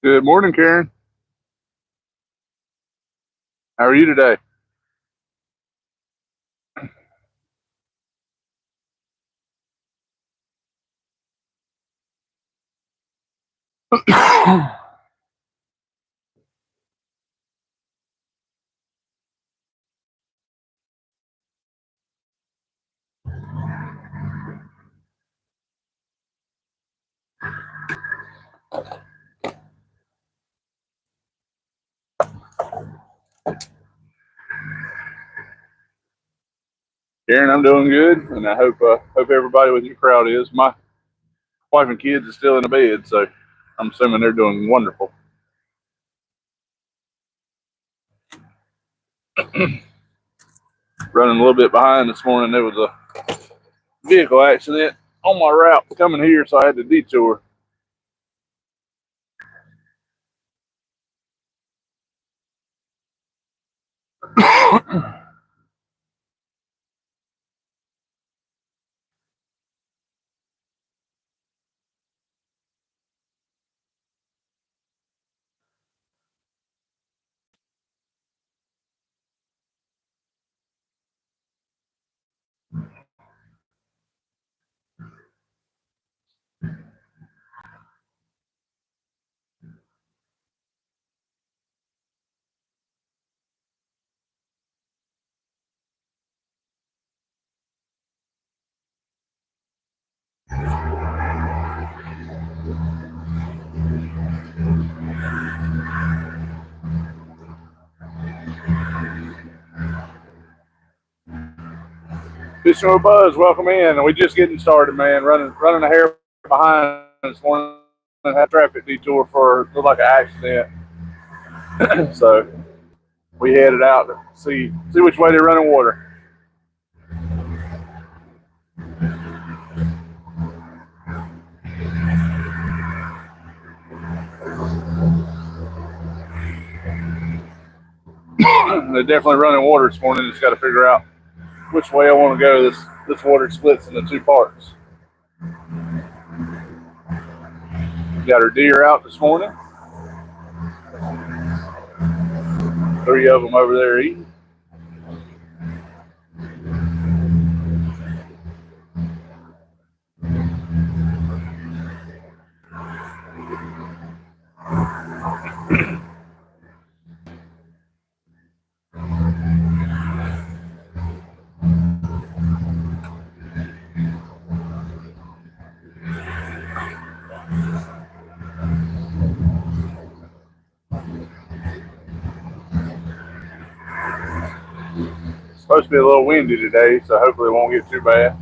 Good morning, Karen. How are you today? Karen, I'm doing good, and I hope everybody with your crowd is. My wife and kids are still in the bed, so I'm assuming they're doing wonderful. Running a little bit behind this morning. There was a vehicle accident on my route coming here, so I had to detour. Fishing with Buzz, welcome in. We're just getting started, man. Running a hair behind this morning. Had a traffic detour for looked like an accident, so we headed out to see which way they're running water. They're definitely running water this morning. Just got to figure out which way I want to go. This water splits into two parts. Got our deer out this morning. 3 of them over there eating. It's supposed to be a little windy today, so hopefully it won't get too bad.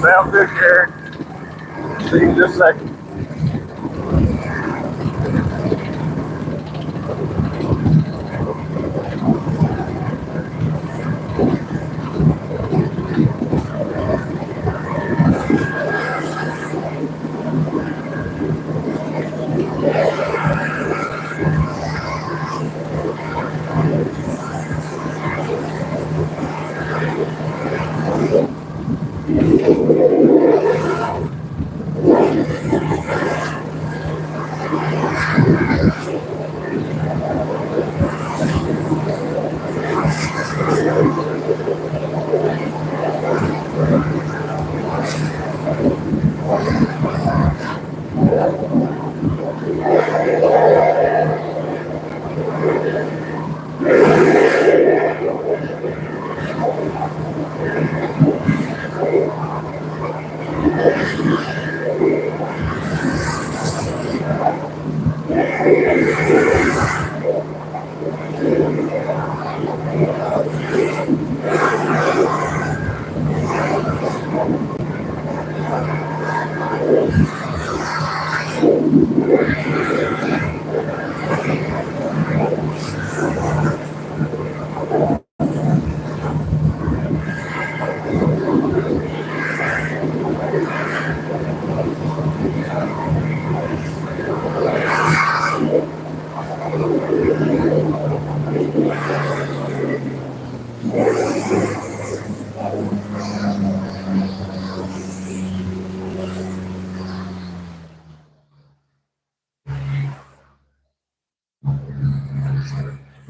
Sounds good, Gary. See you in just a second.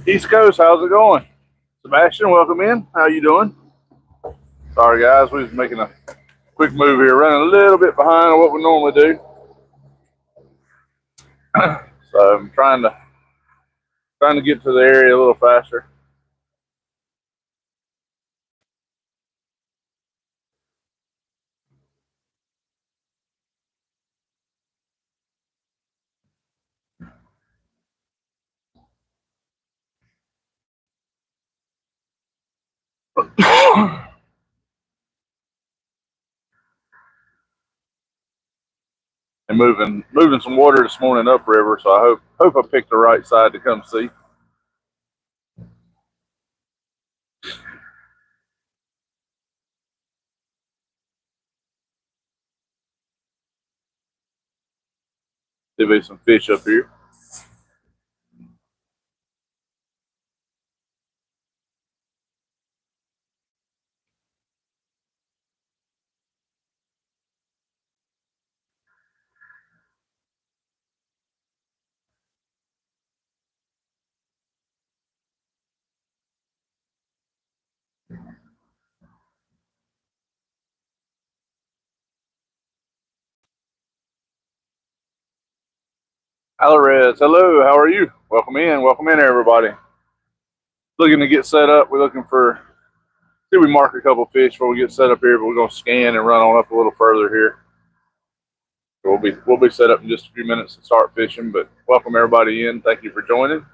East Coast, how's it going? Sebastian, welcome in. How you doing? Sorry guys, we was making a quick move here, running a little bit behind on what we normally do. So I'm trying to get to the area a little faster. And moving some water this morning upriver, so I hope I picked the right side to come see. There'll be some fish up here. Alvarez, hello, how are you? Welcome in everybody. Looking to get set up. We're looking for, see, we mark a couple fish before we get set up here, but we're gonna scan and run on up a little further here. We'll be set up in just a few minutes to start fishing, but welcome everybody in. Thank you for joining.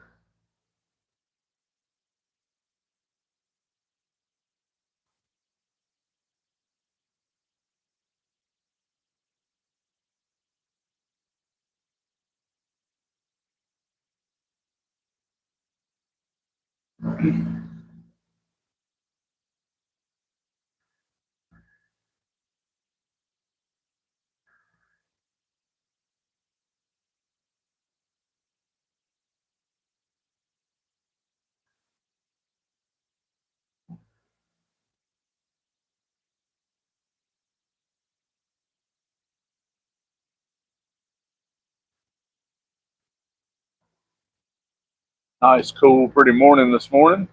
Nice, cool, pretty morning this morning.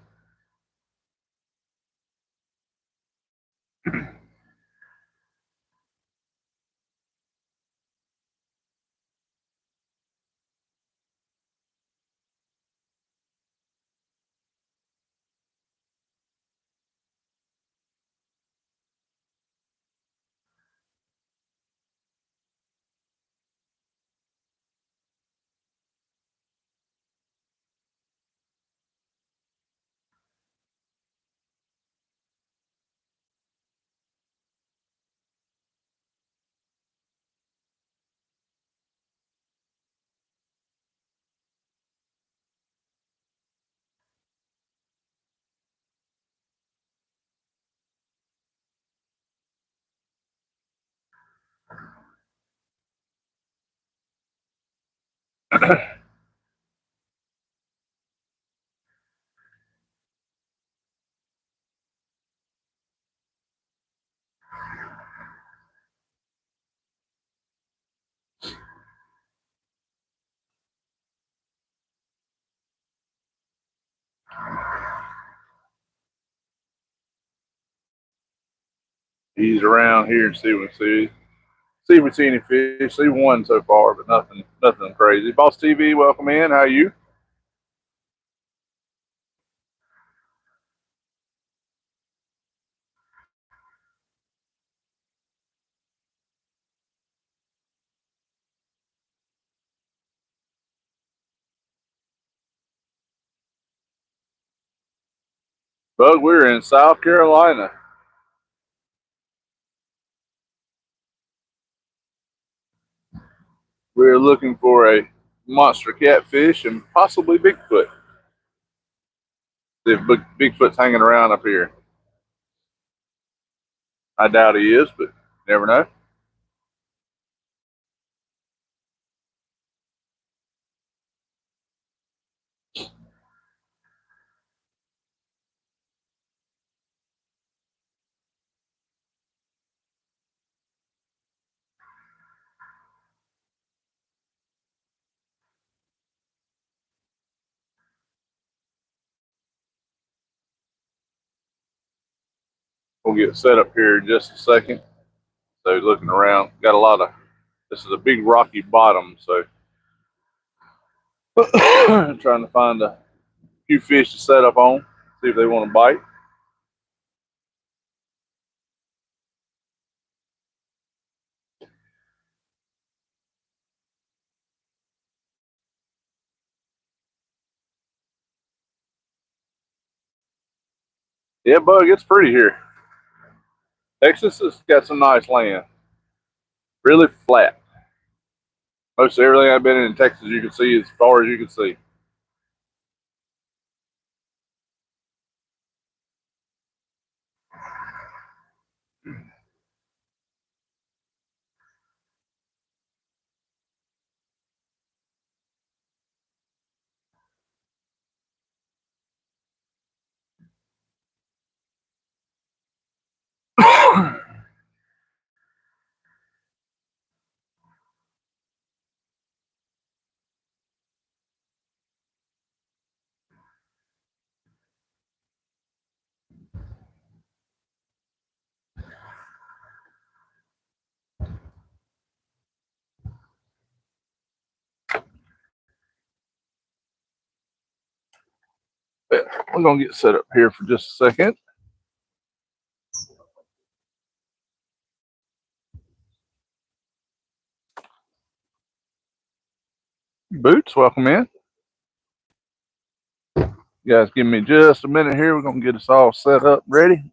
Ease around here and see what we see. See if we see any fish. See one so far, but nothing crazy. Boss TV, welcome in. How are you? Bug, we're in South Carolina. We're looking for a monster catfish and possibly Bigfoot. If Bigfoot's hanging around up here, I doubt he is, but never know. We'll get set up here in just a second. So looking around, got a lot of. This is a big rocky bottom, so trying to find a few fish to set up on, see if they want to bite. Yeah, Bug, it's pretty here. Texas has got some nice land. Really flat. Most everything I've been in Texas, you can see as far as you can see. But we're gonna get set up here for just a second. Boots, welcome in. You guys give me just a minute here. We're gonna get us all set up, ready.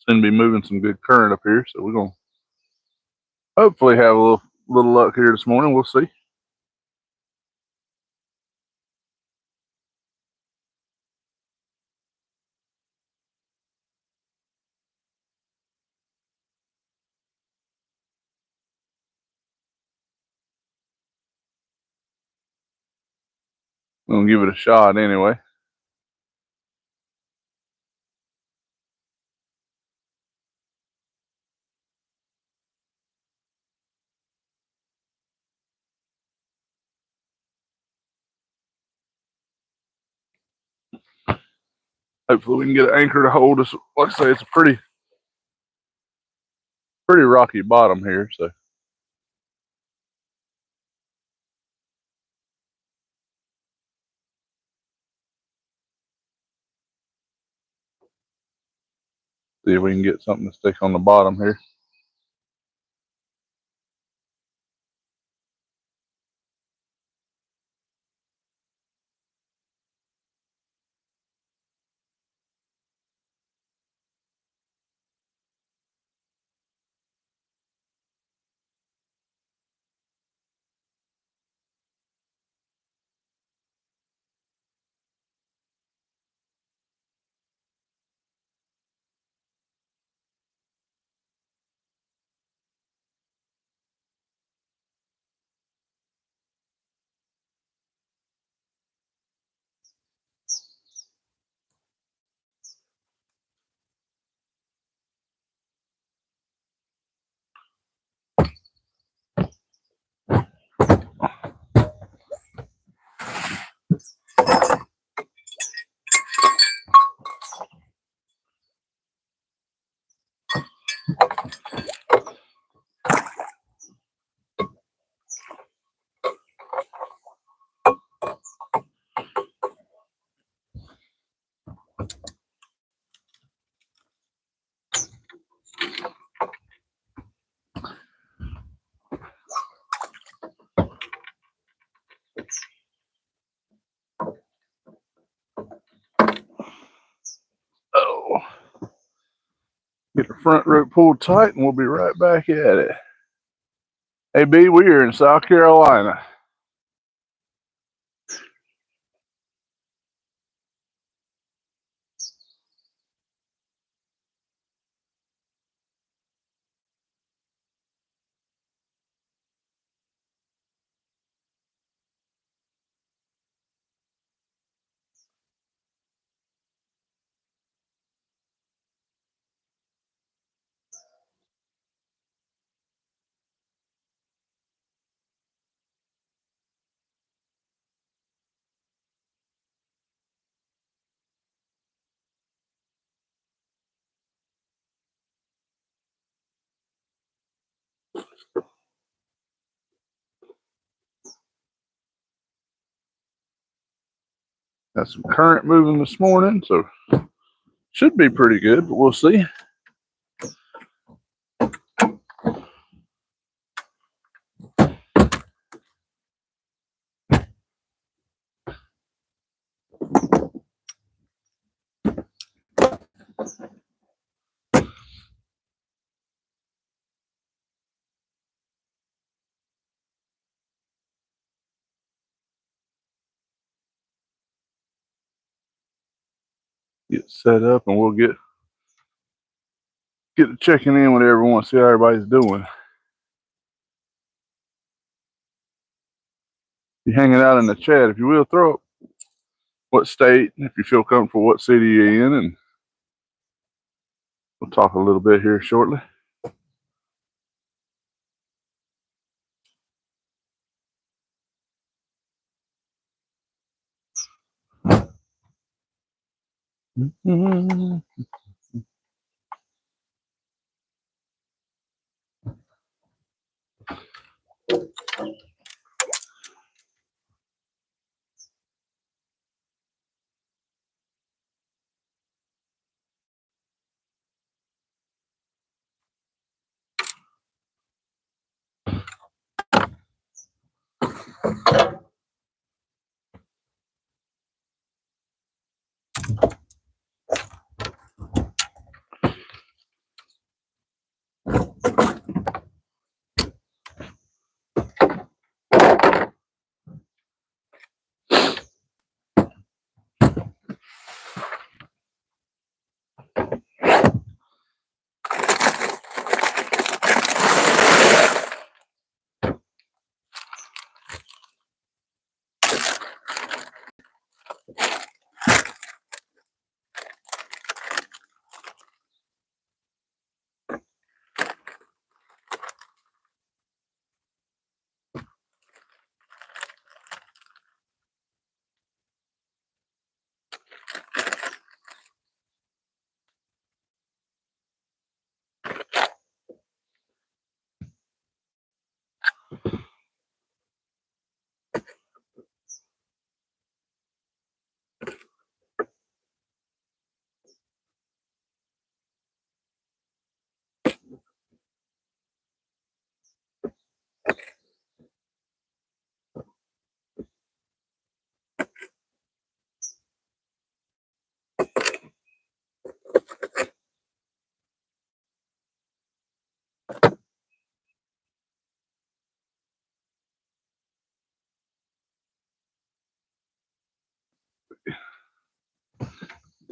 Soon be moving some good current up here, so we're gonna hopefully have a little luck here this morning. We'll see. We're gonna give it a shot anyway. Hopefully we can get an anchor to hold us. Like I say, it's a pretty rocky bottom here, so see if we can get something to stick on the bottom here. the front rope pulled tight and we'll be right back at it. Hey B, we are in South Carolina. Got some current moving this morning, so should be pretty good, but we'll see. Get set up and we'll get to checking in with everyone, see how everybody's doing. If you're hanging out in the chat, if you will, throw up what state, if you feel comfortable, what city you're in, and we'll talk a little bit here shortly.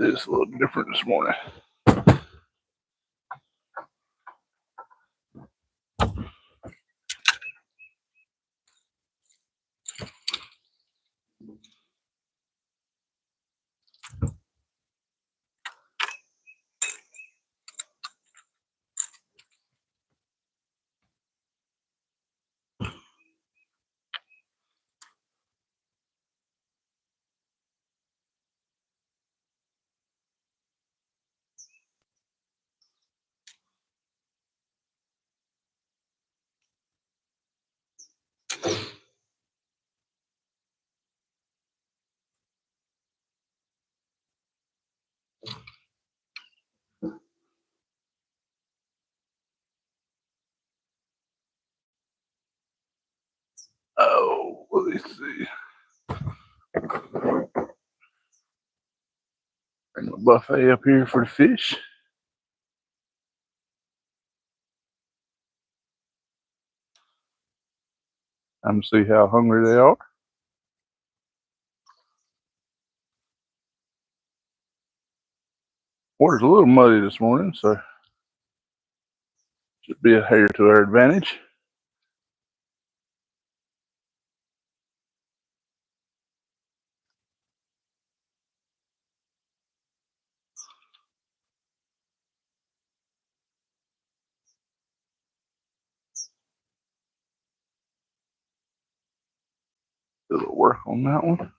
It's a little different this morning. Oh, let me see. Bring the buffet up here for the fish. Time to see how hungry they are. Water's a little muddy this morning, so should be a hair to our advantage. Do a little work on that one.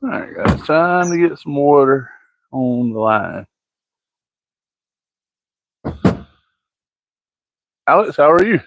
All right, guys, time to get some water on the line. Alex, how are you?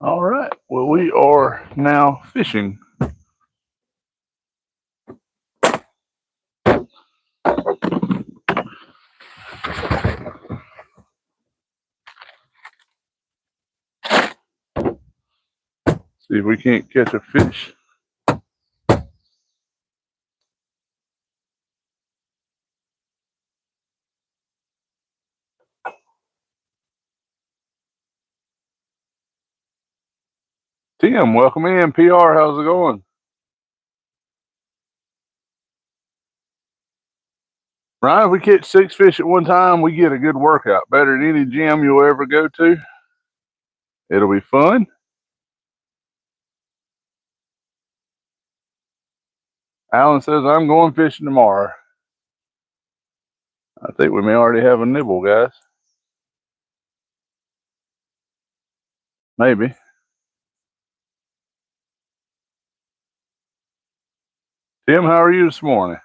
All right. Well, we are now fishing. See if we can't catch a fish. Tim, welcome in. PR, how's it going? Ryan, if we catch 6 fish at one time, we get a good workout. Better than any gym you'll ever go to. It'll be fun. Alan says, I'm going fishing tomorrow. I think we may already have a nibble, guys. Maybe. Tim, how are you this morning?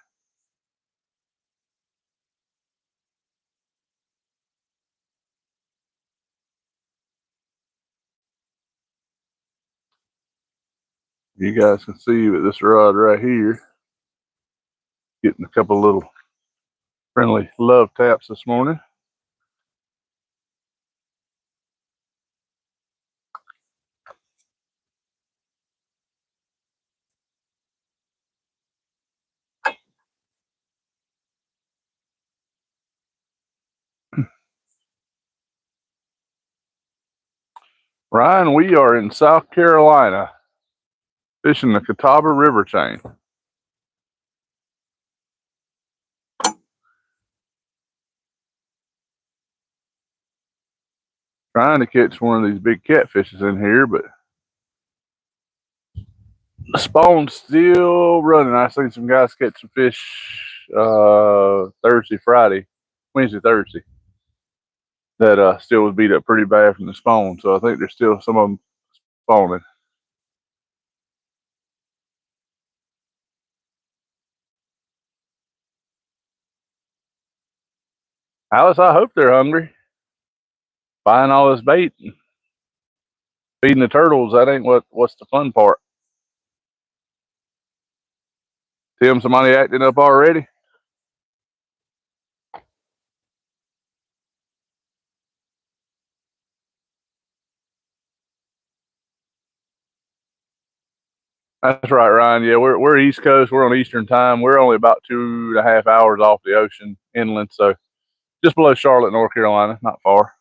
You guys can see with this rod right here, getting a couple little friendly love taps this morning. Ryan, we are in South Carolina. Fishing the Catawba River chain. Trying to catch one of these big catfishes in here, but the spawn's still running. I seen some guys catch some fish Thursday, Friday, Wednesday, Thursday. That still was beat up pretty bad from the spawn. So I think there's still some of them spawning. Alice, I hope they're hungry. Buying all this bait and feeding the turtles, that ain't what's the fun part. Tim, somebody acting up already? That's right, Ryan. Yeah, we're East Coast. We're on Eastern time. We're only about 2.5 hours off the ocean inland, so just below Charlotte, North Carolina, not far.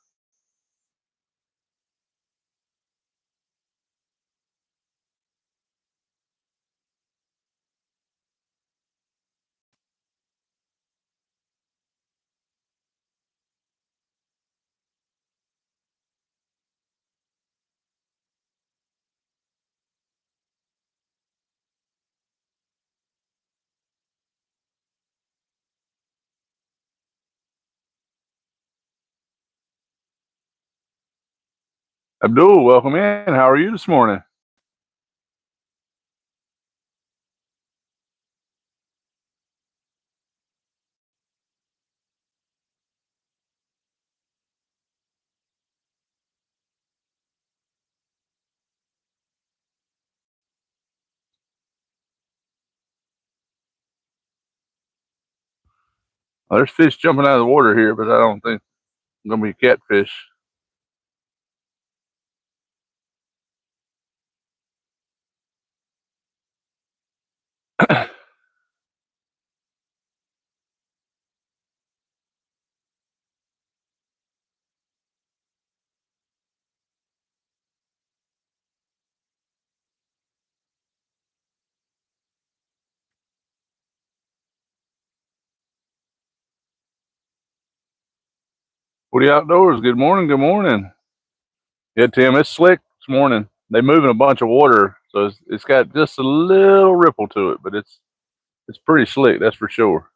Abdul, welcome in. How are you this morning? Well, there's fish jumping out of the water here, but I don't think it's going to be catfish. Woody Outdoors, good morning, good morning. Yeah, Tim, it's slick this morning. They're moving a bunch of water, so it's got just a little ripple to it, but it's pretty slick, that's for sure.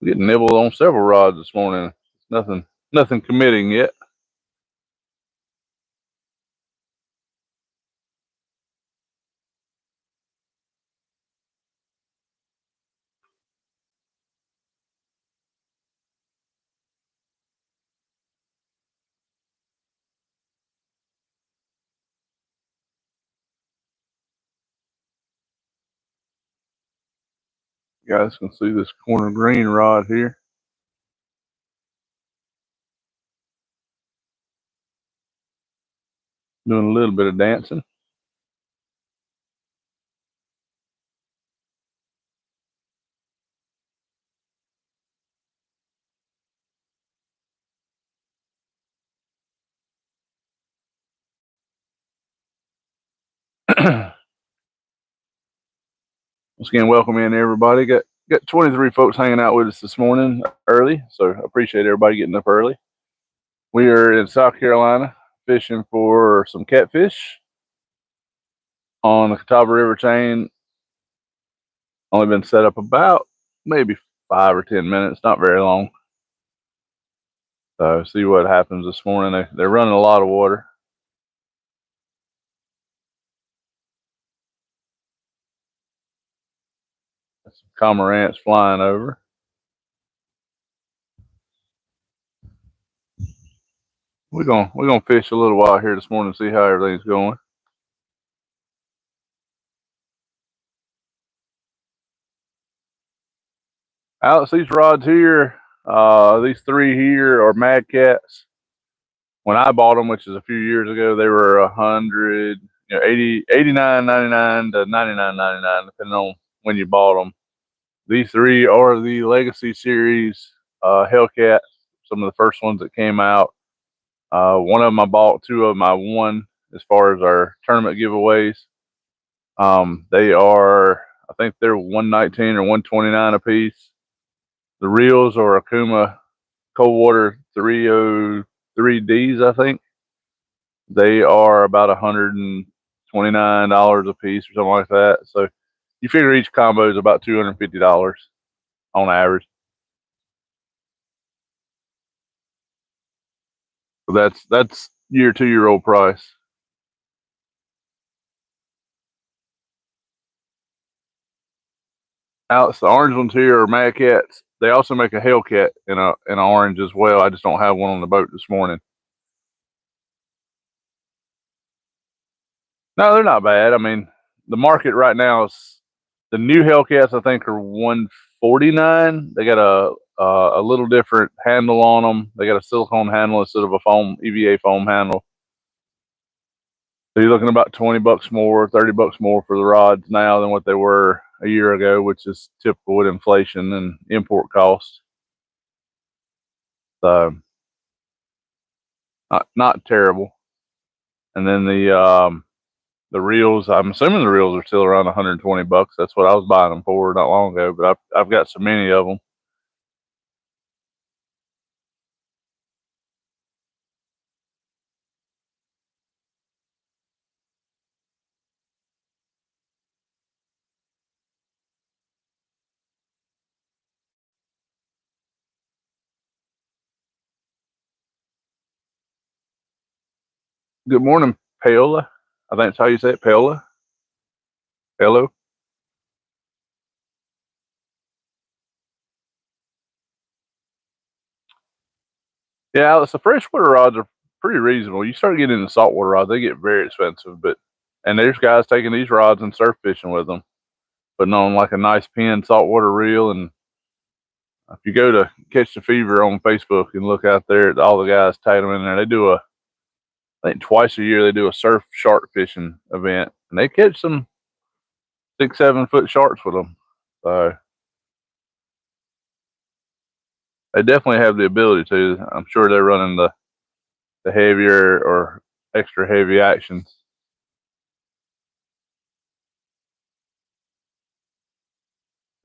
We're getting nibbled on several rods this morning. Nothing committing yet. You guys can see this corner green rod here. Doing a little bit of dancing. Once again, welcome in everybody. Got 23 folks hanging out with us this morning early, so I appreciate everybody getting up early. We are in South Carolina fishing for some catfish on the Catawba River chain. Only been set up about maybe 5 or 10 minutes, not very long. So see what happens this morning. They're running a lot of water. Some cormorants flying over. We're gonna fish a little while here this morning, see how everything's going. Alex, these rods here, these three here are Mad Cats. When I bought them, which is a few years ago, they were 100, 80, 89.99 to 99.99, depending on when you bought them. These three are the Legacy Series Hellcat, some of the first ones that came out. One of them I bought, two of them I won as far as our tournament giveaways. They are, I think they're 119 or 129 a piece. The reels are Akuma cold water 303Ds, I think. They are about $129 a piece or something like that. So you figure each combo is about $250 on average. So that's year 2 year old price. Alex, the orange ones here are Mad Cats. They also make a Hellcat in an orange as well. I just don't have one on the boat this morning. No, they're not bad. I mean, the market right now is the new Hellcats. I think are 149. They got a little different handle on them. They got a silicone handle instead of a foam EVA foam handle. So you're looking about $20 more, $30 more for the rods now than what they were a year ago, which is typical with inflation and import costs. So not terrible. And then the reels, I'm assuming the reels are still around $120. That's what I was buying them for not long ago, but I've got so many of them. Good morning, Paola. I think that's how you say it, Paola. Hello. Yeah, Alex, the freshwater rods are pretty reasonable. You start getting into saltwater rods, they get very expensive. And there's guys taking these rods and surf fishing with them, putting on like a nice pin saltwater reel. And if you go to Catch the Fever on Facebook and look out there, all the guys take them in there. They do I think twice a year they do a surf shark fishing event, and they catch some 6, 7 foot sharks with them. So they definitely have the ability to. I'm sure they're running the heavier or extra heavy actions.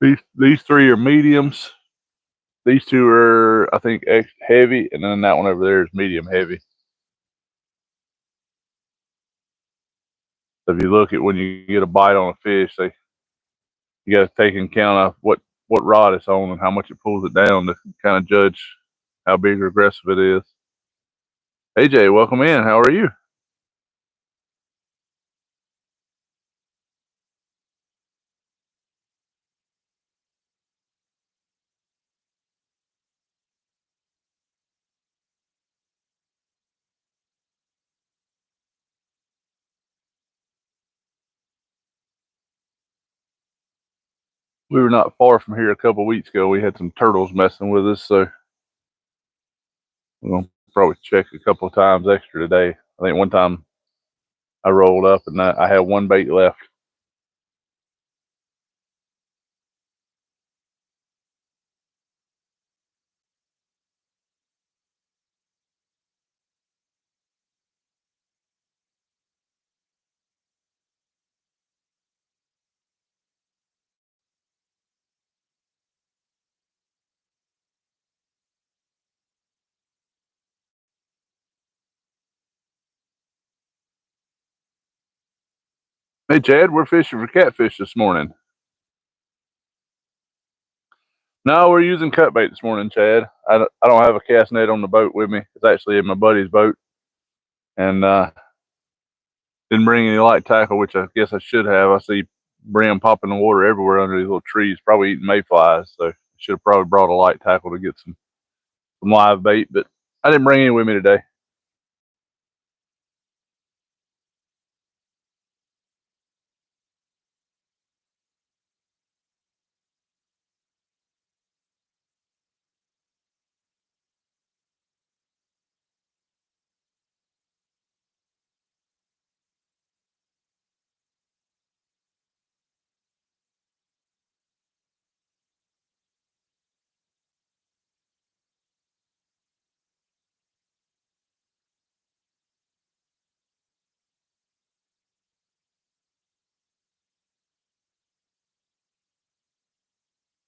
These three are mediums. These two are, I think, heavy, and then that one over there is medium heavy. So if you look at when you get a bite on a fish, you got to take in count of what rod it's on and how much it pulls it down to kind of judge how big or aggressive it is. AJ, welcome in. How are you? We were not far from here a couple of weeks ago. We had some turtles messing with us, so we're gonna probably check a couple of times extra today. I think one time I rolled up and I had one bait left. Hey, Chad, we're fishing for catfish this morning. No, we're using cut bait this morning, Chad. I don't have a cast net on the boat with me. It's actually in my buddy's boat, and didn't bring any light tackle, which I guess I should have. I see brim popping the water everywhere under these little trees, probably eating mayflies. So I should have probably brought a light tackle to get some live bait, but I didn't bring any with me today.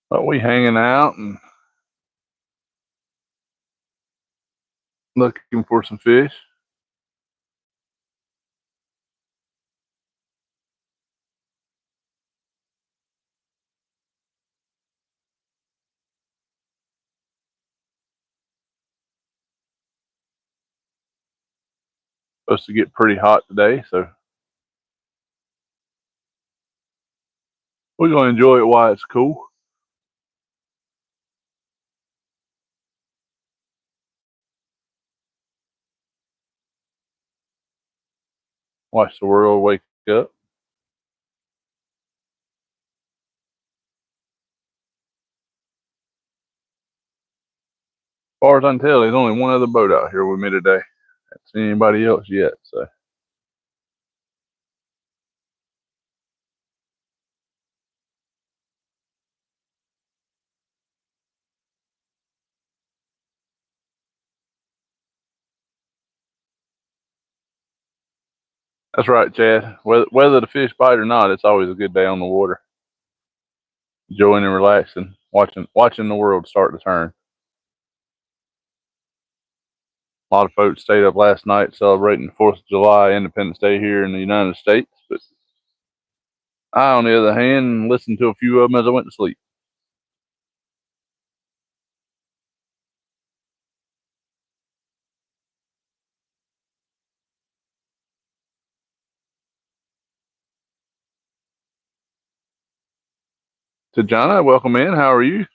But we hanging out and looking for some fish. Supposed to get pretty hot today, so we're gonna enjoy it while it's cool. Watch the world wake up. As far as I can tell, there's only one other boat out here with me today. Haven't seen anybody else yet, so that's right, Chad. Whether the fish bite or not, it's always a good day on the water, enjoying and relaxing, watching the world start to turn. A lot of folks stayed up last night celebrating the 4th of July, Independence Day here in the United States, but I, on the other hand, listened to a few of them as I went to sleep. So, Jonna, welcome in. How are you?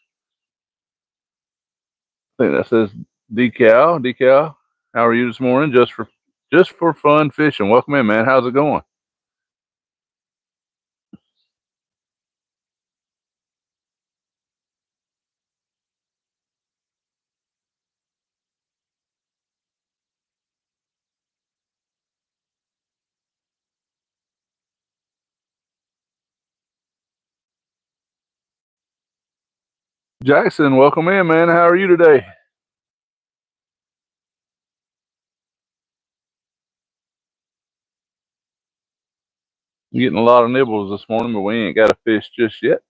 I think that says decal. Decal. How are you this morning? Just for fun fishing. Welcome in, man. How's it going? Jackson, welcome in, man. How are you today? I'm getting a lot of nibbles this morning, but we ain't got a fish just yet.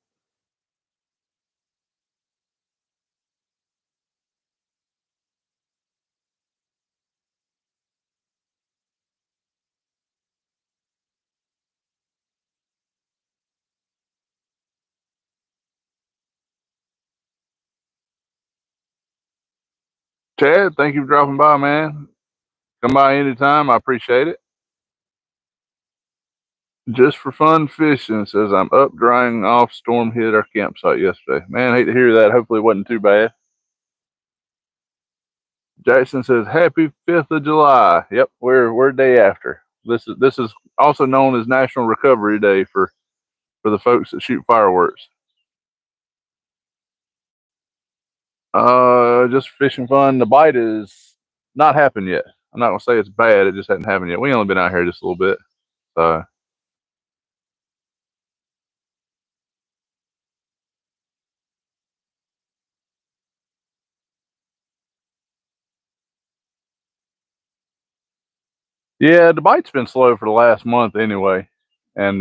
Chad, thank you for dropping by, man. Come by anytime. I appreciate it. Just for fun fishing, says I'm up drying off. Storm hit our campsite yesterday. Man, I hate to hear that. Hopefully it wasn't too bad. Jackson says happy 5th of July. Yep, we're day after. This is also known as National Recovery Day for the folks that shoot fireworks. Just fishing fun. The bite is not happened yet. I'm not gonna say it's bad. It just hadn't happened yet. We only been out here just a little bit, so yeah. The bite's been slow for the last month anyway, and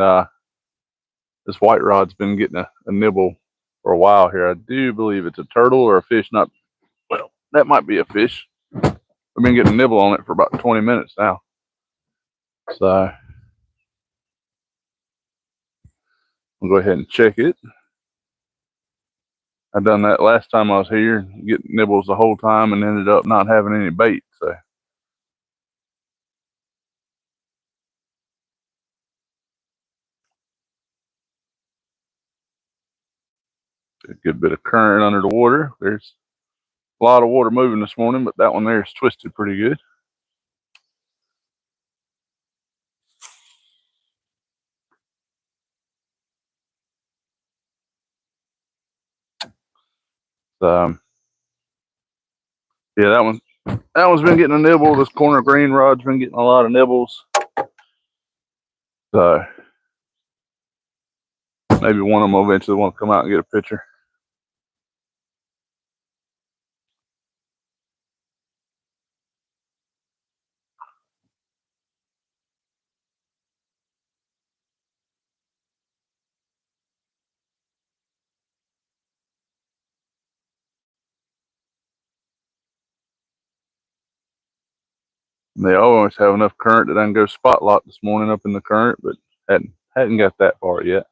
this white rod's been getting a nibble for a while here. I do believe it's a turtle or a fish. Not well. That might be a fish. We've been getting a nibble on it for about 20 minutes now. So we'll go ahead and check it. I done that last time I was here, getting nibbles the whole time, and ended up not having any bait. So a good bit of current under the water. There's a lot of water moving this morning, but that one there is twisted pretty good. So, yeah, that one's been getting a nibble. This corner green rod's been getting a lot of nibbles. So maybe one of them will eventually want to come out and get a picture. They always have enough current that I can go spot lock this morning up in the current, but hadn't got that far yet.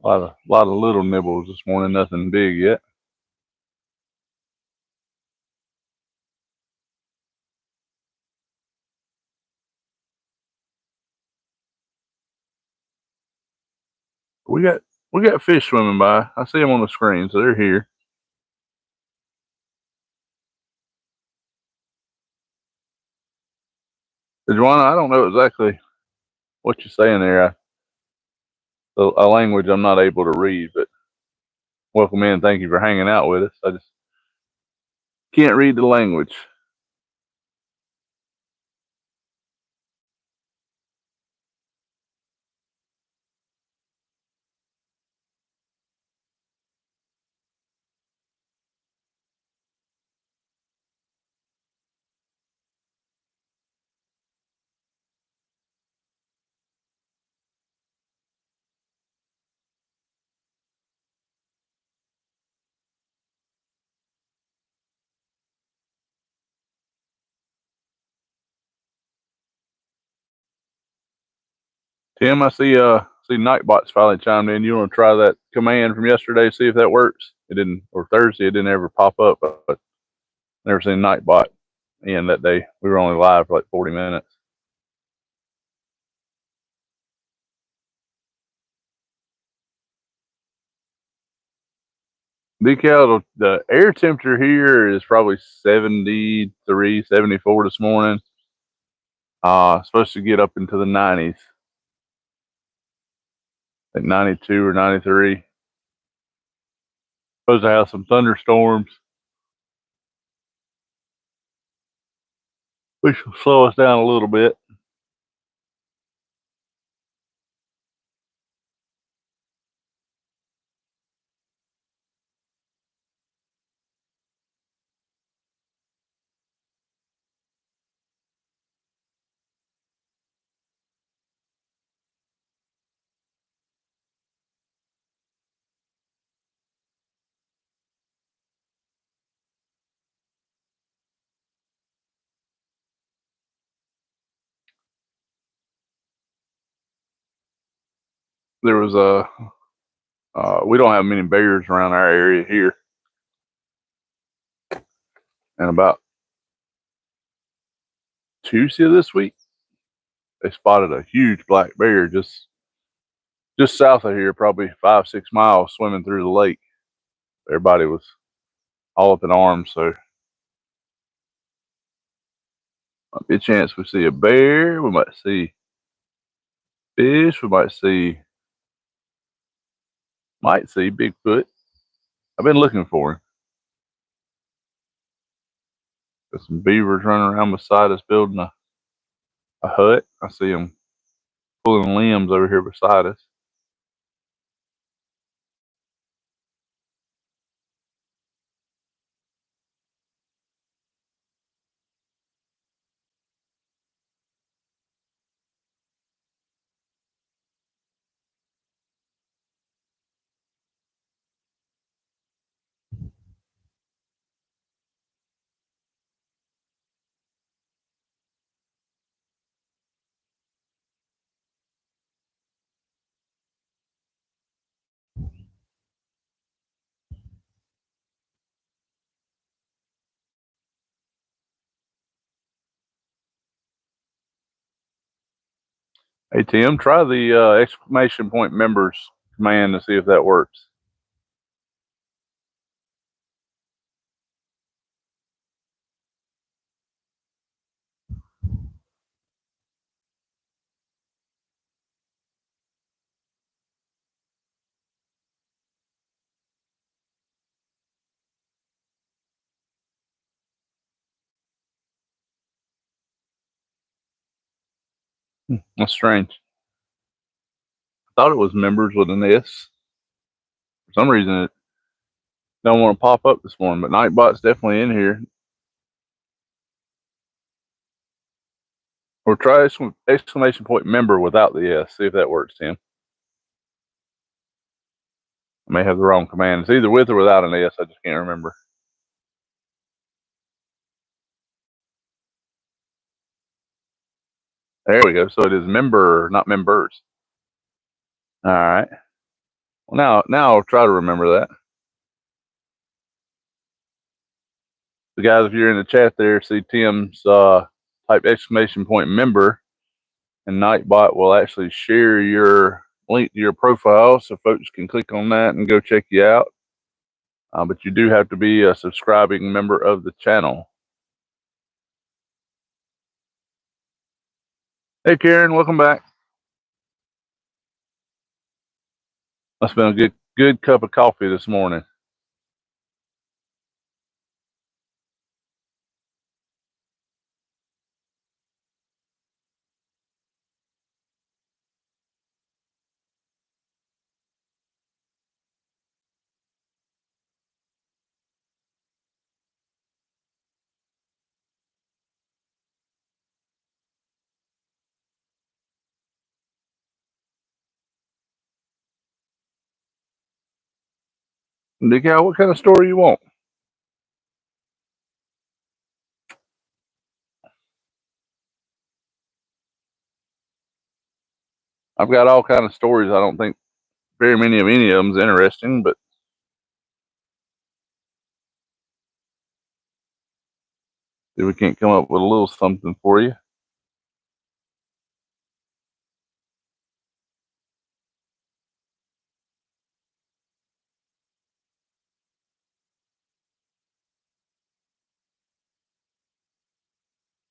A lot of little nibbles this morning, nothing big yet. We got we got fish swimming by. I see them on the screen, so they're here. Joanna, I don't know exactly what you're saying there. A language I'm not able to read, but welcome in. Thank you for hanging out with us. I just can't read the language. Tim, I see Nightbot's finally chimed in. You want to try that command from yesterday, see if that works? It didn't, or Thursday, it didn't ever pop up, but never seen Nightbot in that day. We were only live for like 40 minutes. Decal, the air temperature here is probably 73, 74 this morning. Supposed to get up into the 90s. Like 92 or 93. Supposed to have some thunderstorms, which will slow us down a little bit. There was we don't have many bears around our area here. And about Tuesday of this week, they spotted a huge black bear just south of here, probably 5-6 miles, swimming through the lake. Everybody was all up in arms, so might be a chance we see a bear. We might see fish. We might see Bigfoot. I've been looking for him. Got some beavers running around beside us building a hut. I see them pulling limbs over here beside us. Hey Tim, try the exclamation point members command to see if that works. That's strange. I thought it was members with an S. For some reason, it don't want to pop up this morning, but Nightbot's definitely in here. Or try exclamation point member without the S. See if that works, Tim. I may have the wrong command. It's either with or without an S. I just can't remember. There we go. So it is member, not members. All right. Well, now I'll try to remember that. So guys, if you're in the chat there, see Tim's type exclamation point member, and Nightbot will actually share your link to your profile so folks can click on that and go check you out. But you do have to be a subscribing member of the channel. Hey, Karen, welcome back. Must have been a good cup of coffee this morning. Decal, what kind of story you want? I've got all kind of stories. I don't think very many of them's interesting, but if we can't come up with a little something for you.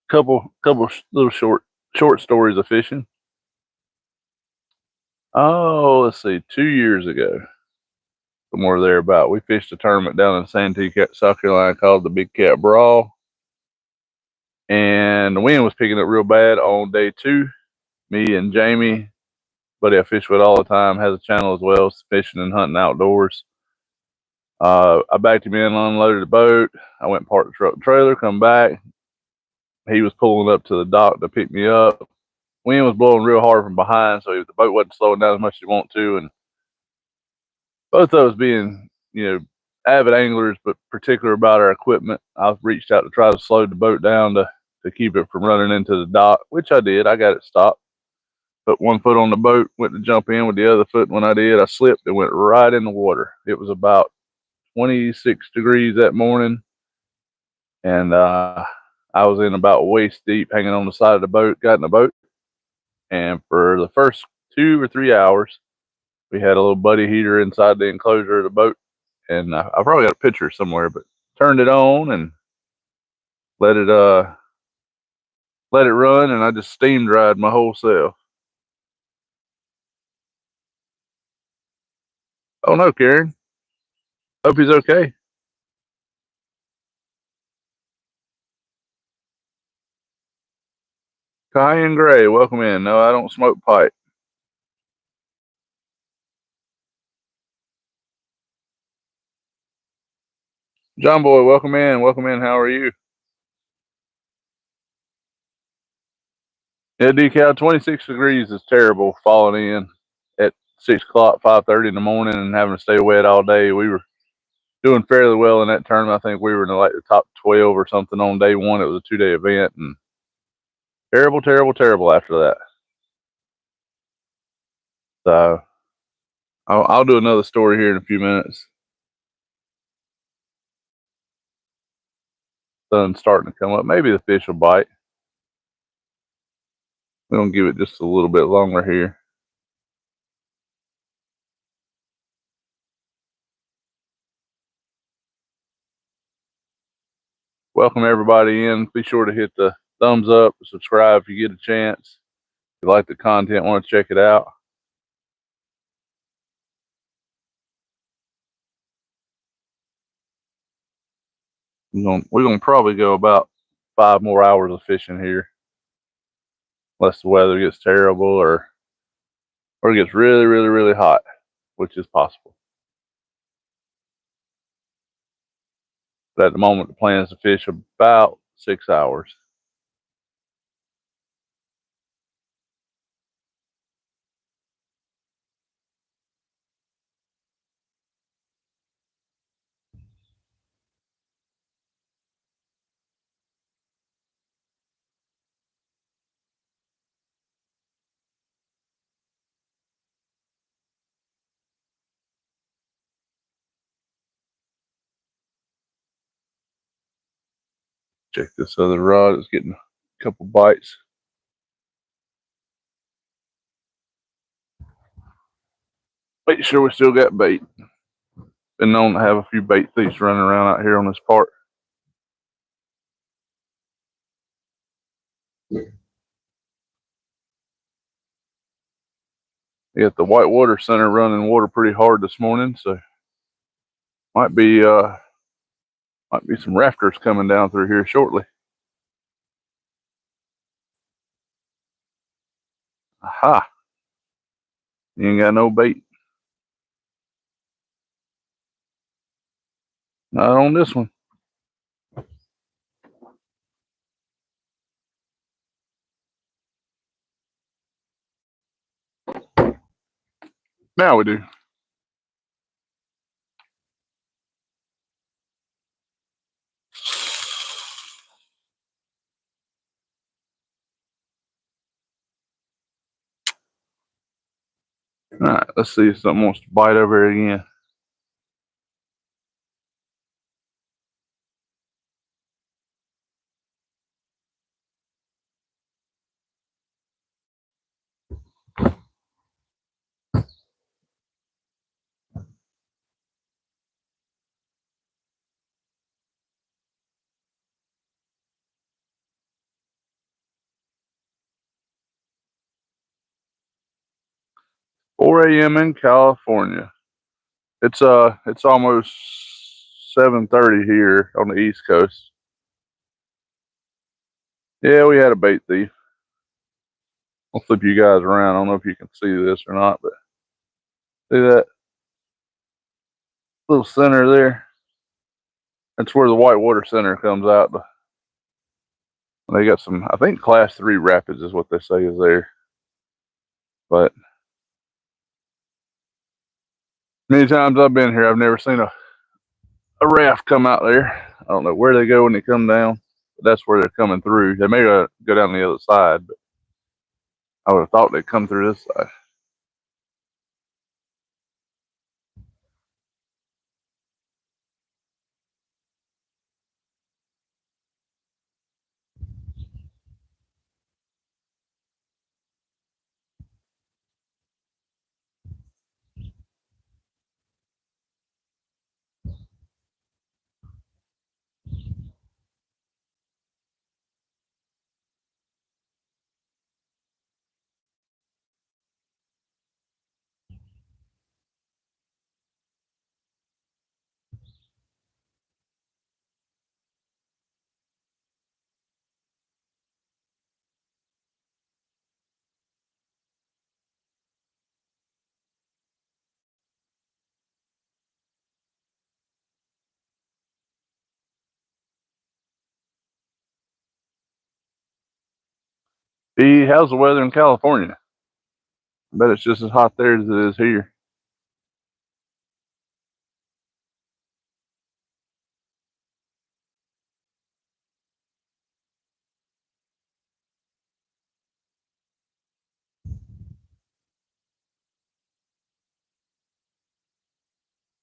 Couple little short stories of fishing. Oh, let's see, 2 years ago, somewhere thereabout, we fished a tournament down in Santee, South Carolina called the Big Cat Brawl, and the wind was picking up real bad on day 2. Me and Jamie, buddy I fish with all the time, has a channel as well, fishing and hunting outdoors. I backed him in, unloaded the boat. I went and parked the truck and trailer, come back. He was pulling up to the dock to pick me up. Wind was blowing real hard from behind, so the boat wasn't slowing down as much as you want to. And both of us being, avid anglers, but particular about our equipment, I reached out to try to slow the boat down to keep it from running into the dock, which I did. I got it stopped. Put one foot on the boat, went to jump in with the other foot. When I did, I slipped and went right in the water. It was about 26 degrees that morning, and I was in about waist deep, hanging on the side of the boat. Got in the boat, and for the first 2 or 3 hours, we had a little buddy heater inside the enclosure of the boat, and I probably got a picture somewhere, but turned it on and let it run, and I just steam dried my whole self. Oh no, Karen. Hope he's okay. Cayenne Gray, welcome in. No, I don't smoke pipe. John Boy, welcome in. Welcome in. How are you? Yeah, Decal, 26 degrees is terrible falling in at 6 o'clock, 5:30 in the morning, and having to stay wet all day. We were doing fairly well in that tournament. I think we were in the top 12 or something on day 1. It was a 2-day event, and terrible, terrible, terrible after that. So I'll do another story here in a few minutes. Sun's starting to come up. Maybe the fish will bite. We're going to give it just a little bit longer here. Welcome everybody in. Be sure to hit the thumbs up, subscribe if you get a chance. If you like the content, want to check it out. We're gonna probably go about 5 more hours of fishing here. unless the weather gets terrible or it gets really, really, really hot, which is possible. But at the moment, the plan is to fish about 6 hours. Check this other rod. It's getting a couple bites. Make sure we still got bait. Been known to have a few bait thieves running around out here on this part. You got the Whitewater Center running water pretty hard this morning, so might be some rafters coming down through here shortly. Aha! You ain't got no bait. Not on this one. Now we do. All right, let's see if something wants to bite over here again. Four a.m. in California. It's almost 7:30 here on the East Coast. Yeah, we had a bait thief. I'll flip you guys around. I don't know if you can see this or not, but see that little center there? That's where the Whitewater Center comes out. They got some, I think, Class 3 rapids is what they say is there. But many times I've been here, I've never seen a raft come out there. I don't know where they go when they come down, but that's where they're coming through. They may go down the other side, but I would have thought they'd come through this side. How's the weather in California? I bet it's just as hot there as it is here.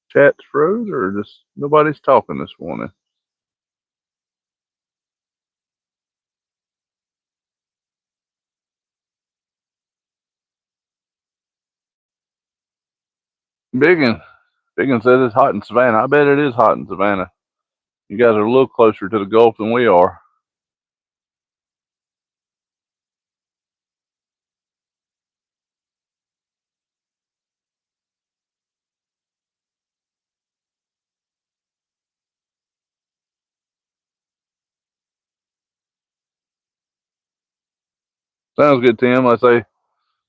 Chat's froze or just nobody's talking this morning? Biggin. Biggin says it's hot in Savannah. I bet it is hot in Savannah. You guys are a little closer to the Gulf than we are. Sounds good, Tim. I say,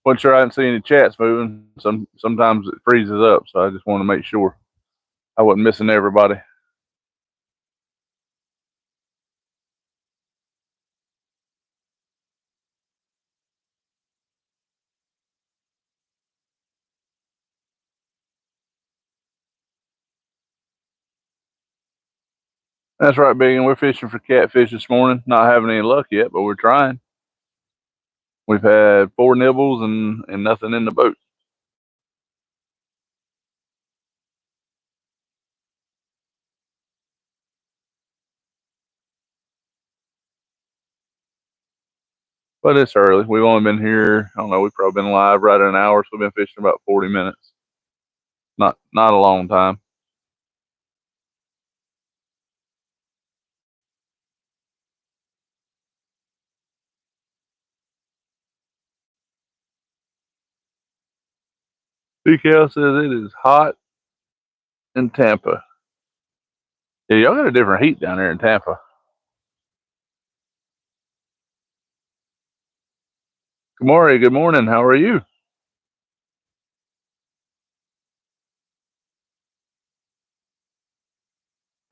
wasn't sure I didn't see any chats moving. Sometimes it freezes up, so I just want to make sure I wasn't missing everybody. That's right, Big, and we're fishing for catfish this morning. Not having any luck yet, but we're trying. We've had 4 nibbles and nothing in the boat. But it's early. We've only been here, I don't know, we've probably been live right at an hour, so we've been fishing about 40 minutes. Not a long time. PKL says it is hot in Tampa. Yeah, y'all got a different heat down there in Tampa. Kamari, good morning. How are you?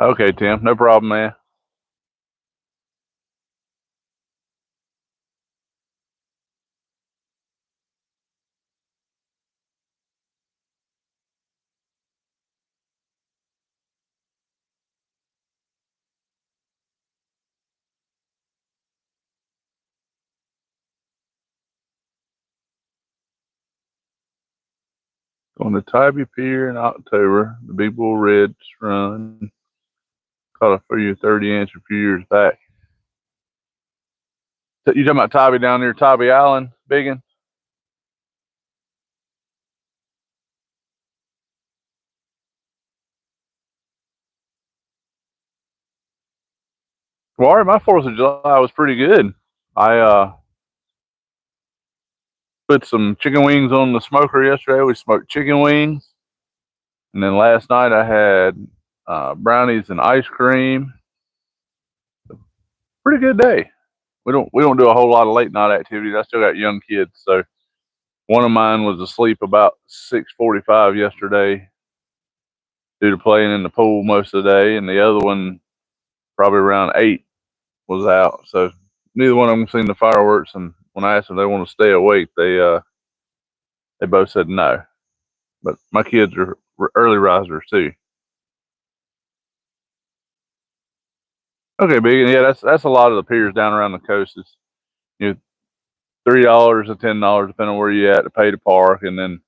Okay, Tim, no problem, man. Going to Tybee Pier in October. The Big Bull Reds run. Caught a few 30-inch a few years back. You talking about Tybee down near Tybee Island, Biggin? Kamari, my 4th of July was pretty good. I put some chicken wings on the smoker yesterday. We smoked chicken wings. And then last night I had brownies and ice cream. Pretty good day. We don't do a whole lot of late night activities. I still got young kids, so one of mine was asleep about 6:45 yesterday due to playing in the pool most of the day, and the other one probably around 8 was out. So neither one of them seen the fireworks, and when I asked them if they want to stay awake, they both said no. But my kids are early risers too. Okay, big, yeah, that's a lot of the piers down around the coast. Is you know $3 to $10 depending on where you at to pay to park, and then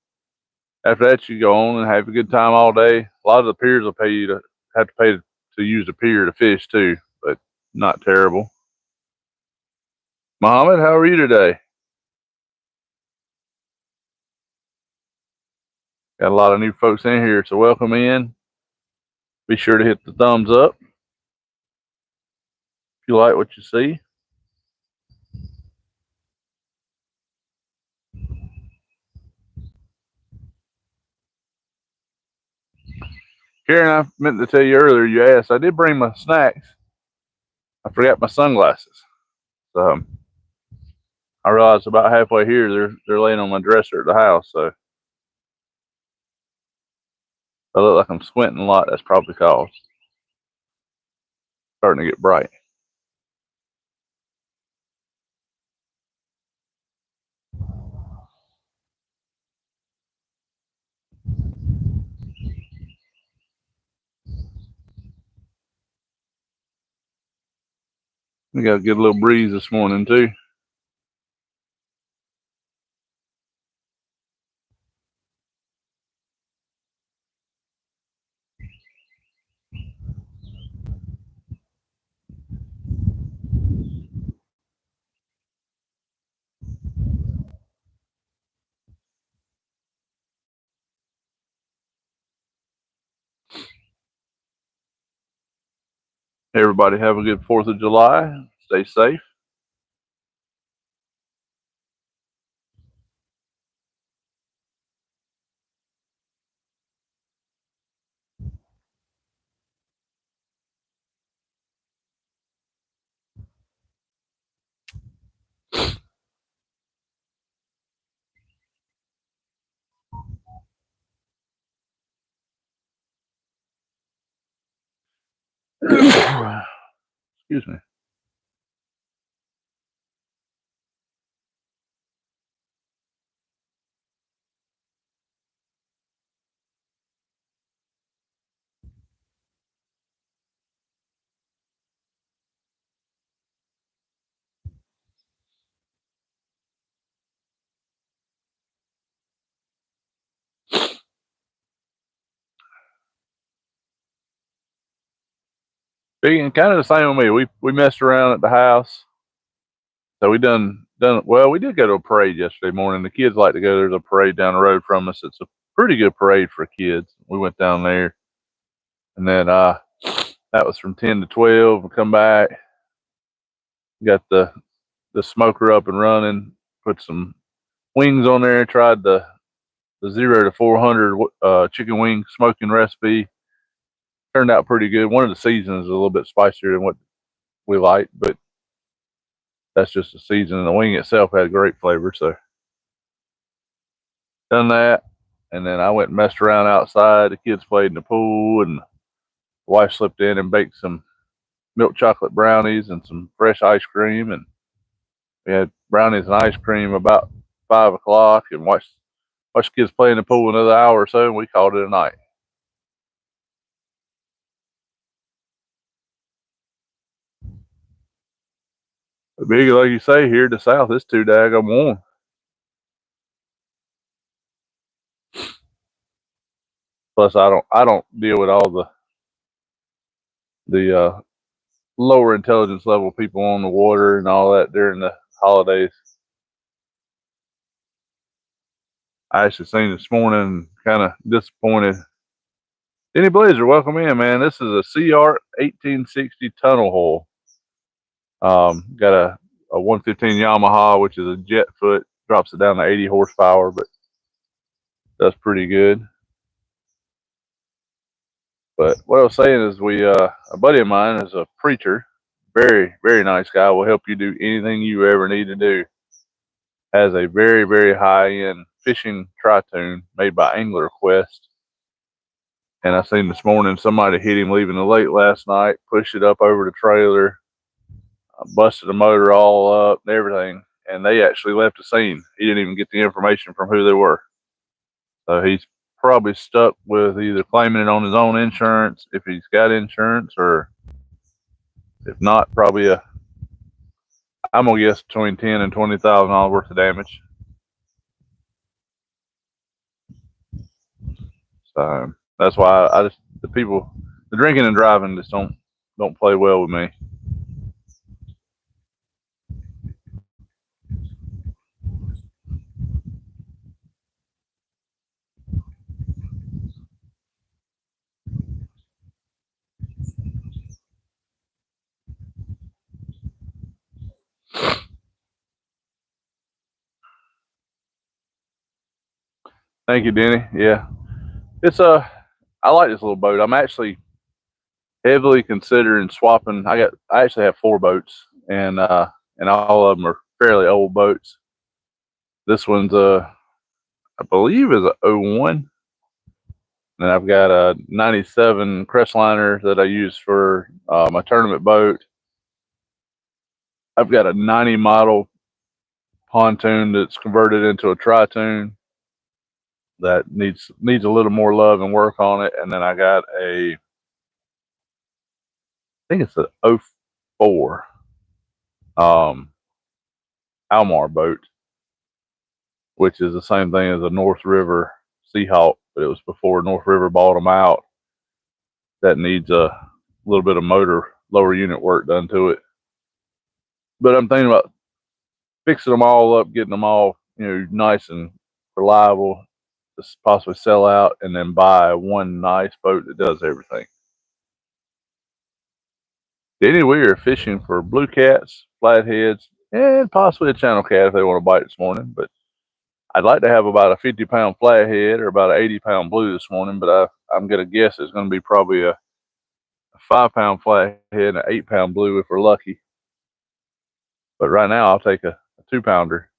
after that you go on and have a good time all day. A lot of the piers will pay you to have to pay to use the pier to fish too, but not terrible. Mohammed, how are you today? Got a lot of new folks in here, so welcome in. Be sure to hit the thumbs up if you like what you see. Karen, I meant to tell you earlier, you asked. I did bring my snacks. I forgot my sunglasses. So I realized about halfway here they're laying on my dresser at the house. So I look like I'm squinting a lot. That's probably cause starting to get bright. We got a good little breeze this morning too. Everybody have a good 4th of July. Stay safe. Excuse me. Being kind of the same with me. We messed around at the house. So we done well. We did go to a parade yesterday morning. The kids like to go. There's a parade down the road from us. It's a pretty good parade for kids. We went down there, and then that was from 10 to 12. We come back, got the smoker up and running. Put some wings on there. Tried the 0 to 400 chicken wing smoking recipe. Turned out pretty good. One of the seasons is a little bit spicier than what we like, but that's just the season. And the wing itself had great flavor. So done that, and then I went and messed around outside. The kids played in the pool, and the wife slipped in and baked some milk chocolate brownies and some fresh ice cream. And we had brownies and ice cream about 5 o'clock, and watched the kids play in the pool another hour or so, and we called it a night. But big, like you say, here to the south, it's too daggone warm. Plus, I don't deal with all the lower intelligence level people on the water and all that during the holidays. I actually seen this morning, kind of disappointed. Denny Blazer, welcome in, man. This is a CR 1860 tunnel hole. Got a 115 Yamaha, which is a jet foot, drops it down to 80 horsepower, but that's pretty good. But what I was saying is, a buddy of mine is a preacher, very, very nice guy, will help you do anything you ever need to do. Has a very, very high-end fishing tri-tune made by Angler Quest. And I seen this morning somebody hit him leaving the lake last night, pushed it up over the trailer, busted the motor all up and everything. And they actually left the scene. He didn't even get the information from who they were. So he's probably stuck with either claiming it on his own insurance, if he's got insurance, or if not, probably I'm gonna guess between $10,000 and $20,000 worth of damage. So that's why I just, the drinking and driving just don't play well with me. Thank you, Denny. Yeah, it's I like this little boat. I'm actually heavily considering swapping. I actually have 4 boats, and all of them are fairly old boats. This one's I believe is a 01, and I've got a 97 Crestliner that I use for my tournament boat. I've got a 90 model pontoon that's converted into a tri-tune that needs a little more love and work on it. And then I got I think it's a 04 Almar boat, which is the same thing as a North River Seahawk, but it was before North River bought them out. That needs a little bit of motor lower unit work done to it. But I'm thinking about fixing them all up, getting them all, nice and reliable, to possibly sell out, and then buy one nice boat that does everything. Anyway, we are fishing for blue cats, flatheads, and possibly a channel cat if they want to bite this morning. But I'd like to have about a 50-pound flathead or about an 80-pound blue this morning. But I'm going to guess it's going to be probably a 5-pound flathead and an 8-pound blue if we're lucky. But right now, I'll take a 2-pounder.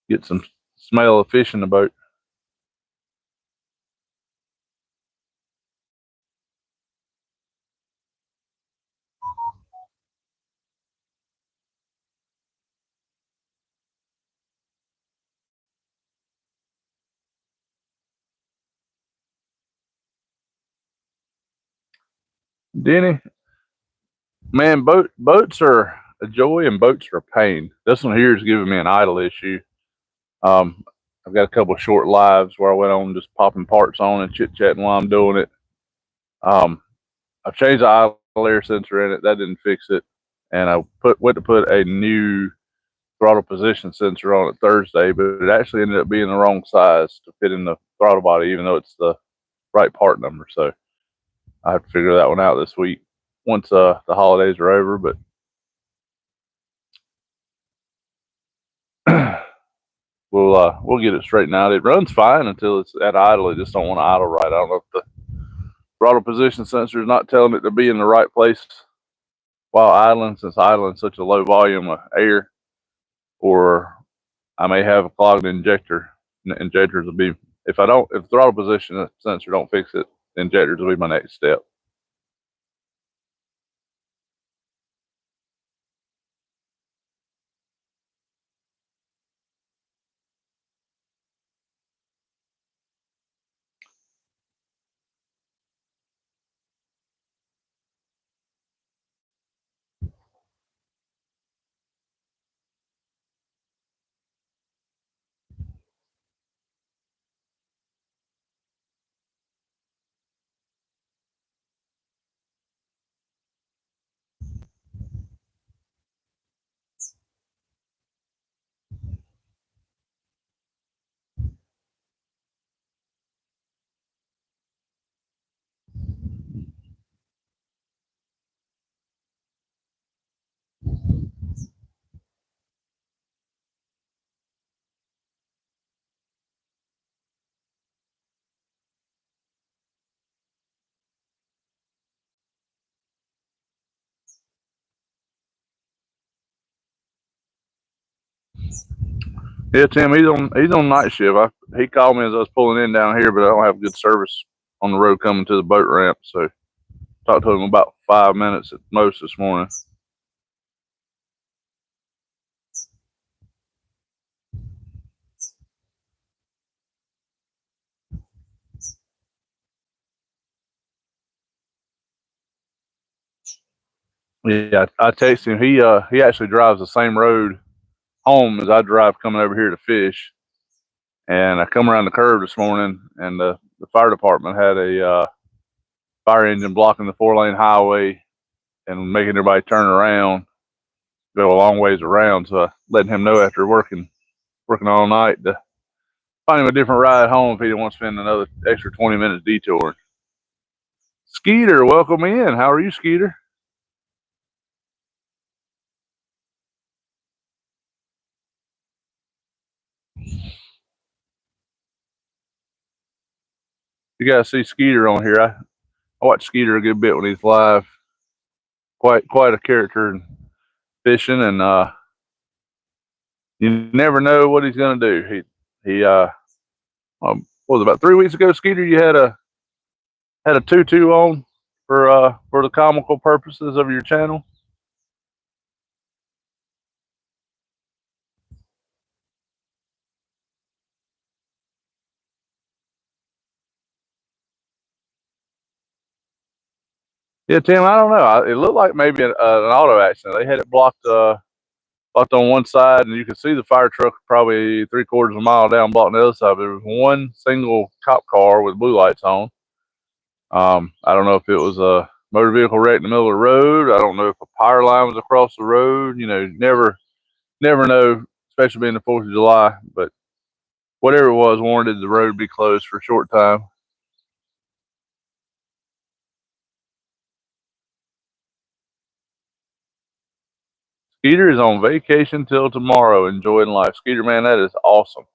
Get some smell of fish in the boat. Denny, man, boats are a joy and boats are a pain. This one here is giving me an idle issue. Um, I've got a couple of short lives where I went on just popping parts on and chit chatting while I'm doing it. Um, I've changed the idle air sensor in it. That didn't fix it, and I went to put a new throttle position sensor on it Thursday, but it actually ended up being the wrong size to fit in the throttle body, even though it's the right part number. So I have to figure that one out this week once the holidays are over. But we'll get it straightened out. It runs fine until it's at idle. It just don't want to idle right. I don't know if the throttle position sensor is not telling it to be in the right place while idling, since idling such a low volume of air, or I may have a clogged injector. Injectors will be, if the throttle position sensor don't fix it, the injectors will be my next step. Yeah, Tim, he's on night shift. He called me as I was pulling in down here, but I don't have good service on the road coming to the boat ramp. So talked to him about 5 minutes at most this morning. Yeah, I texted him. He actually drives the same road home as I drive coming over here to fish. And I come around the curve this morning, and the fire department had a fire engine blocking the 4-lane highway and making everybody turn around, go a long ways around. So I letting him know after working all night to find him a different ride home if he didn't want to spend another extra 20 minutes detouring. Skeeter, welcome in. How are you, Skeeter? You guys see Skeeter on here. I watch Skeeter a good bit when he's live. Quite a character in fishing, and you never know what he's going to do. He what was it, about 3 weeks ago, Skeeter? You had a tutu on for the comical purposes of your channel. Yeah, Tim. I don't know. It looked like maybe an auto accident. They had it blocked on one side, and you could see the fire truck probably 3/4 of a mile down, blocking the other side. There was one single cop car with blue lights on. I don't know if it was a motor vehicle wreck in the middle of the road. I don't know if a power line was across the road. You know, never know, especially being the 4th of July. But whatever it was, warranted the road be closed for a short time. Skeeter is on vacation till tomorrow, enjoying life. Skeeter, man, that is awesome.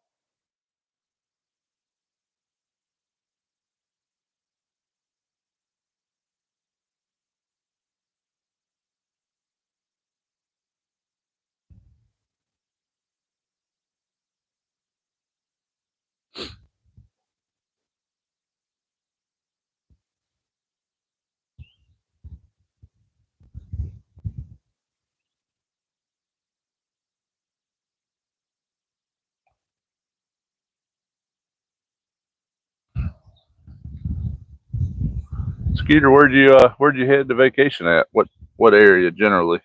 Skeeter, where'd you head to vacation at? What area generally?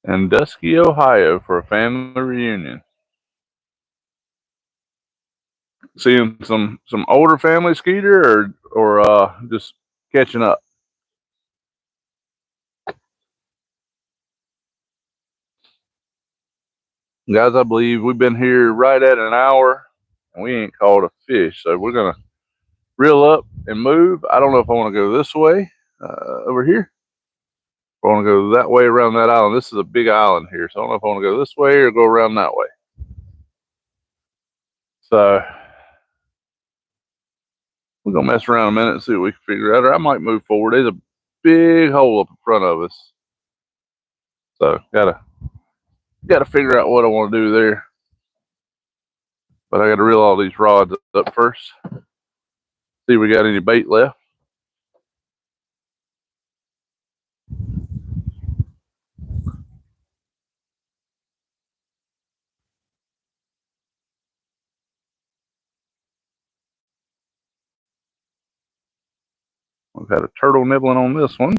In Dusky, Ohio, for a family reunion. Seeing some older family, Skeeter, or just catching up. Guys, I believe we've been here right at an hour, and we ain't caught a fish. So we're gonna reel up and move. I don't know if I want to go this way over here. I want to go that way around that island. This is a big island here, so I don't know if I want to go this way or go around that way. So we're gonna mess around a minute and see what we can figure out. Or I might move forward. There's a big hole up in front of us, so gotta figure out what I want to do there. But I got to reel all these rods up first. See if we got any bait left. We've got a turtle nibbling on this one.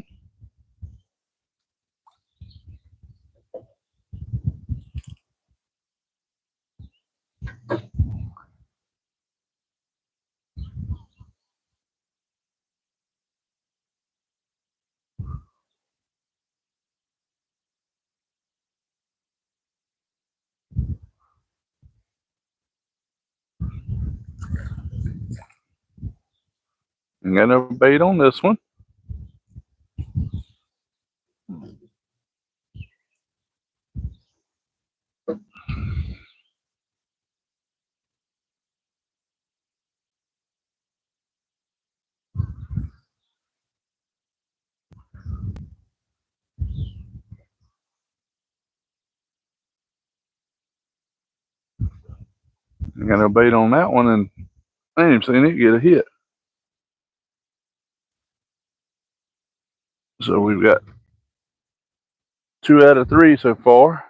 Ain't got no bait on this one. Ain't got no bait on that one, and I ain't even seen it get a hit. So we've got 2 out of 3 so far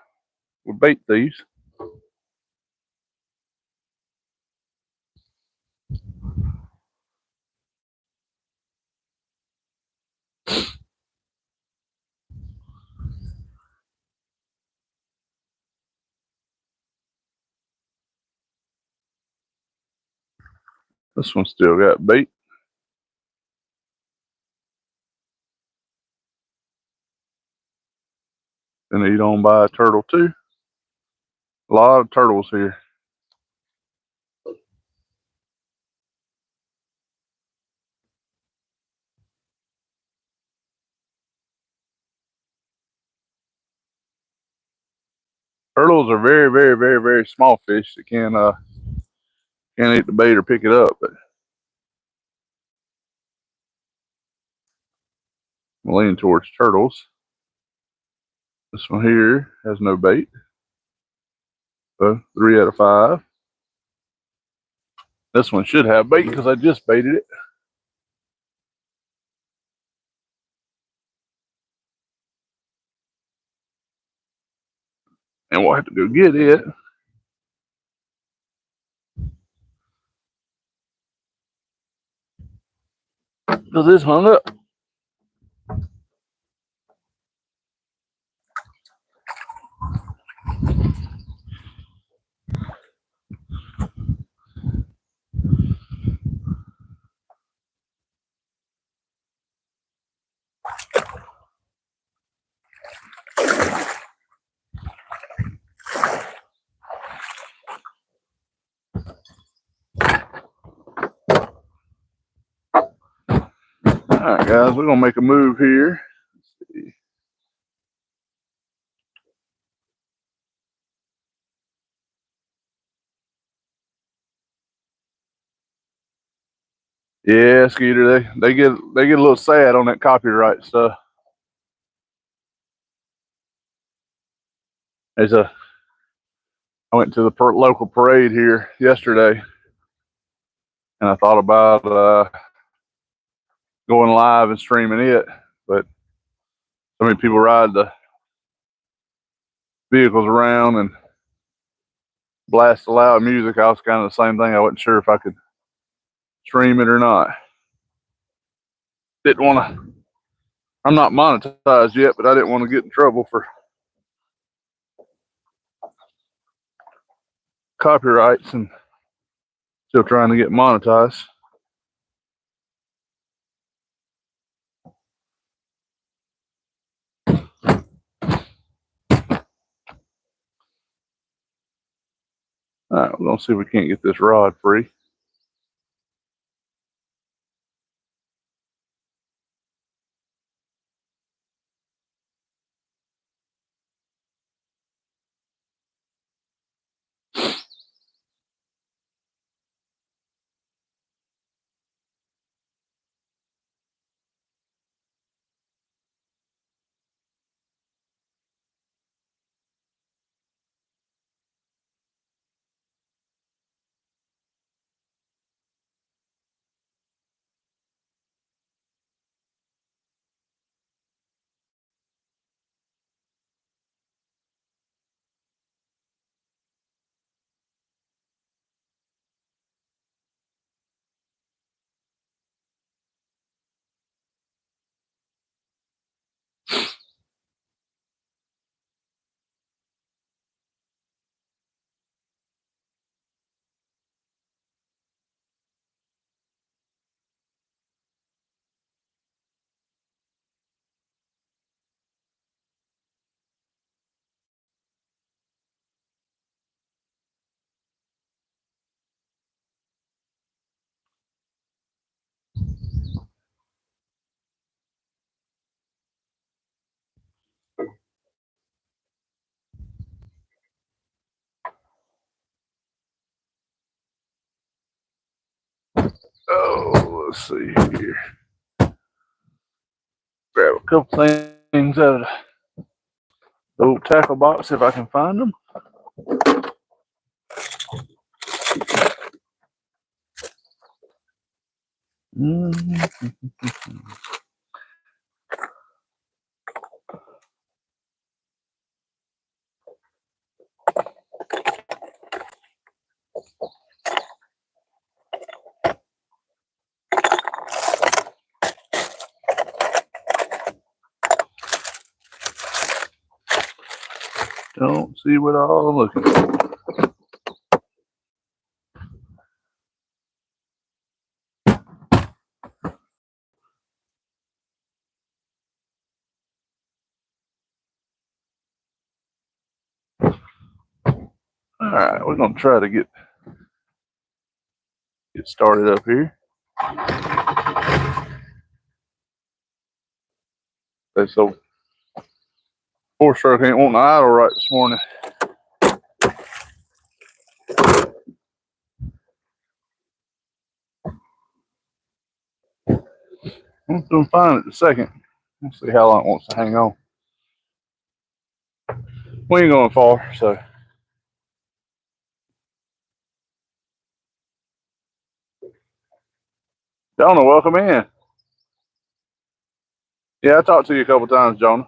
with bait thieves. This one still got bait. And eat on by a turtle too. A lot of turtles here. Turtles are very, very, very, very small fish that can't eat the bait or pick it up. But I'm leaning towards turtles. This one here has no bait. So 3 out of 5. This one should have bait because I just baited it. And we'll have to go get it. Because it's hung up. Alright guys, we're going to make a move here. Let's see. Yeah, Skeeter, they get a little sad on that copyright stuff. I went to the local parade here yesterday, and I thought about going live and streaming it, but so many people ride the vehicles around and blast the loud music. I was kind of the same thing. I wasn't sure if I could stream it or not. Didn't want to. I'm not monetized yet, but I didn't want to get in trouble for copyrights and still trying to get monetized. All right, we're gonna see if we can't get this rod free. Oh, let's see here. Grab a couple things out of the old tackle box if I can find them. Don't see what all I'm looking for. All right, we're gonna try to get started up here. So 4-stroke ain't wanting to idle right this morning. I'm doing fine at the second. Let's see how long it wants to hang on. We ain't going far, so. Jonah, welcome in. Yeah, I talked to you a couple times, Jonah.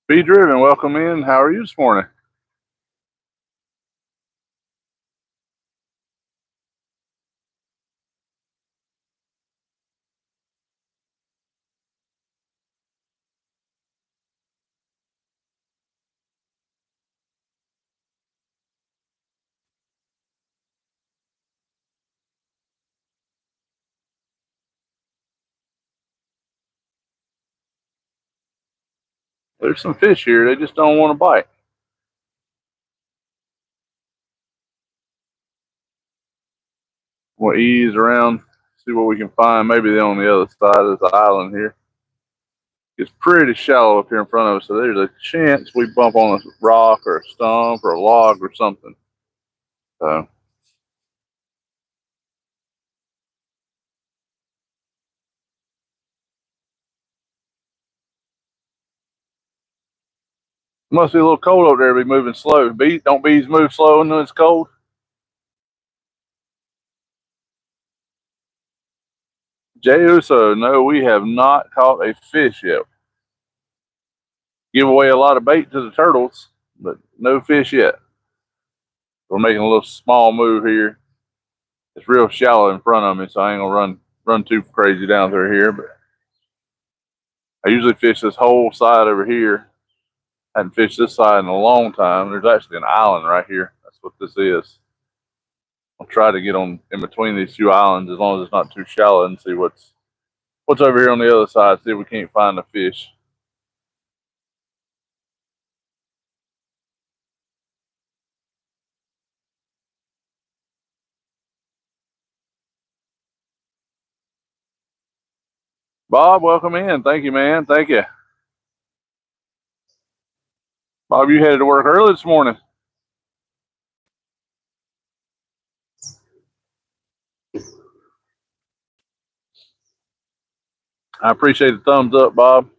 Be driven, welcome in. How are you this morning? There's some fish here. They just don't want to bite. We'll ease around, see what we can find. Maybe they're on the other side of the island here. It's pretty shallow up here in front of us, so there's a chance we bump on a rock or a stump or a log or something. So must be a little cold over there to be moving slow. Don't bees move slow when it's cold? Jay Uso, no, we have not caught a fish yet. Give away a lot of bait to the turtles, but no fish yet. We're making a little small move here. It's real shallow in front of me, so I ain't gonna run too crazy down through here. But I usually fish this whole side over here. I hadn't fished this side in a long time. There's actually an island right here. That's what this is. I'll try to get on in between these two islands as long as it's not too shallow and see what's over here on the other side. See if we can't find a fish. Bob, welcome in. Thank you, man. Thank you. Bob, you headed to work early this morning. I appreciate the thumbs up, Bob.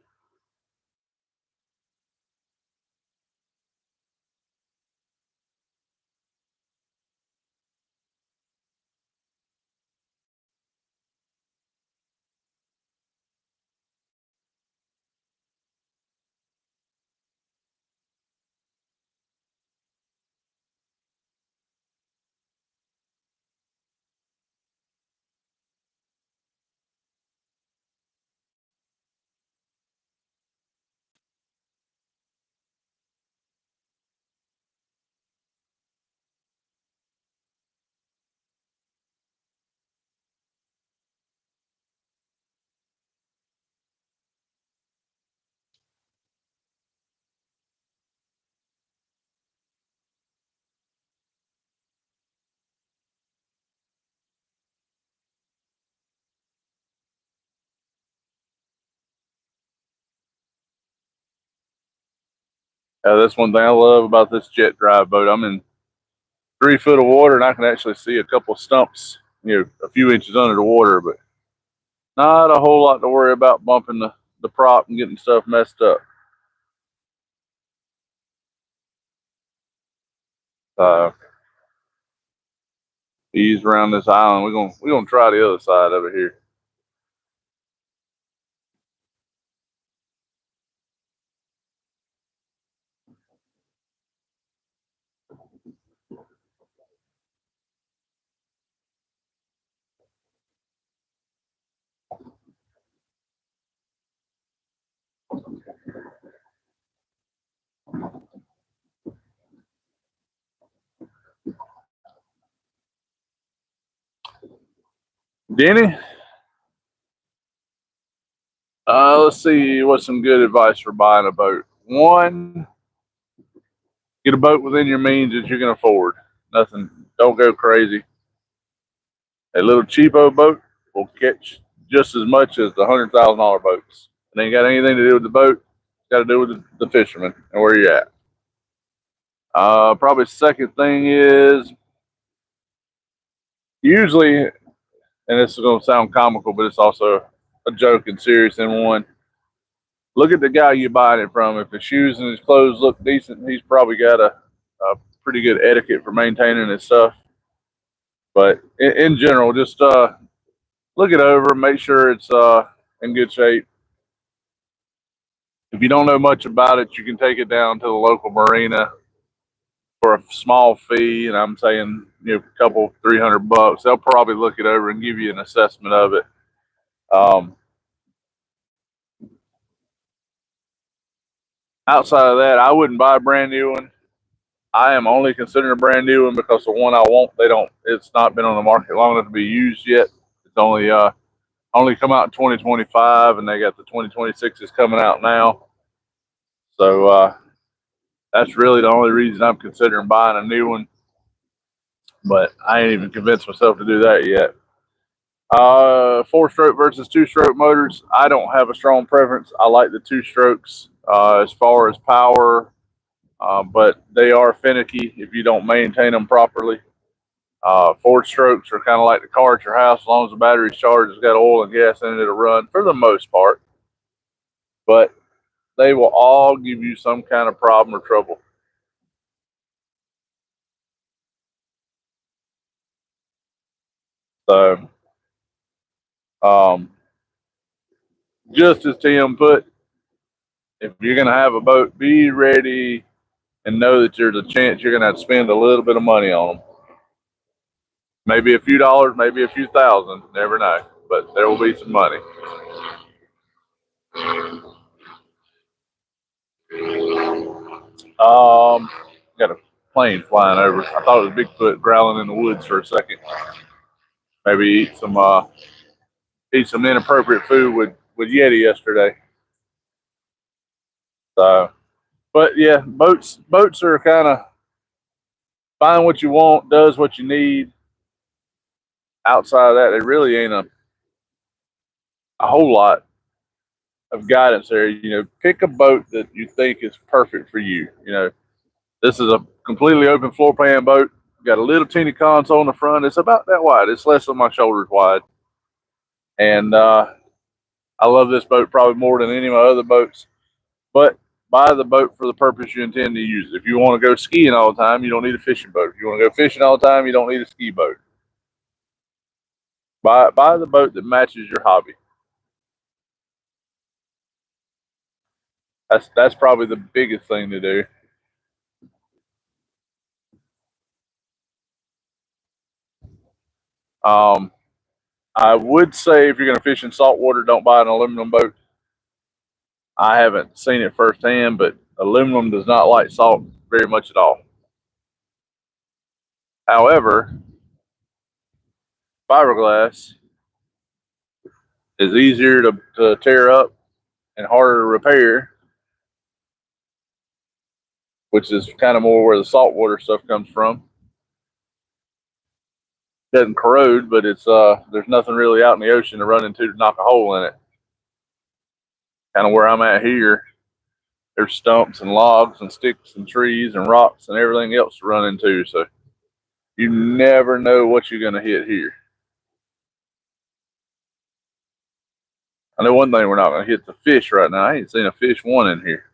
That's one thing I love about this jet drive boat. I'm in 3 foot of water and I can actually see a couple of stumps, a few inches under the water, but not a whole lot to worry about bumping the prop and getting stuff messed up. Ease around this island. We're gonna try the other side over here. Denny, let's see what's some good advice for buying a boat. One, get a boat within your means that you can afford. Nothing, don't go crazy. A little cheapo boat will catch just as much as the $100,000 boats. It ain't got anything to do with the boat. It's got to do with the fisherman and where you're at. Probably second thing is usually, and this is going to sound comical, but it's also a joke and serious in one. Look at the guy you're buying it from. If his shoes and his clothes look decent, he's probably got a pretty good etiquette for maintaining his stuff. But in general, just look it over, make sure it's in good shape. If you don't know much about it, you can take it down to the local marina for a small fee, and I'm saying a couple $300. They'll probably look it over and give you an assessment of it. Outside of that, I wouldn't buy a brand new one. I am only considering a brand new one because the one I want, it's not been on the market long enough to be used yet. It's only come out in 2025, and they got the 2026s coming out now. So that's really the only reason I'm considering buying a new one. But I ain't even convinced myself to do that yet. 4-stroke versus 2-stroke motors. I don't have a strong preference. I like the 2 strokes as far as power, but they are finicky if you don't maintain them properly. 4 strokes are kind of like the car at your house. As long as the battery's charged, it's got oil and gas in it, it'll run for the most part. But they will all give you some kind of problem or trouble. So, just as Tim put, if you're going to have a boat, be ready and know that there's a chance you're going to have to spend a little bit of money on them. Maybe a few dollars, maybe a few thousand, never know. But there will be some money. Got a plane flying over. I thought it was Bigfoot growling in the woods for a second. Maybe eat some inappropriate food with Yeti yesterday. So, but yeah, boats are kind of find what you want, does what you need. Outside of that, there really ain't a whole lot of guidance there. You know, pick a boat that you think is perfect for you. You know, this is a completely open floor plan boat. Got a little teeny console in the front. It's about that wide. It's less than my shoulders wide. And I love this boat probably more than any of my other boats. But buy the boat for the purpose you intend to use it. If you want to go skiing all the time, you don't need a fishing boat. If you want to go fishing all the time, you don't need a ski boat. Buy the boat that matches your hobby. That's probably the biggest thing to do. Um, I would say if you're going to fish in salt water, don't buy an aluminum boat. I haven't seen it firsthand, but aluminum does not like salt very much at all. However, fiberglass is easier to tear up and harder to repair, which is kind of more where the saltwater stuff comes from. It doesn't corrode, but it's there's nothing really out in the ocean to run into to knock a hole in it. Kind of where I'm at here, there's stumps and logs and sticks and trees and rocks and everything else to run into. So you never know what you're going to hit here. I know one thing, we're not going to hit the fish right now. I ain't seen a fish one in here.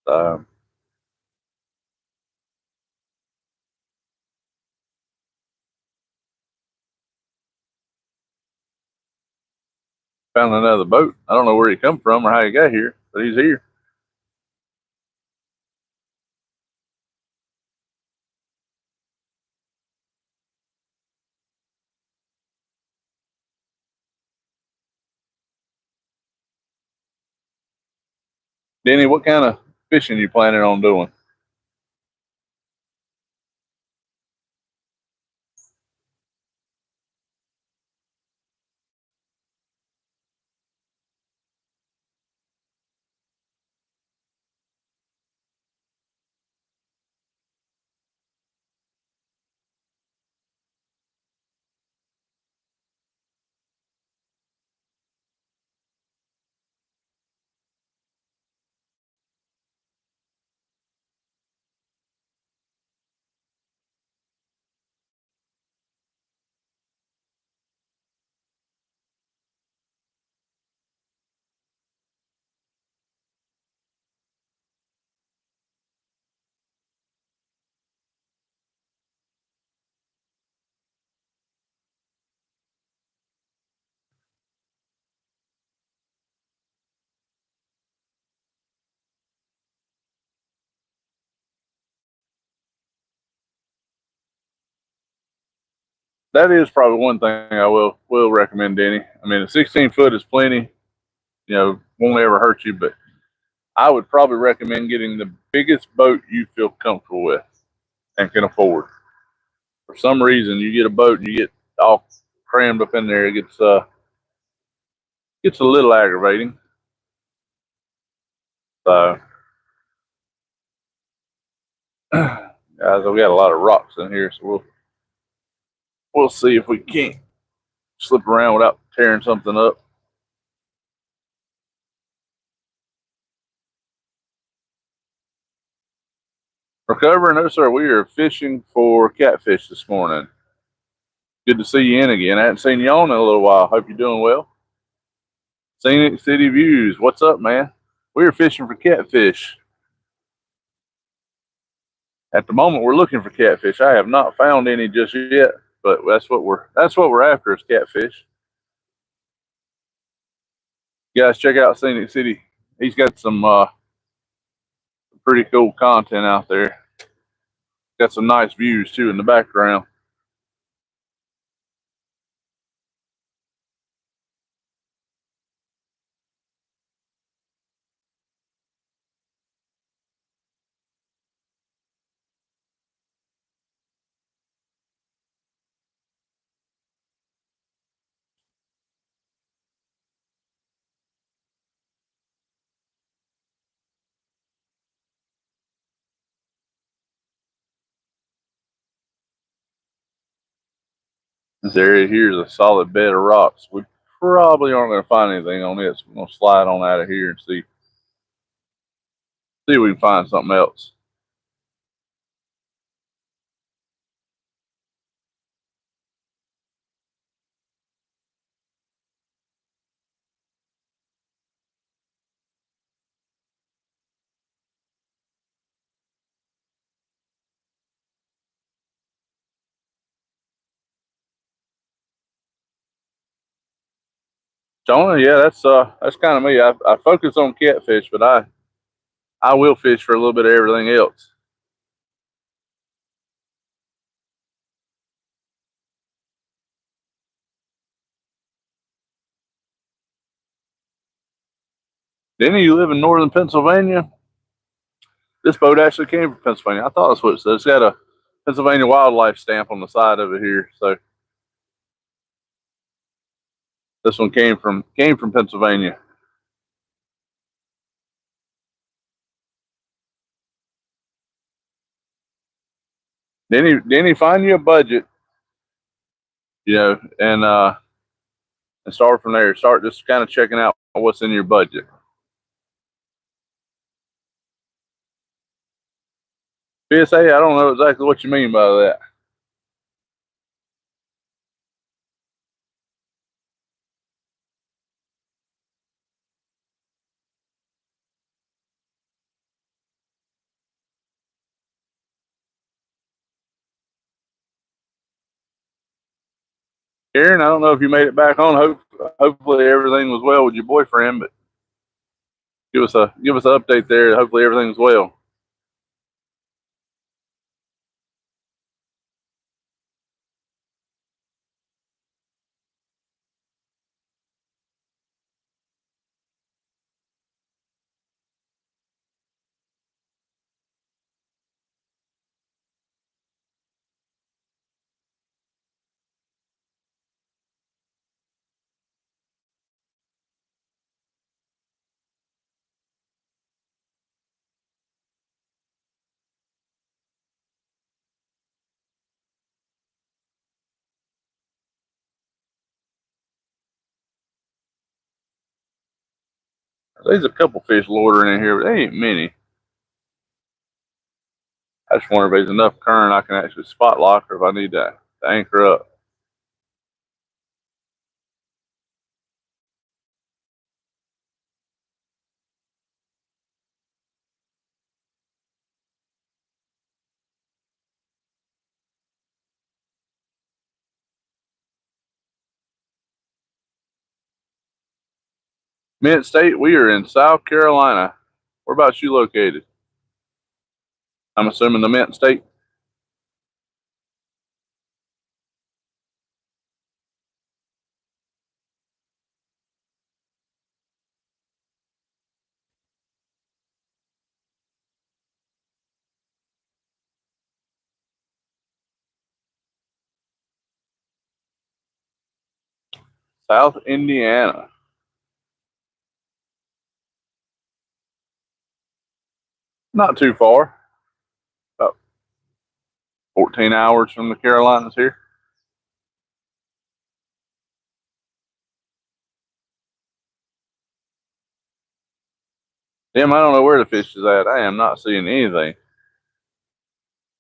Um, Found another boat. I don't know where he come from or how he got here, but he's here. Denny, what kind of fishing you planning on doing? That is probably one thing I will recommend, Denny. I mean, a 16 foot is plenty. You know, won't ever hurt you, but I would probably recommend getting the biggest boat you feel comfortable with and can afford. For some reason, you get a boat and you get all crammed up in there, it gets a little aggravating. So, guys, we got a lot of rocks in here, so we'll see if we can't slip around without tearing something up. Recovering, no sir. We are fishing for catfish this morning. Good to see you in again. I hadn't seen you on in a little while. Hope you're doing well. Scenic City Views, what's up, man? We are fishing for catfish. At the moment, we're looking for catfish. I have not found any just yet, but that's what we're after is catfish. You guys, check out Scenic City. He's got some pretty cool content out there. Got some nice views too in the background. This area here is a solid bed of rocks. We probably aren't going to find anything on it, so we're going to slide on out of here and see if we can find something else. Jonah, yeah, that's kind of me. I focus on catfish, but I will fish for a little bit of everything else. Didn't you live in northern Pennsylvania? This boat actually came from Pennsylvania. I thought that's what it said. It's got a Pennsylvania wildlife stamp on the side of it here. So this one came from Pennsylvania. Then he find you a budget, and start from there. Start just kind of checking out what's in your budget. PSA, I don't know exactly what you mean by that. Karen, I don't know if you made it back on. Hopefully everything was well with your boyfriend, but give us an update there. Hopefully everything's well. There's a couple fish loitering in here, but they ain't many. I just wonder if there's enough current I can actually spot lock, or if I need to anchor up. Mint State, we are in South Carolina. Whereabouts you located? I'm assuming the Mint State. South Indiana. Not too far. About 14 hours from the Carolinas here. Damn, I don't know where the fish is at. I am not seeing anything.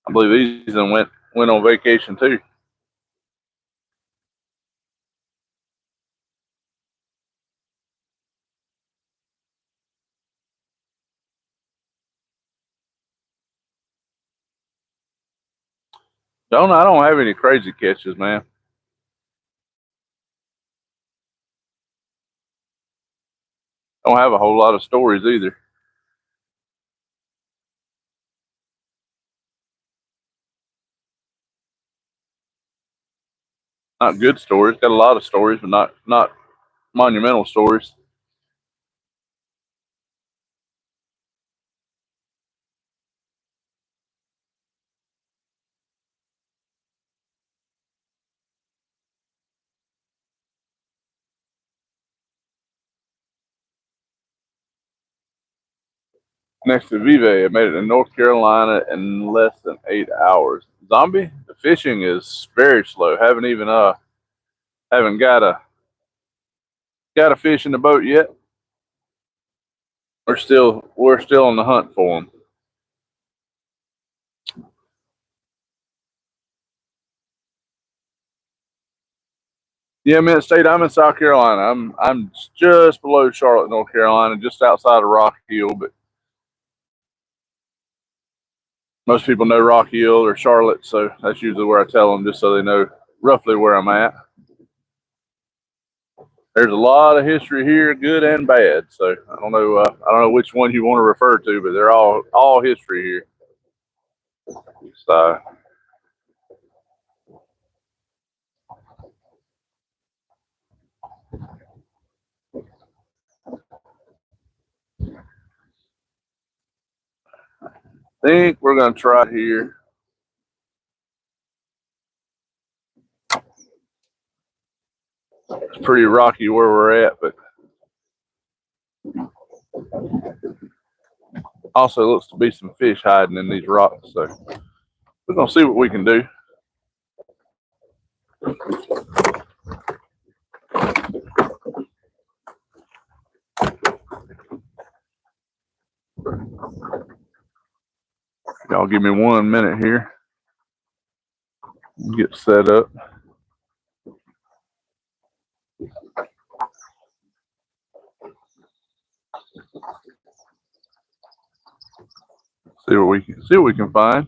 I believe these went on vacation too. I don't have any crazy catches, man. Don't have a whole lot of stories either. Not good stories. Got a lot of stories, but not monumental stories. Next to Vive, I made it to North Carolina in less than 8 hours. Zombie, the fishing is very slow. Haven't got a fish in the boat yet. We're still on the hunt for them. Yeah, Mint State. I'm in South Carolina. I'm just below Charlotte, North Carolina, just outside of Rock Hill. But most people know Rock Hill or Charlotte, so that's usually where I tell them, just so they know roughly where I'm at. There's a lot of history here, good and bad. So I don't know. I don't know which one you want to refer to, but they're all history here. So I think we're gonna try it here. It's pretty rocky where we're at, but also looks to be some fish hiding in these rocks. So we're gonna see what we can do. Y'all give me 1 minute here. Get set up. See what we can find.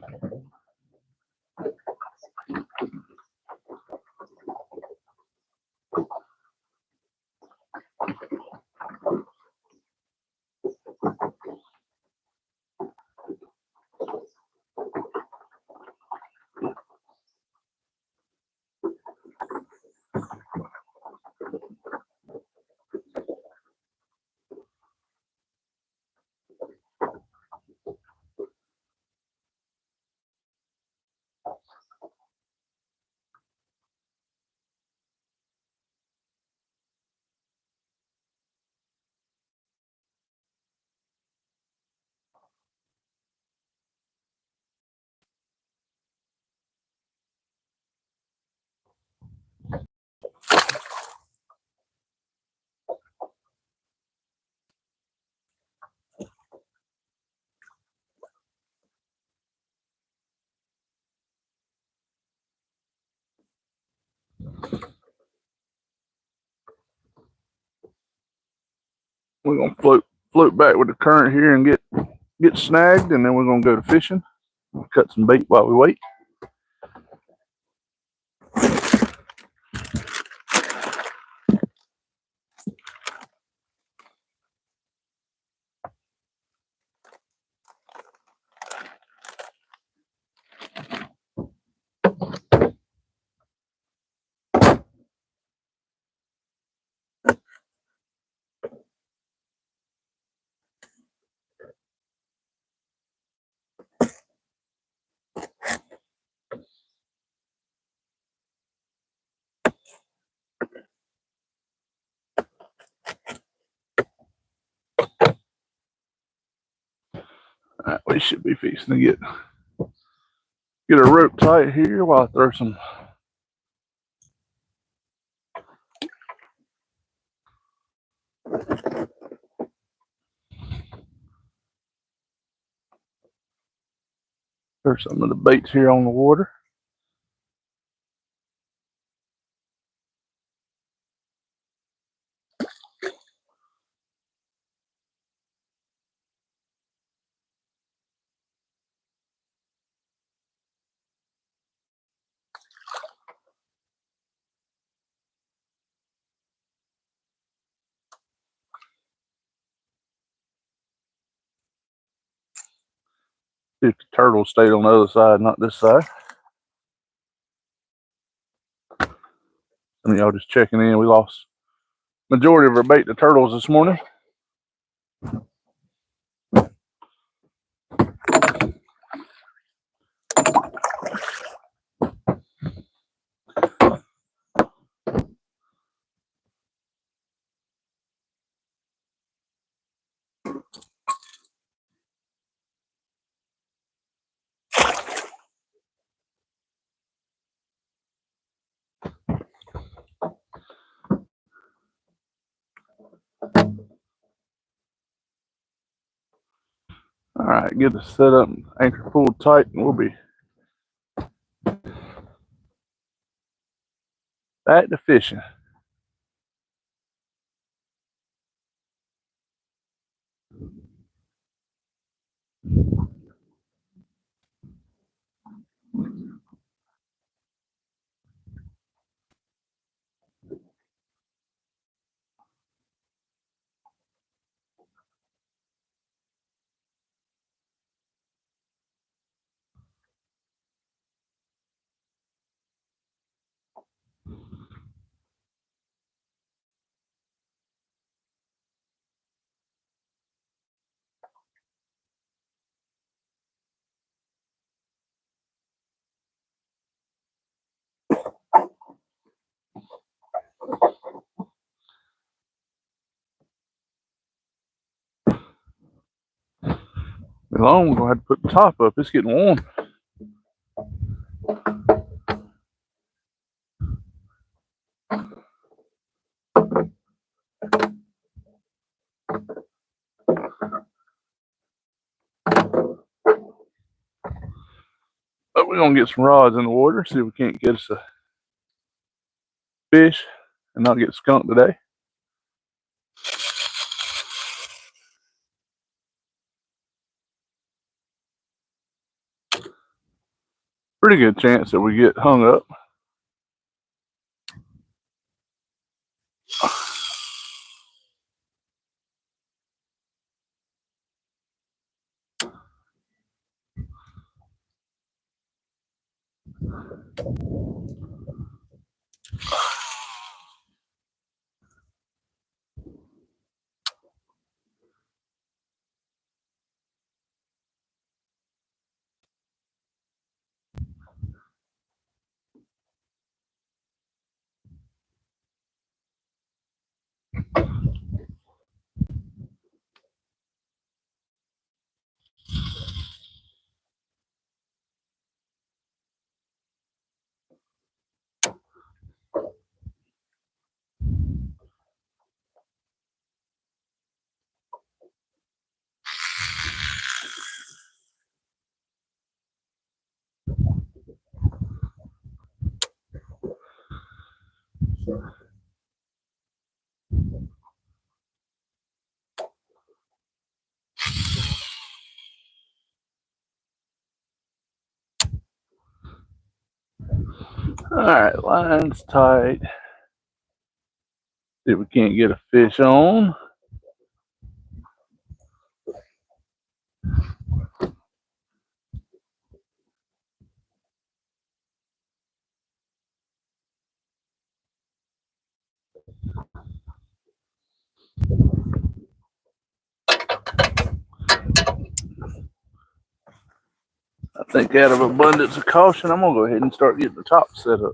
We're gonna float back with the current here and get snagged, and then we're gonna go to fishing. Cut some bait while we wait. Alright, we should be fixing to get a rope tight here while I throw some some of the baits here on the water. See if the turtle stayed on the other side, not this side. Some of y'all just checking in. We lost majority of our bait to turtles this morning. All right, get us set up, anchor pulled tight, and we'll be back to fishing. Long, we're gonna have to put the top up. It's getting warm. But we're gonna get some rods in the water, see if we can't get us a fish and not get skunked today. Pretty good chance that we get hung up. All right, line's tight. See if we can't get a fish on. I think out of abundance of caution, I'm gonna go ahead and start getting the top set up,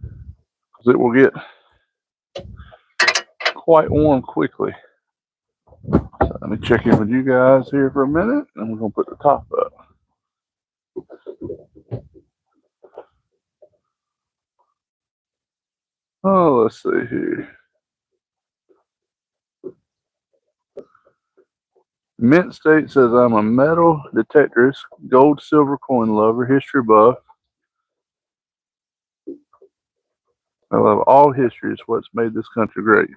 because it will get quite warm quickly. So Let me check in with you guys here for a minute, and we're gonna put the top up. Oh, let's see here. Mint State says I'm a metal detectorist, gold, silver coin lover, history buff. I love all history. It's what's made this country great.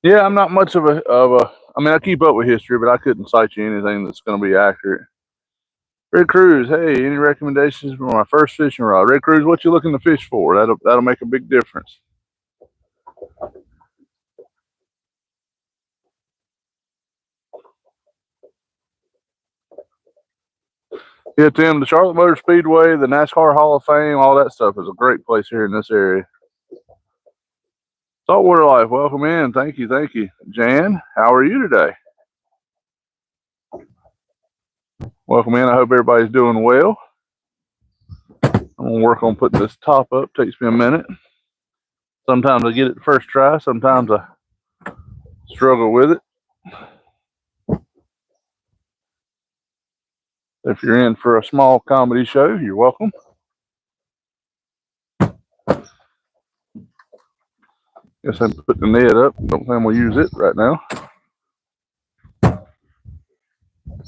Yeah, I'm not much of a. I mean, I keep up with history, but I couldn't cite you anything that's going to be accurate. Red Cruz, hey, any recommendations for my first fishing rod? Red Cruz, what you looking to fish for? That'll make a big difference. Yeah, Tim, the Charlotte Motor Speedway, the NASCAR Hall of Fame, all that stuff is a great place here in this area. Saltwater Life, welcome in. Thank you, thank you. Jan, how are you today? Welcome in. I hope everybody's doing well. I'm gonna work on putting this top up. Takes me a minute. Sometimes I get it the first try. Sometimes I struggle with it. If you're in for a small comedy show, you're welcome. Guess I put the net up. Don't think I'm gonna use it right now.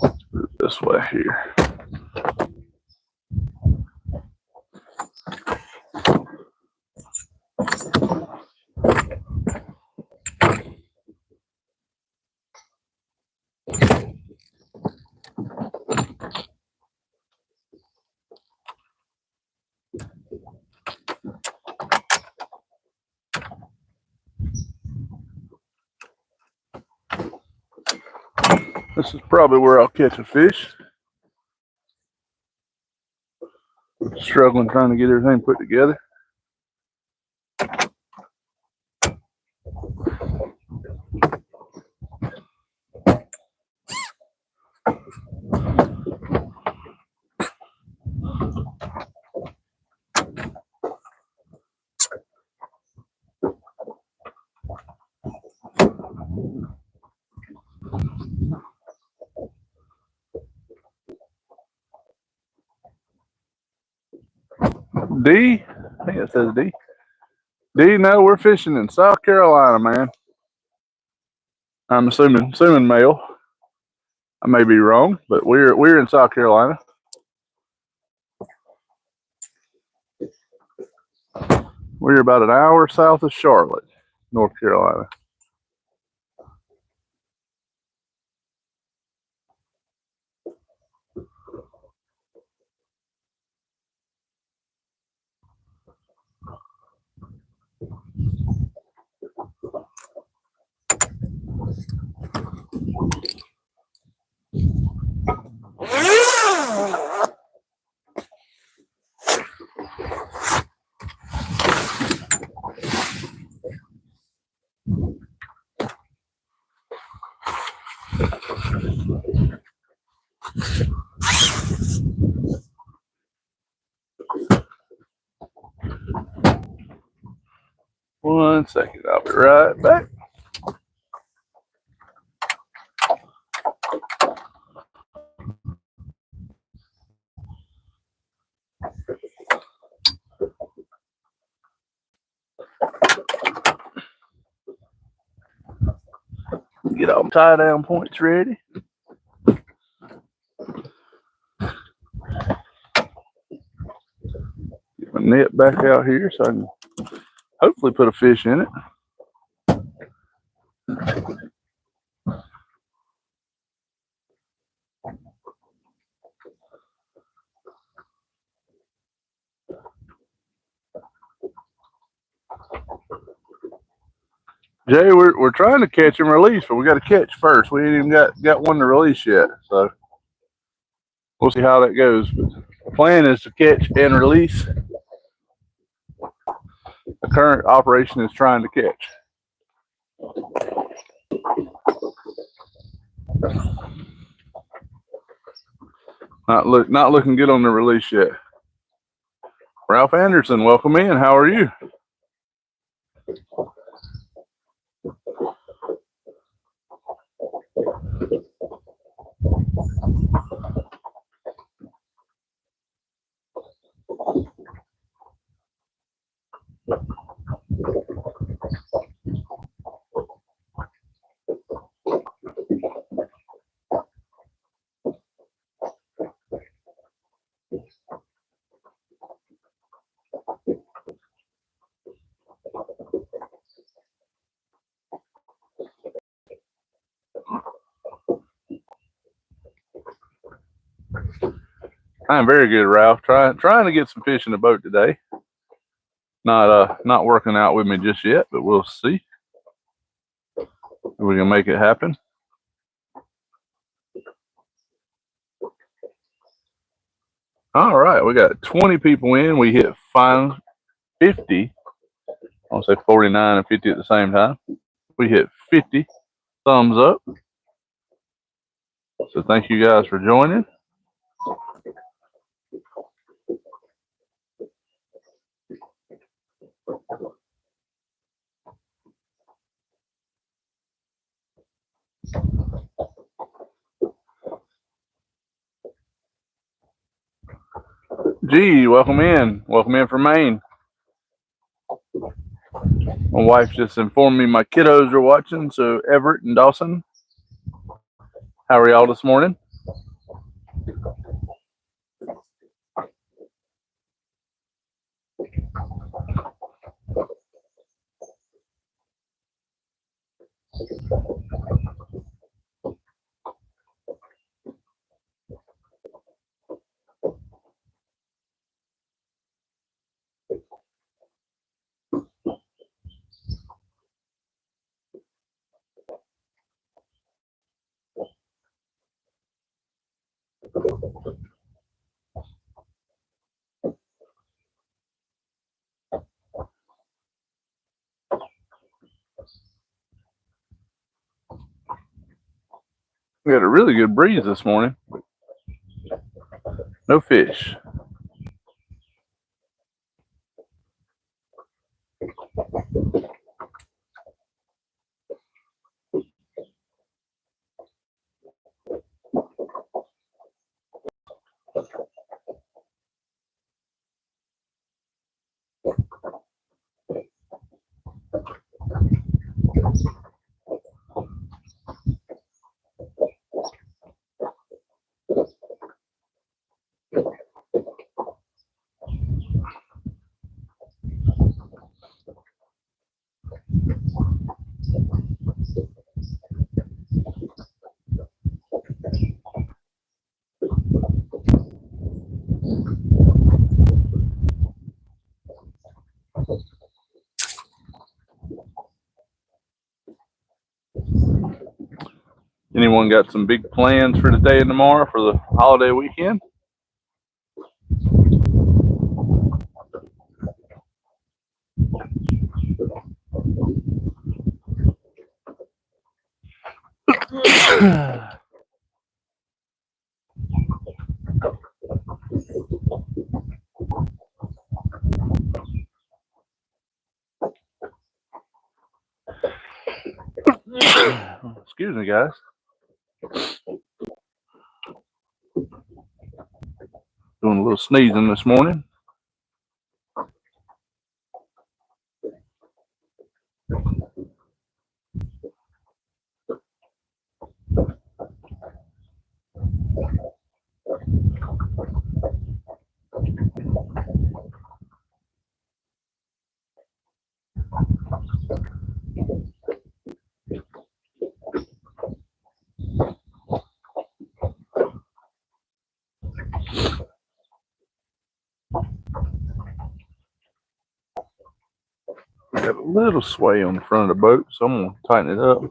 Let's put it this way here. This is probably where I'll catch a fish. Struggling trying to get everything put together. D, I think it says D. D, no, we're fishing in South Carolina, man. I'm assuming male. I may be wrong, but we're in South Carolina. We're about an hour south of Charlotte, North Carolina. One second, I'll be right back. Get all my tie down points ready. Get my net back out here so I can hopefully put a fish in it. Jay, we're trying to catch and release, but we got to catch first. We ain't even got one to release yet, so we'll see how that goes. But the plan is to catch and release. The current operation is trying to catch. Not looking good on the release yet. Ralph Anderson, welcome in. How are you? I'm very good, Ralph. Trying to get some fish in the boat today. Not working out with me just yet, but we'll see if we can make it happen. All right, we got 20 people in. We hit 50. I'll say 49 and 50 at the same time. We hit 50 thumbs up. So thank you guys for joining. Gee, welcome in. Welcome in from Maine. My wife just informed me my kiddos are watching, so Everett and Dawson. How are y'all this morning? We had a really good breeze this morning. No fish. Anyone got some big plans for today and tomorrow for the holiday weekend? Excuse me, guys. Doing a little sneezing this morning. We got a little sway on the front of the boat, so I'm gonna tighten it up.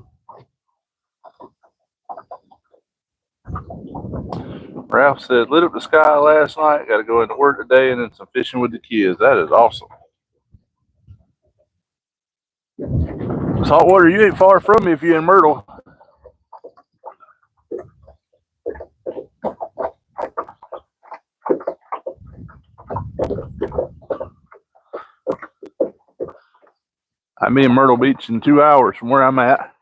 Ralph said, lit up the sky last night, got to go into work today, and then some fishing with the kids. That is awesome. Saltwater, you ain't far from me if you're in Myrtle. I'm in Myrtle Beach in 2 hours from where I'm at.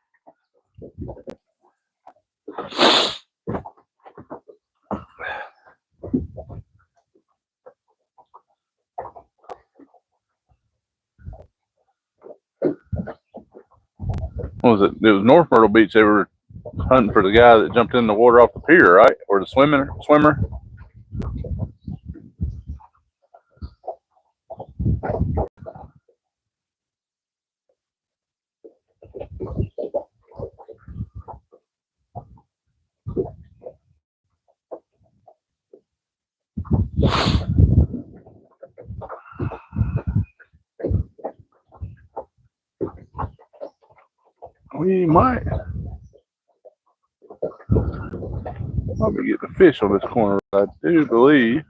What was it? It was North Myrtle Beach. They were hunting for the guy that jumped in the water off the pier, right? Or the swimmer. We might probably get the fish on this corner. I do believe.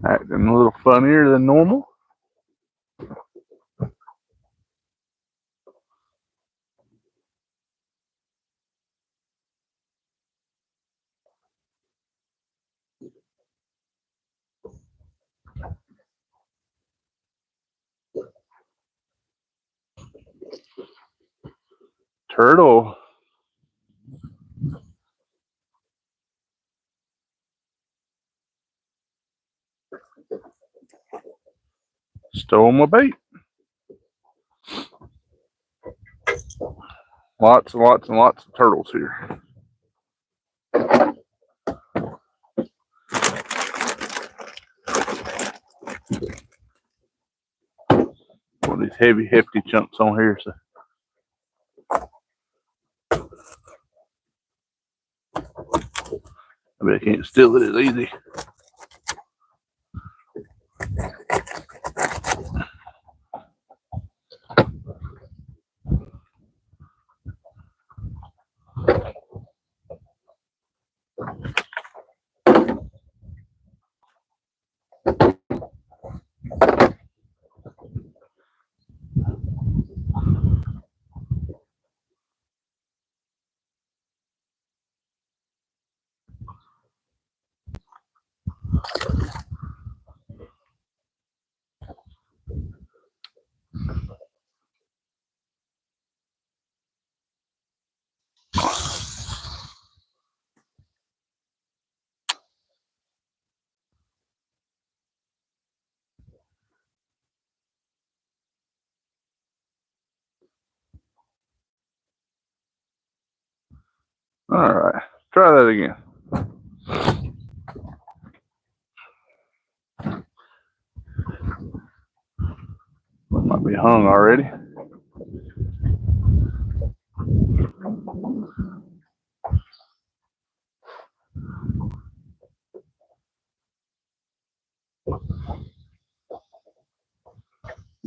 Acting a little funnier than normal. Turtle. Stole my bait. Lots and lots and lots of turtles here. One of these heavy, hefty chunks on here. So I bet I can't steal it as easy. All right, try that again. It might be hung already.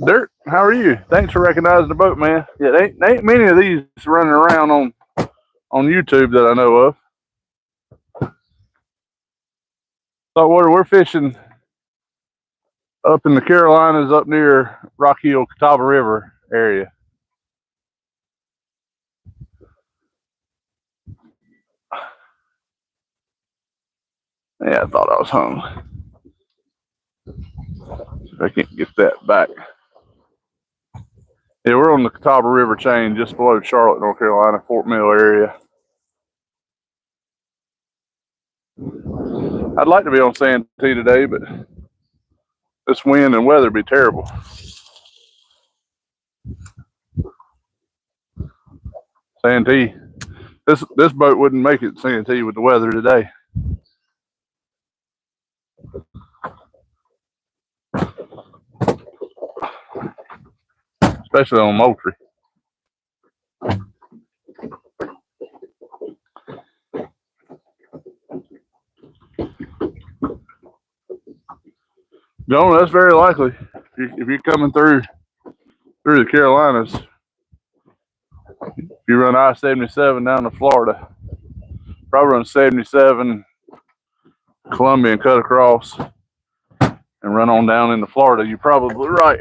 Dirt, how are you? Thanks for recognizing the boat, man. Yeah, there ain't many of these running around on YouTube that I know of. Saltwater, we're fishing up in the Carolinas, up near Rock Hill, Catawba River area. Yeah, I thought I was hung. If I can't get that back. Yeah, we're on the Catawba River chain just below Charlotte, North Carolina, Fort Mill area. I'd like to be on Santee today, but this wind and weather would be terrible. Santee. This boat wouldn't make it Santee with the weather today. Especially on Moultrie. John, that's very likely. If you're coming through the Carolinas, if you run I-77 down to Florida, probably run 77 Columbia and cut across and run on down into Florida, you're probably right.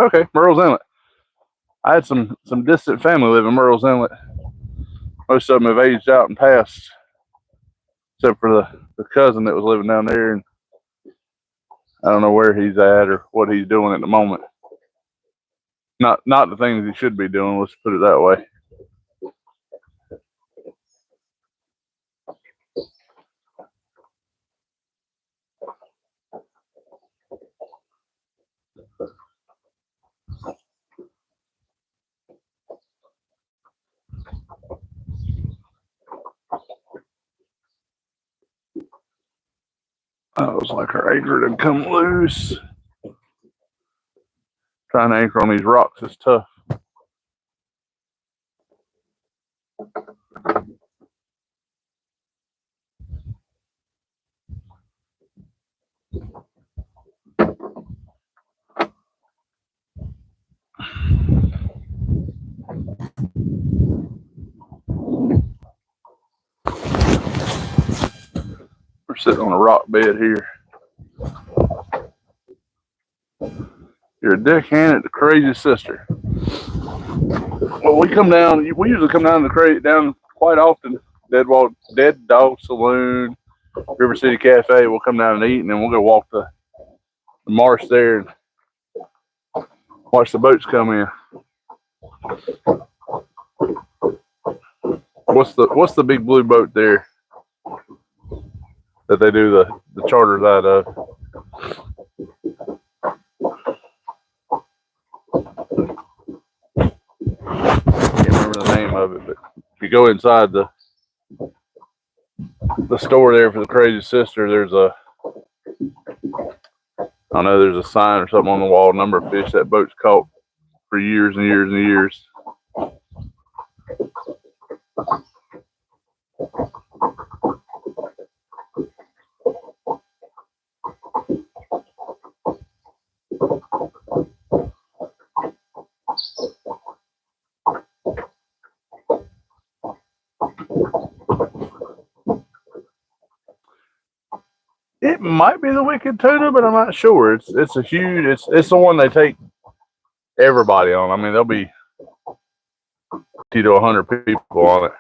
Okay, Murrells Inlet. I had some distant family live in Murrells Inlet. Most of them have aged out and passed, except for the cousin that was living down there, and I don't know where he's at or what he's doing at the moment. Not the things he should be doing, let's put it that way. I was like, her anchor didn't come loose. Trying to anchor on these rocks is tough. We're sitting on a rock bed here. You're a deckhand at the Crazy Sister. Well, we come down. We usually come down down quite often. Dead Dog Saloon, River City Cafe. We'll come down and eat, and then we'll go walk the marsh there and watch the boats come in. What's the big blue boat there that they do the charters out of? Can't remember the name of it, but if you go inside the store there for the Crazy Sister, there's a sign or something on the wall, number of fish that boat's caught for years and years and years. It might be the wicked tuna, but I'm not sure. It's a huge. It's the one they take everybody on. I mean, there'll be 50 to 100 people on it.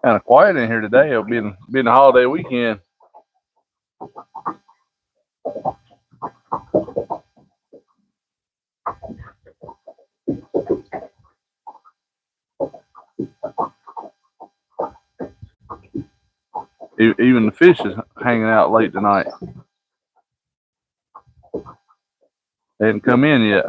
Kind of quiet in here today. It'll be the holiday weekend. Even the fish is hanging out late tonight. They hadn't come in yet.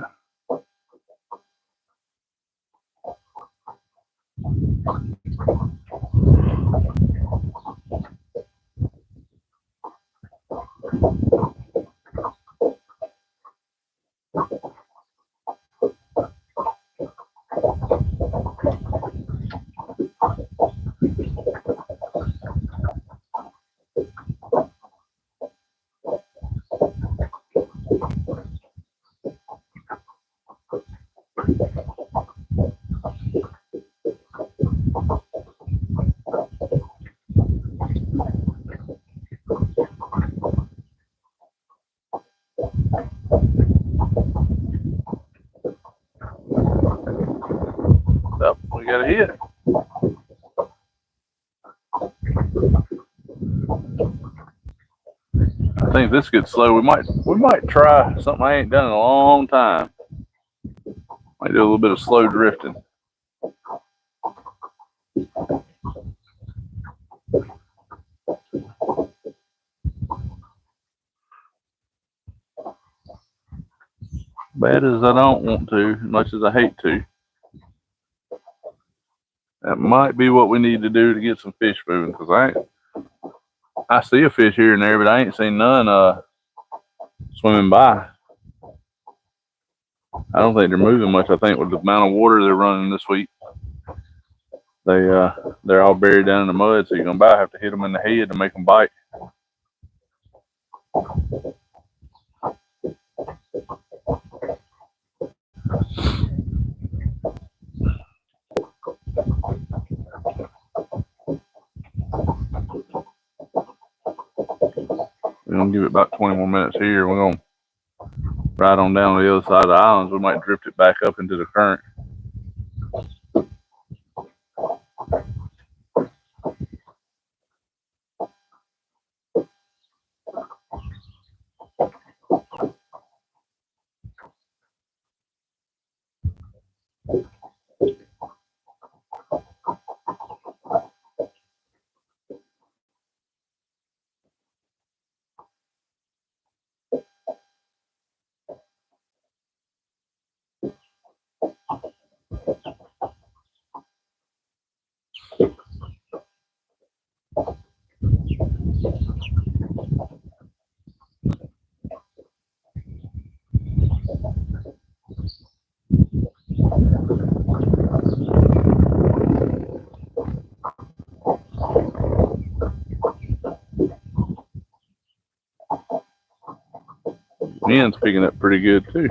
got a hit. I think this gets slow. We might try something I ain't done in a long time. Might do a little bit of slow drifting. Bad as I don't want to, much as I hate to. That might be what we need to do to get some fish moving, because I see a fish here and there, but I ain't seen none swimming by. I don't think they're moving much. I think with the amount of water they're running this week, they're all buried down in the mud, so you're gonna about have to hit them in the head to make them bite. We're gonna give it about 20 more minutes here. We're gonna ride on down to the other side of the islands. We might drift it back up into the current. Wind's picking up pretty good too.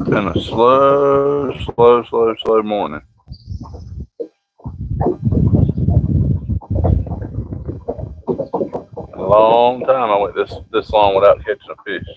Been a slow morning. A long time I went this long without catching a fish.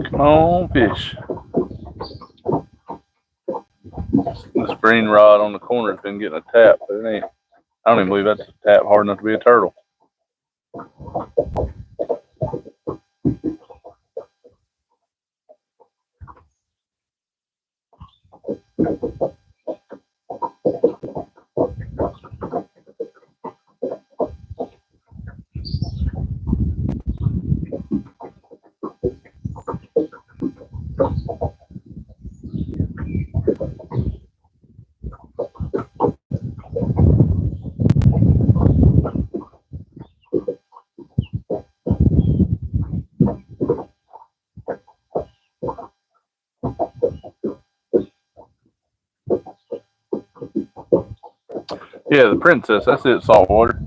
Come on, fish. This green rod on the corner has been getting a tap, but it ain't. I don't even believe that's a tap hard enough to be a turtle. Yeah, the Princess. That's it, saltwater.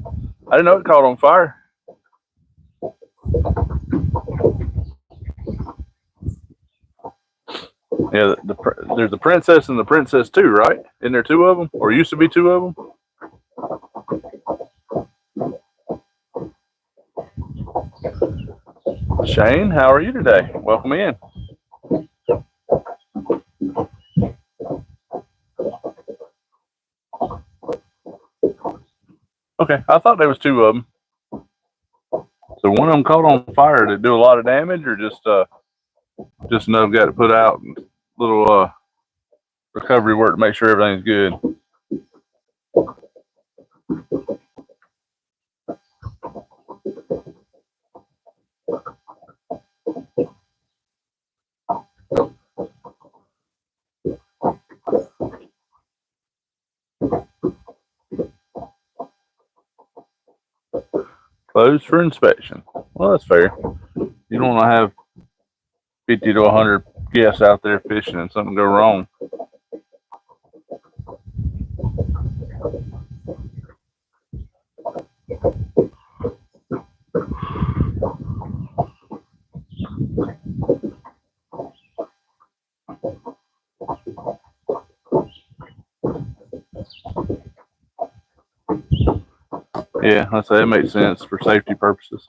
I didn't know it caught on fire. Yeah, there's the Princess and the Princess 2, right? Isn't there two of them? Or used to be two of them? Shane, how are you today? Welcome in. Okay, I thought there was two of them. So one of them caught on fire. Did it do a lot of damage, or just enough got to put out and little recovery work to make sure everything's good? Closed for inspection. Well, that's fair. You don't want to have 50 to 100 guests out there fishing and something go wrong. Yeah, I say it makes sense for safety purposes.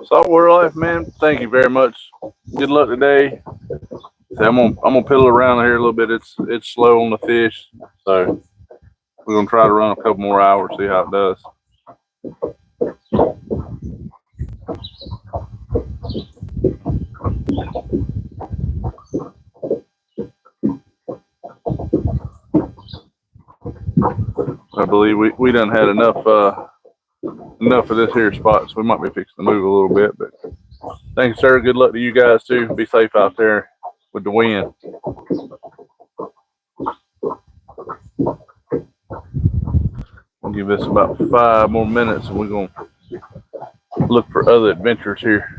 Saltwater life, man. Thank you very much. Good luck today. So I'm gonna piddle around here a little bit. It's slow on the fish, so we're gonna try to run a couple more hours, see how it does. I believe we done had enough of this here spot, so we might be fixing to move a little bit. But thank you, sir. Good luck to you guys too. Be safe out there with the wind. We'll give this about 5 more minutes, and we're gonna look for other adventures here.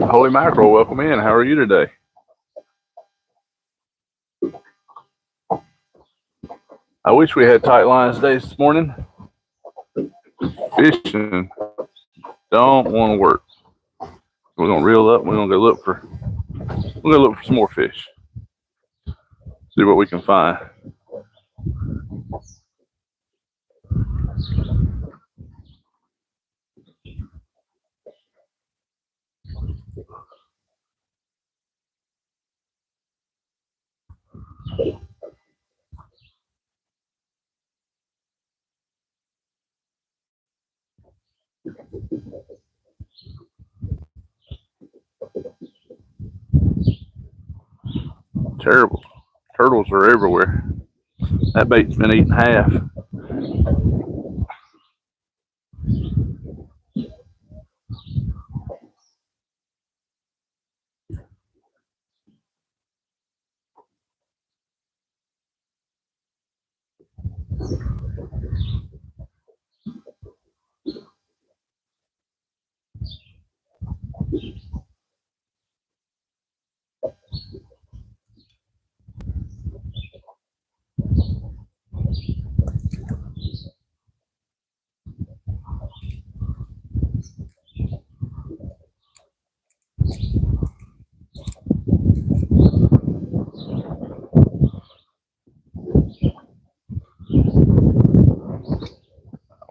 Holy mackerel, welcome in. How are you today? I wish we had tight lines days this morning. Fishing don't want to work. We're gonna reel up. We're gonna look for some more fish. See what we can find. Terrible. Turtles are everywhere. That bait's been eaten half.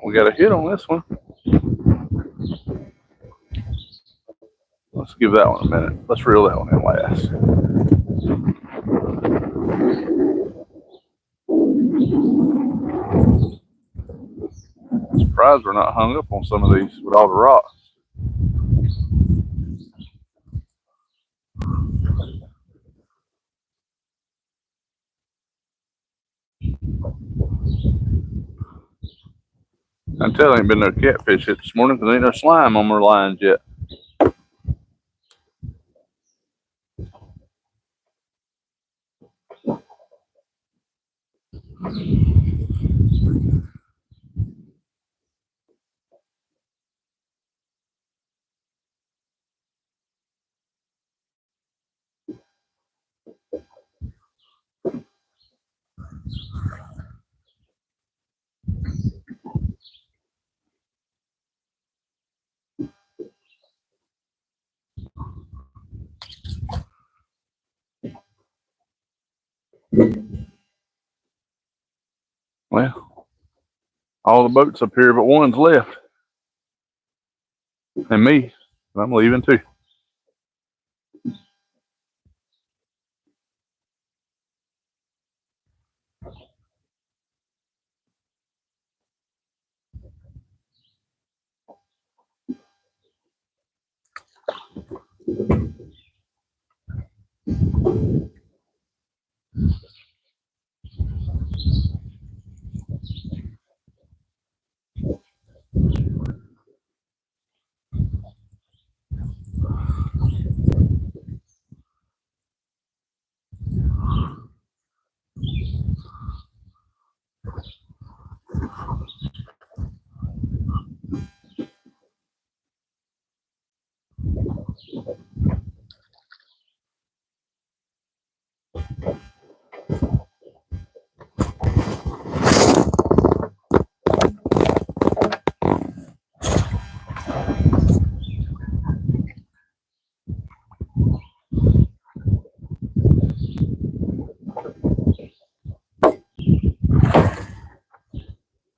We got a hit on this one. Let's give that one a minute. Let's reel that one in last. Surprised we're not hung up on some of these with all the rocks. I'm telling you, ain't been no catfish hit this morning because ain't no slime on our lines yet. Well, all the boats up here but one's left. And me. I'm leaving too.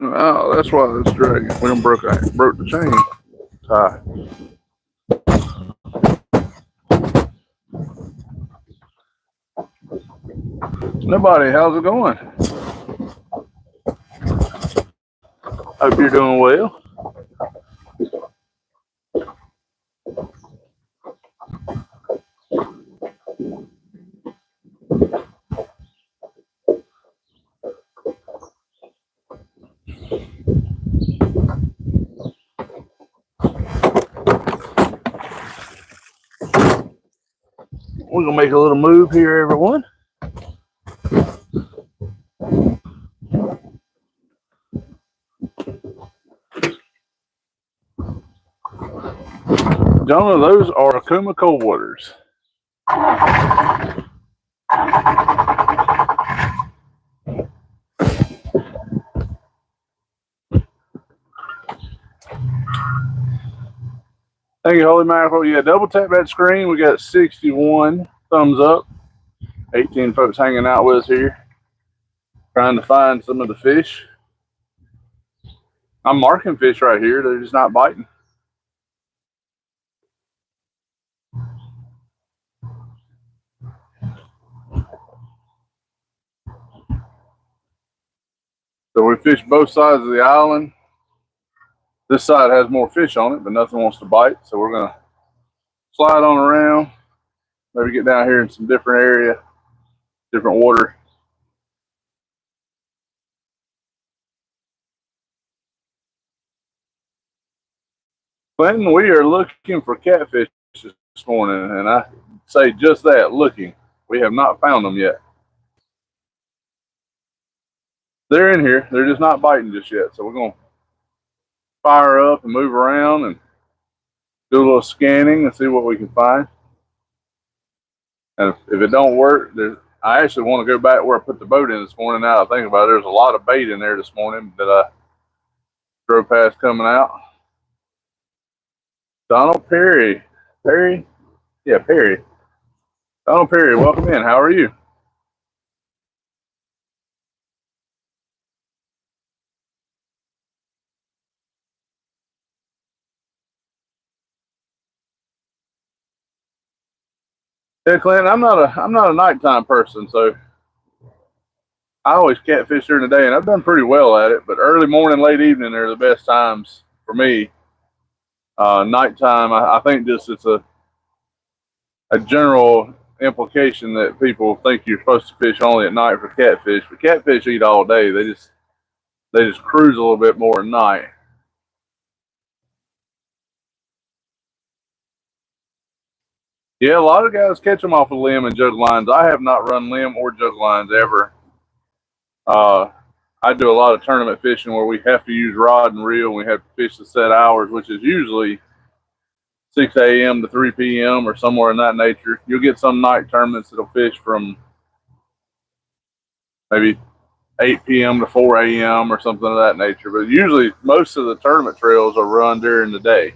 Oh, that's why it's dragging. We done broke the chain tie. Nobody, how's it going? Hope you're doing well. We're gonna make a little move here, everyone. Gentlemen, those are Akuma cold waters. Thank you, Holy Mackerel. Yeah, double tap that screen. We got 61 thumbs up. 18 folks hanging out with us here, trying to find some of the fish. I'm marking fish right here. They're just not biting. So we fished both sides of the island. This side has more fish on it, but nothing wants to bite. So we're going to slide on around, maybe get down here in some different area, different water. Clinton, we are looking for catfish this morning, and I say just that, looking. We have not found them yet. They're in here. They're just not biting just yet. So we're going to fire up and move around and do a little scanning and see what we can find. And if it don't work, I actually want to go back where I put the boat in this morning. Now I think about it, there's a lot of bait in there this morning that I drove past coming out. Donald Perry. Perry? Yeah, Perry. Donald Perry, welcome in. How are you? Yeah, Clint, I'm not a nighttime person, so I always catfish during the day, and I've done pretty well at it. But early morning, late evening are the best times for me. Nighttime, I think just it's a general implication that people think you're supposed to fish only at night for catfish. But catfish eat all day. They just cruise a little bit more at night. Yeah, a lot of guys catch them off of limb and jug lines. I have not run limb or jug lines ever. I do a lot of tournament fishing where we have to use rod and reel, and we have to fish the set hours, which is usually 6 a.m. to 3 p.m. or somewhere in that nature. You'll get some night tournaments that'll fish from maybe 8 p.m. to 4 a.m. or something of that nature. But usually most of the tournament trails are run during the day.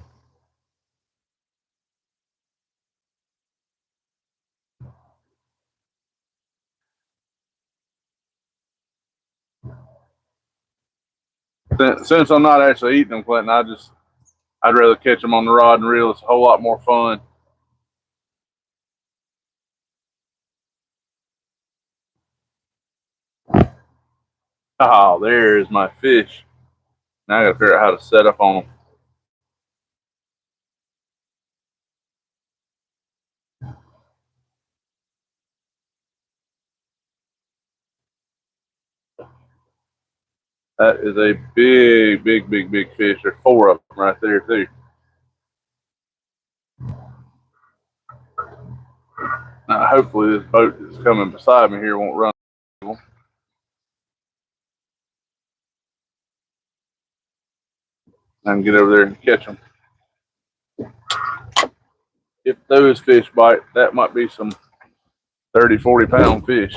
Since I'm not actually eating them, Clinton, I'd rather catch them on the rod and reel. It's a whole lot more fun. Oh, there's my fish. Now I gotta figure out how to set up on them. That is a big fish. There's 4 of them right there too. Now, hopefully this boat that's coming beside me here won't run. I can get over there and catch them. If those fish bite, that might be some 30, 40 pound fish.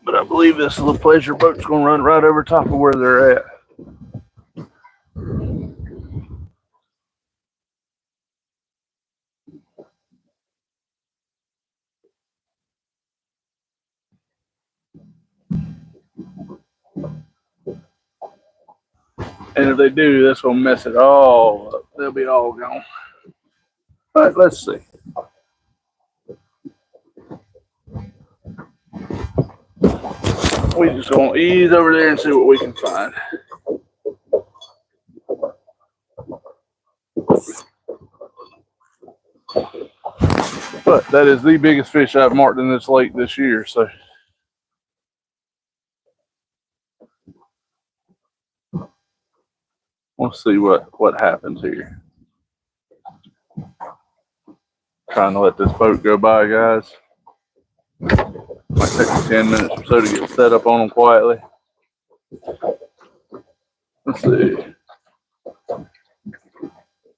But I believe this little pleasure boat's going to run right over top of where they're at. And if they do, that's going to mess it all up. They'll be all gone. But let's see. We just going to ease over there and see what we can find. But that is the biggest fish I've marked in this lake this year. So we'll see what happens here. trying to let this boat go by, guys. Might take me 10 minutes or so to get set up on them quietly. Let's see.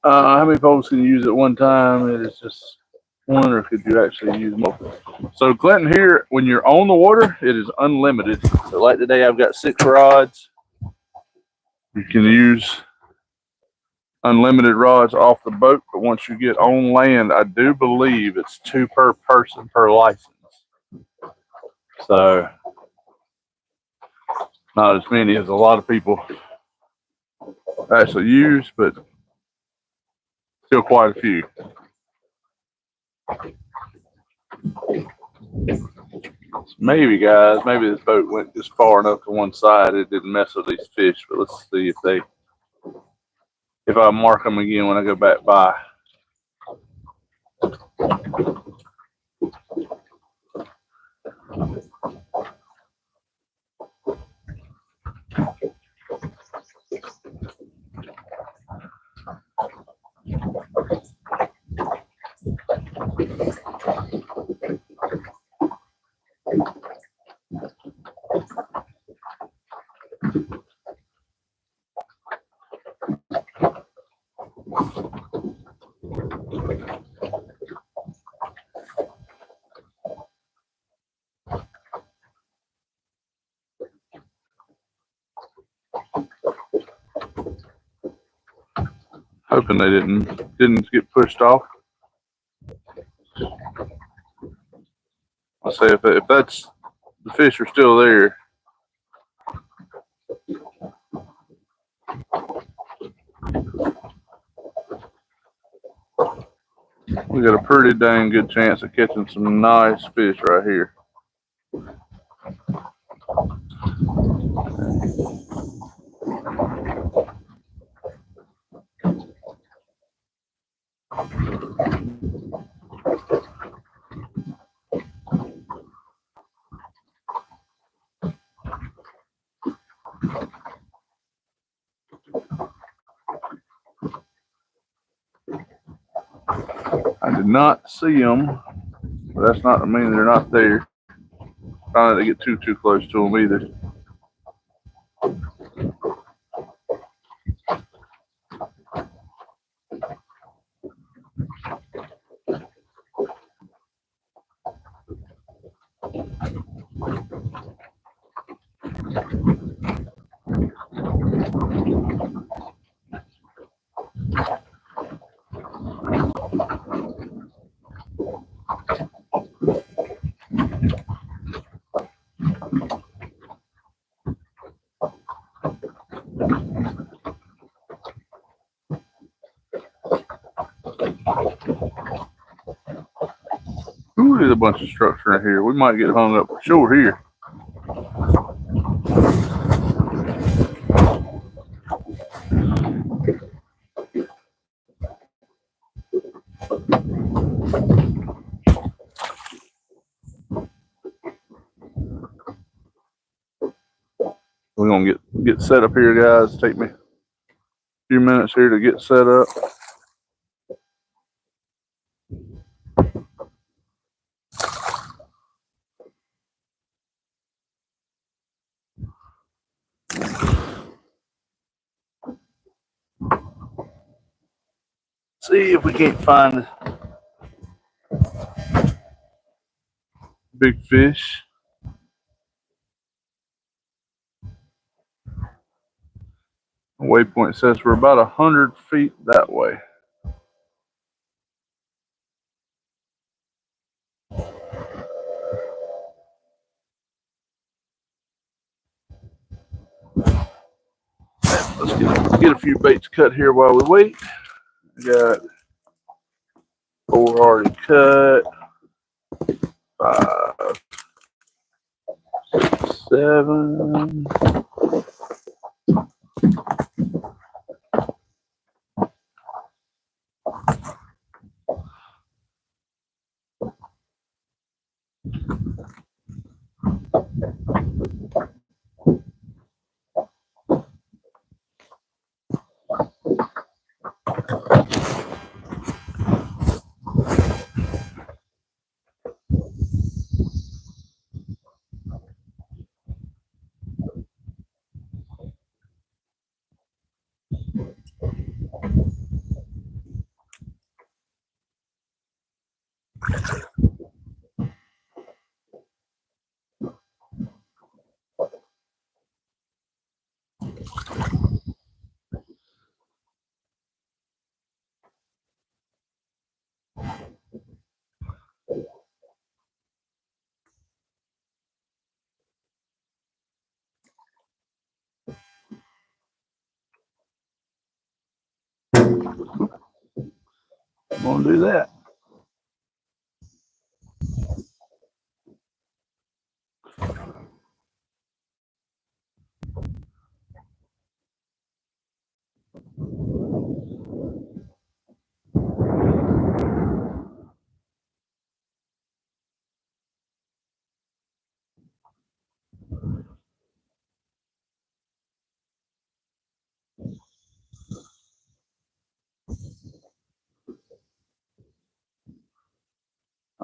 How many poles can you use at one time? It is just one, or could you actually use multiple? So Clinton, here, when you're on the water, it is unlimited. So like today, I've got 6 rods. You can use unlimited rods off the boat, but once you get on land, I do believe it's 2 per person per license. So not as many as a lot of people actually use, but still quite a few. Maybe, guys, maybe this boat went just far enough to one side it didn't mess with these fish, but let's see if I mark them again when I go back by. Hoping they didn't get pushed off. I'll say if that's the fish are still there. We got a pretty dang good chance of catching some nice fish right here. I did not see them, but that's not to mean they're not there. Trying not to get too close to them either. Ooh, there's a bunch of structure in here. We might get hung up for sure here. We're gonna get set up here, guys. Take me a few minutes here to get set up. See if we can't find big fish. The waypoint says we're about 100 feet that way. Let's get a few baits cut here while we wait. We got 4 already cut. 5, 6, 7. I'm gonna do that.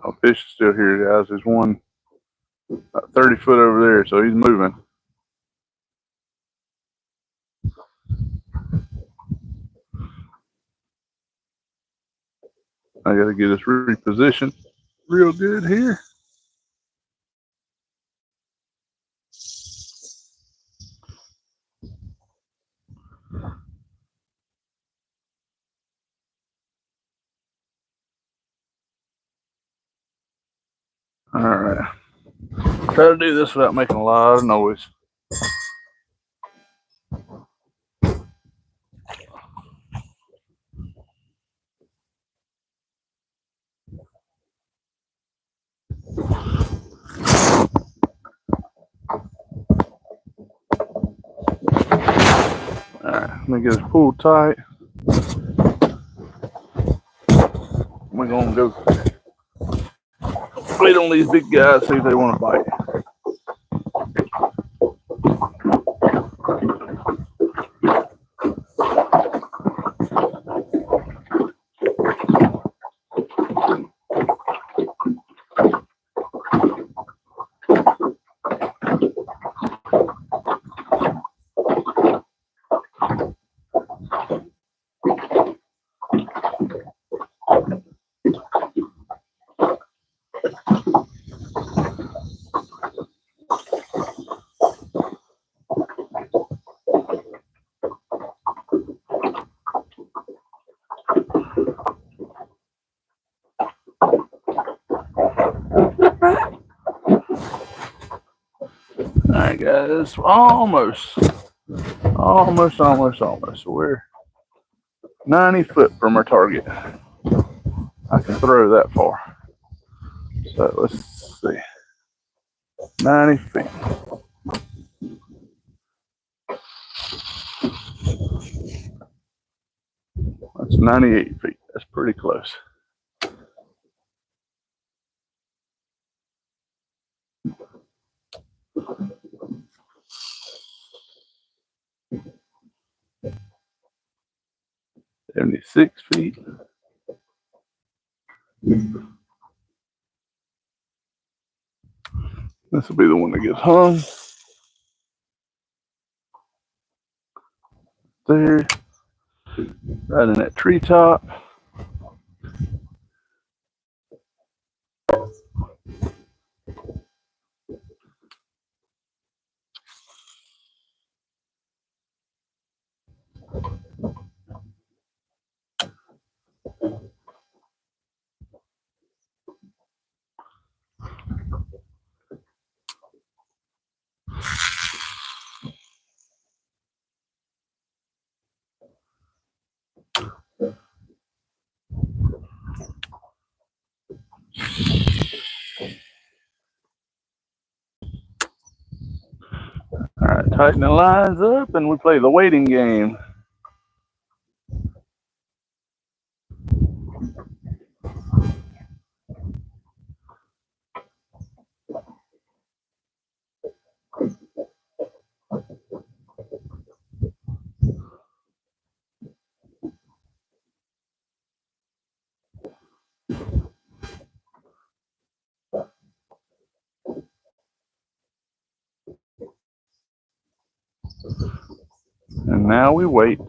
Oh, fish is still here, guys. There's one about 30 foot over there, so he's moving. I gotta get us repositioned real good here. All right. Try to do this without making a lot of noise. All right, let me get this pulled tight. We're gonna go wait on these big guys, see if they want to bite. Alright guys, almost. So we're 90 foot from our target. I can throw that far. So let's see. 90 feet. That's 98 feet. That's pretty close. $76 feet. This will be the one that gets hung. There. Right in that treetop. All right, tighten the lines up and we play the waiting game. And now we wait.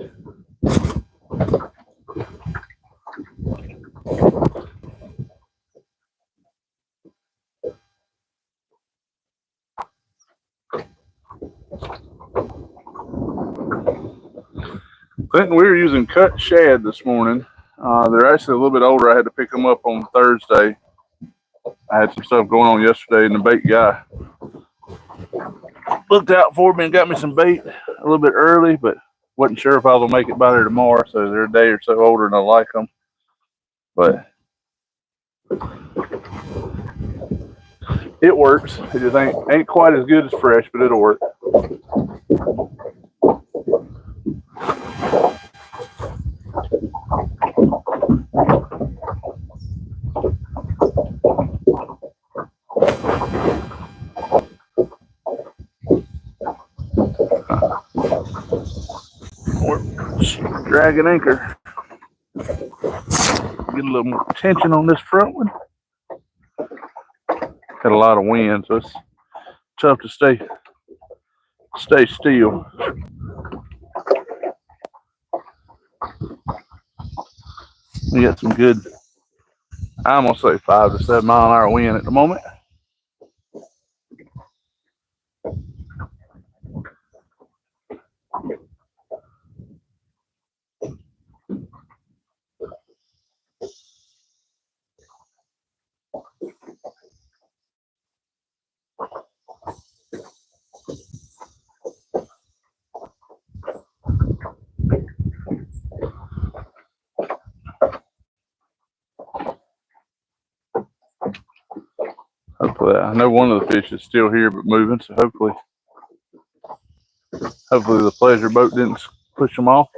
Clinton, we were using cut shad this morning. They're actually a little bit older. I had to pick them up on Thursday. I had some stuff going on yesterday, and the bait guy looked out for me and got me some bait a little bit early, but wasn't sure if I was gonna make it by there tomorrow. So they're a day or so older, and I like them. But it works. It just ain't quite as good as fresh, but it'll work. We're dragging anchor. Get a little more tension on this front one. Got a lot of wind, so it's tough to stay still. We got some good, I'm gonna say 5 to 7 mile an hour wind at the moment. Hopefully, I know one of the fish is still here but moving, so hopefully the pleasure boat didn't push them off.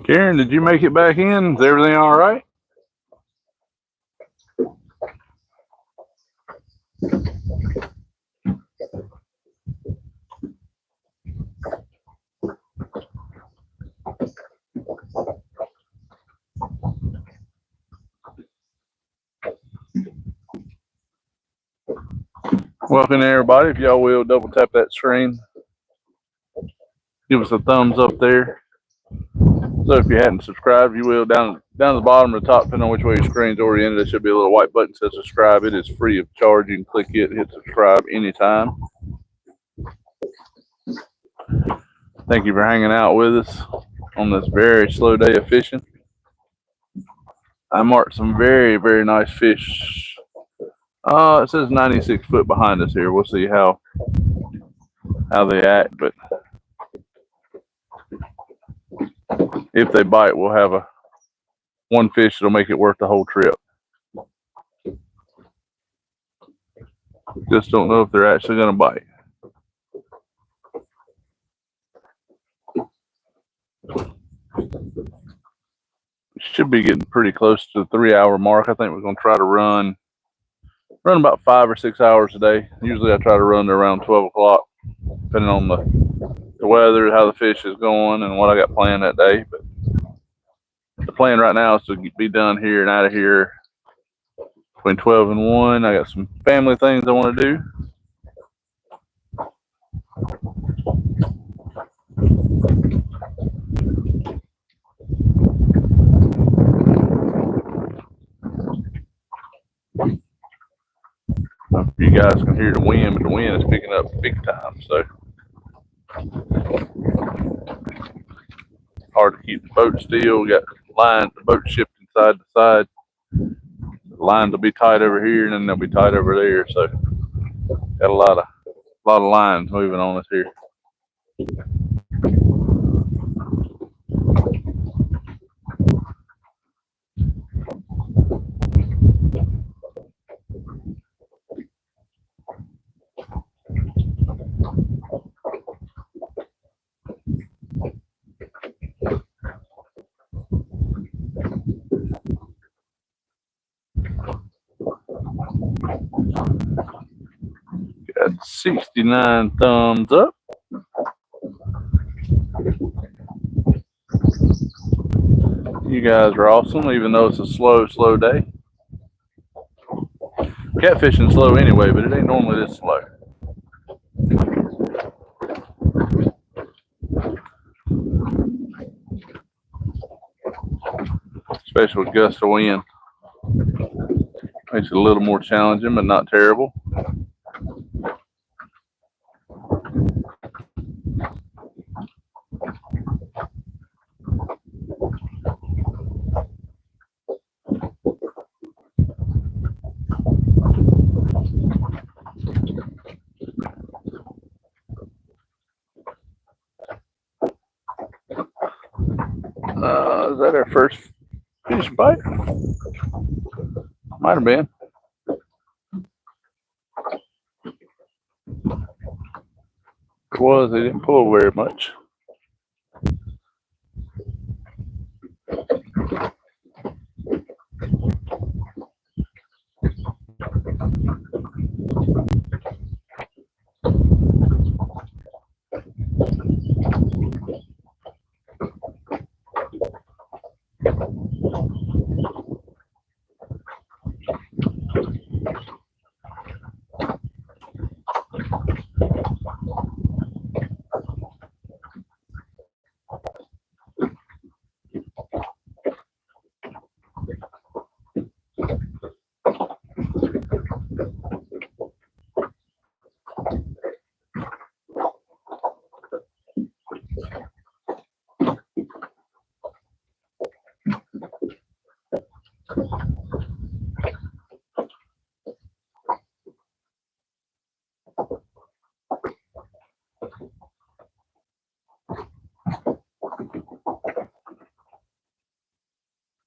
Karen, did you make it back in? Is everything all right? Welcome everybody. If y'all will double tap that screen, give us a thumbs up there. So if you hadn't subscribed, you will down at the bottom or the top, depending on which way your screen's oriented. There should be a little white button that says subscribe. It is free of charge. You can click it, hit subscribe anytime. Thank you for hanging out with us on this very slow day of fishing. I marked some very, very nice fish. It says 96 foot behind us here. We'll see how they act, but if they bite, we'll have one fish that'll make it worth the whole trip. Just don't know if they're actually going to bite. Should be getting pretty close to the 3-hour mark. I think we're going to try to run about 5 or 6 hours a day. Usually I try to run to around 12 o'clock, depending on the weather, how the fish is going, and what I got planned that day. But the plan right now is to be done here and out of here between 12 and 1. I got some family things I want to do. You guys can hear the wind, but the wind is picking up big time, so hard to keep the boat still. We got lines, the boat shifting side to side. The lines will be tight over here, and then they'll be tight over there. So got a lot of A lot of lines moving on us here. Got 69 thumbs up. You guys are awesome, even though it's a slow day. Catfishing slow anyway, but it ain't normally this slow. Especially with gust of wind. Makes it a little more challenging, but not terrible. Is that our first fish bite? Might have been. It was. They didn't pull very much.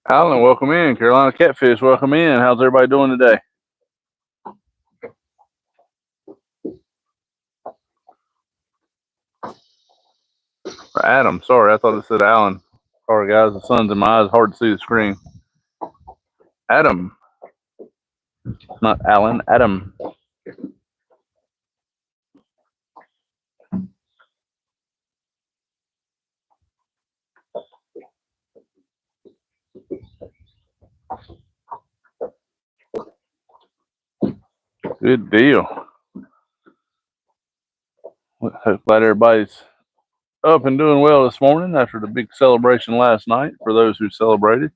Alan, welcome in. Carolina Catfish, welcome in. How's everybody doing today? Or Adam, sorry, I thought it said Alan. Sorry, guys, the sun's in my eyes, hard to see the screen. Adam, not Alan, Adam. Good deal. Glad everybody's up and doing well this morning after the big celebration last night for those who celebrated.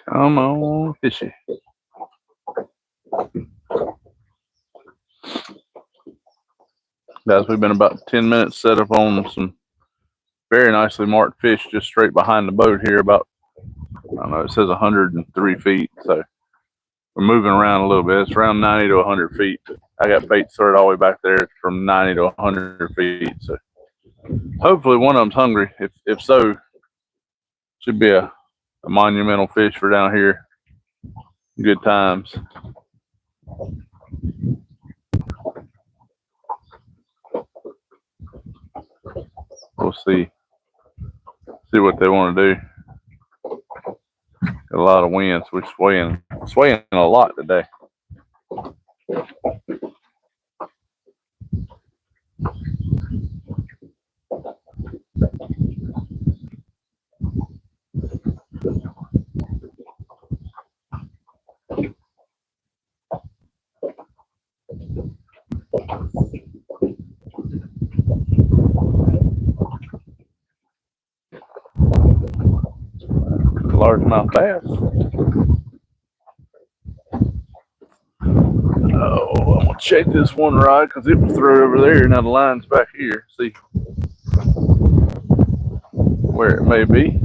Come on, fishy. Guys, we've been about 10 minutes set up on some very nicely marked fish just straight behind the boat here, about, I don't know, it says 103 feet. So we're moving around a little bit. It's around 90 to 100 feet. I got bait started all the way back there from 90 to 100 feet. So hopefully one of them's hungry. If so, should be a monumental fish for down here. Good times. We'll see. See what they want to do. Got a lot of wind, so we're swaying a lot today. Largemouth bass. Oh, I'm gonna check this one rod because it was thrown over there. Now the line's back here. See where it may be.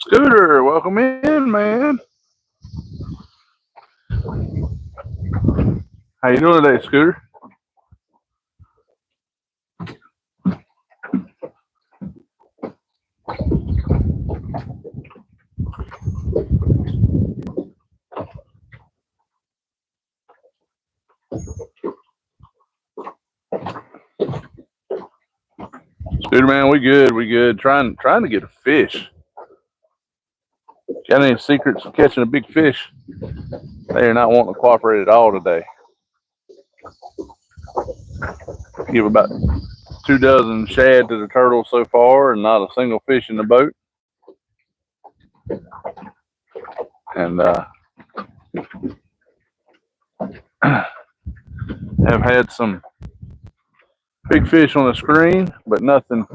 Scooter, welcome in, man. How you doing today, Scooter? Scooter, man, we good. We good. Trying to get a fish. Got any secrets of catching a big fish? They are not wanting to cooperate at all today. Give about 2 dozen shad to the turtle so far, and not a single fish in the boat. And have had some big fish on the screen, but nothing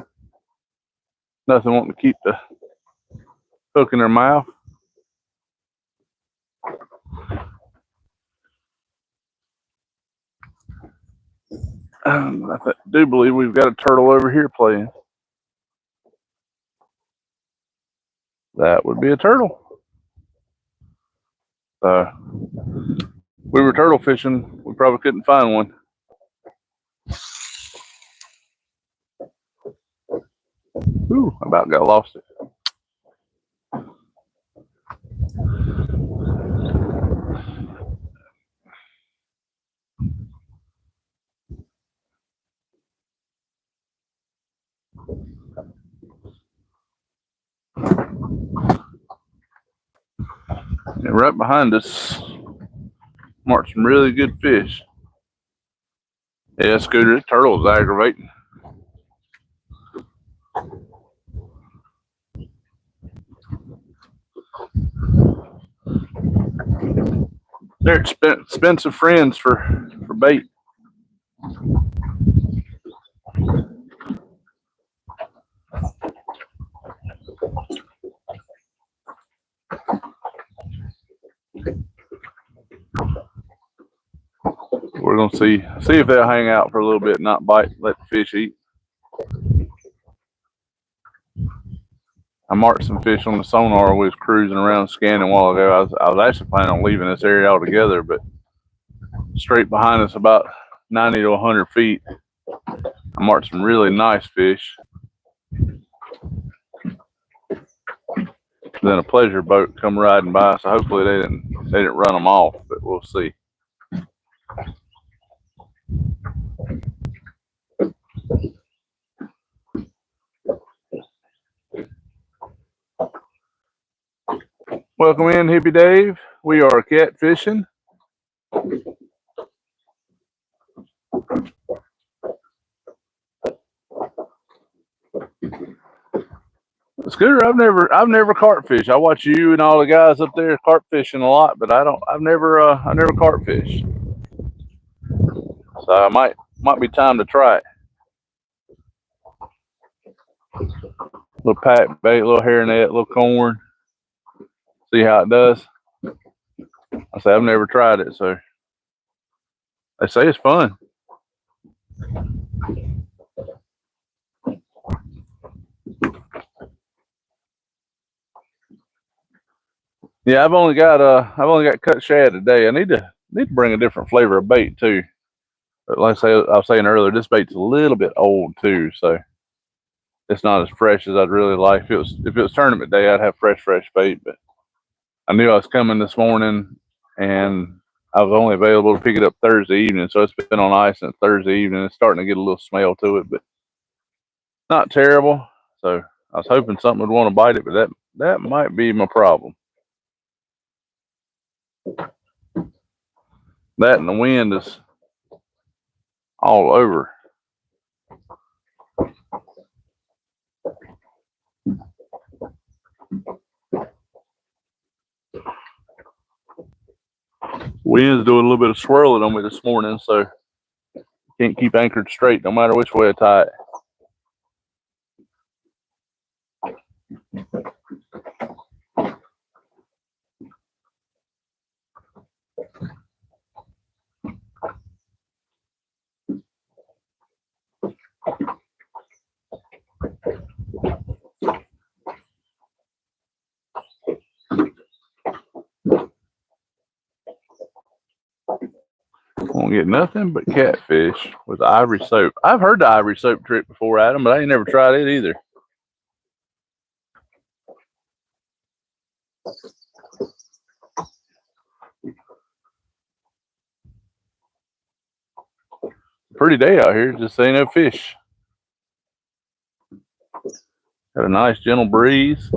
wanting to keep the hook in their mouth. I do believe we've got a turtle over here playing. That would be a turtle. We were turtle fishing. We probably couldn't find one. Ooh, I about got lost it. And right behind us, marked some really good fish. Yeah, Scooter, the turtle's aggravating. They're expensive friends for bait. We're gonna see if they'll hang out for a little bit, not bite, let the fish eat. I marked some fish on the sonar. We was cruising around scanning a while ago. I was actually planning on leaving this area altogether, but straight behind us, about 90 to 100 feet, I marked some really nice fish. Then a pleasure boat come riding by, so hopefully they didn't run them off, but we'll see. Welcome in, Hippie Dave. We are catfishing. Scooter, I've never carp fish. I watch you and all the guys up there carp fishing a lot, but I've never carp fished. So I might be time to try it. Little pack bait, little hairnet, little corn. See how it does. I say I've never tried it, so they say it's fun. Yeah, I've only got cut shad today. I need to bring a different flavor of bait too. But like I was saying earlier, this bait's a little bit old too, so it's not as fresh as I'd really like. If it was tournament day, I'd have fresh bait. But I knew I was coming this morning, and I was only available to pick it up Thursday evening, so it's been on ice since Thursday evening. It's starting to get a little smell to it, but not terrible. So I was hoping something would want to bite it, but that might be my problem. That and the wind is all over. Wind's doing a little bit of swirling on me this morning, so can't keep anchored straight no matter which way I tie it. Won't get nothing but catfish with ivory soap. I've heard the ivory soap trick before, Adam, but I ain't never tried it either. Pretty day out here, just ain't no fish. Got a nice gentle breeze.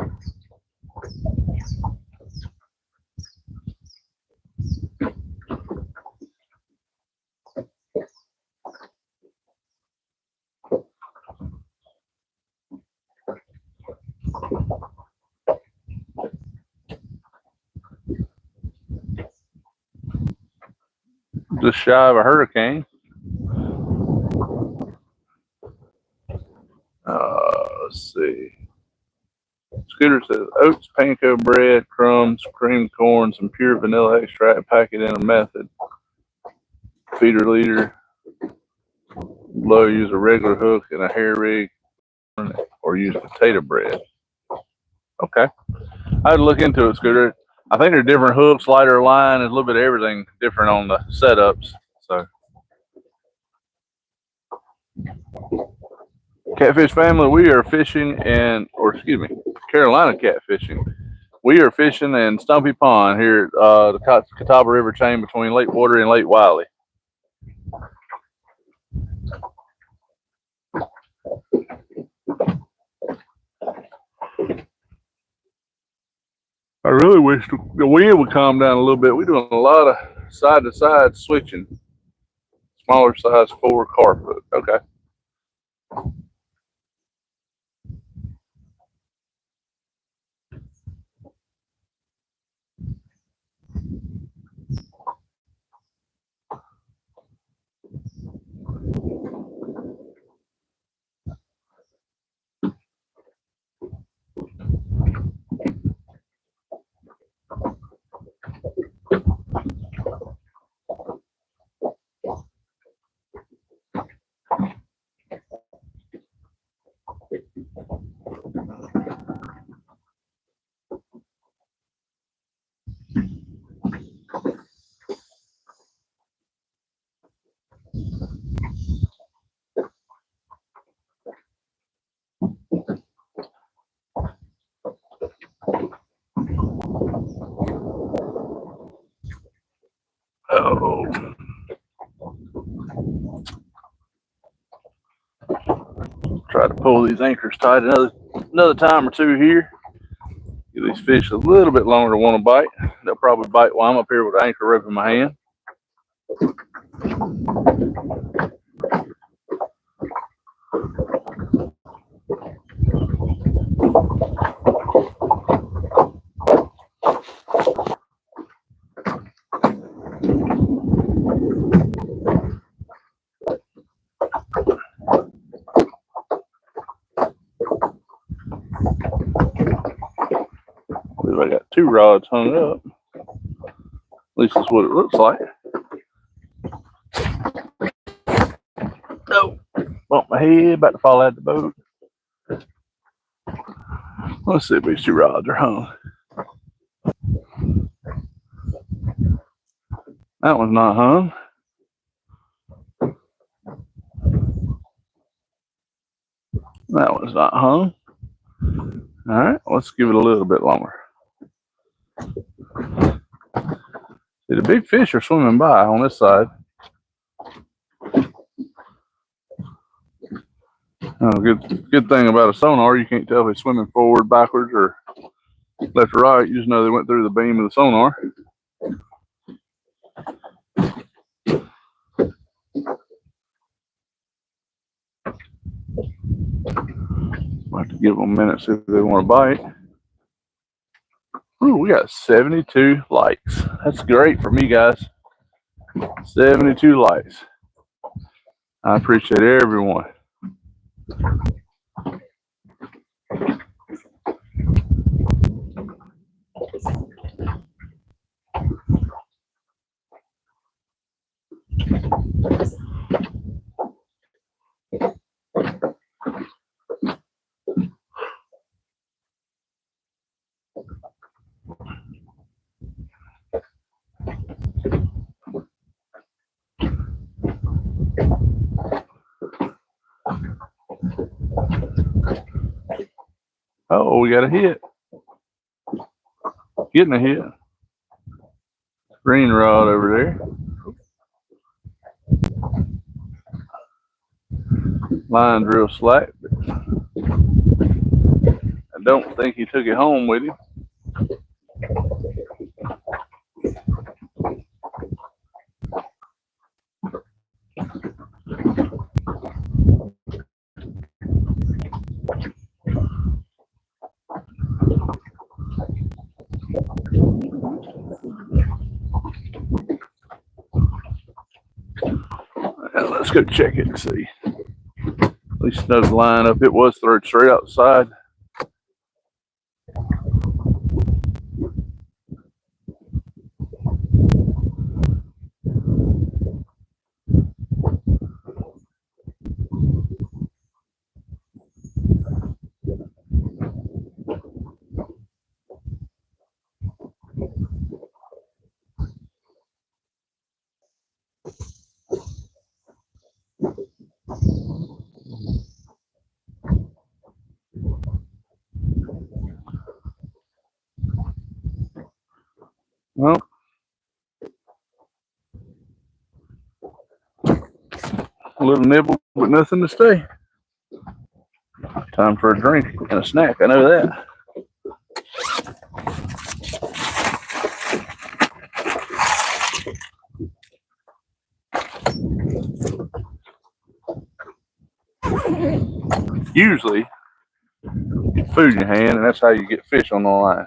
Just shy of a hurricane. Let's see. Scooter says oats, panko bread, crumbs, cream corn, some pure vanilla extract, pack it in a method. Feeder leader. Below, use a regular hook and a hair rig, or use potato bread. Okay. I'd look into it, Scooter. I think there's different hooks, lighter line, and a little bit of everything different on the setups. So, Catfish family, we are fishing Carolina catfishing. We are fishing in Stumpy Pond here at the Catawba River chain between Lake Water and Lake Wiley. I really wish the wind would calm down a little bit. We're doing a lot of side-to-side switching. Smaller size 4 carp hook. Okay. Oh. Try to pull these anchors tight another time or two here. Give these fish a little bit longer to want to bite. They'll probably bite while I'm up here with the anchor rope in my hand. 2 rods hung up. At least that's what it looks like. Oh, bump my head, about to fall out of the boat. Let's see if these 2 rods are hung. That one's not hung. That one's not hung. All right, let's give it a little bit longer. See, the big fish are swimming by on this side. Good thing about a sonar, you can't tell if it's swimming forward, backwards, or left or right. You just know they went through the beam of the sonar. I'll have to give them a minute, see if they want to bite. Ooh, we got 72 likes. That's great for me, guys. 72 likes. I appreciate everyone. Oh, we got a hit. Getting a hit. Green rod over there. Line's real slack, but I don't think he took it home with him. Let's go check it and see. At least know the line up. It was thrown straight outside. Well, a little nibble, but nothing to stay. Time for a drink and a snack. I know that. Usually, you get food in your hand, and that's how you get fish on the line.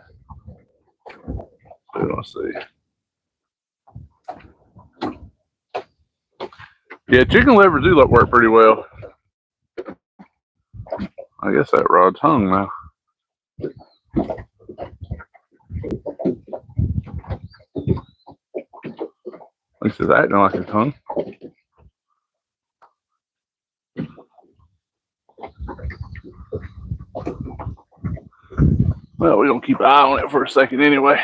So let's see. Yeah, chicken livers do work pretty well. I guess that rod's hung now. At least it's acting like it's hung. Well, we're going to keep an eye on it for a second anyway.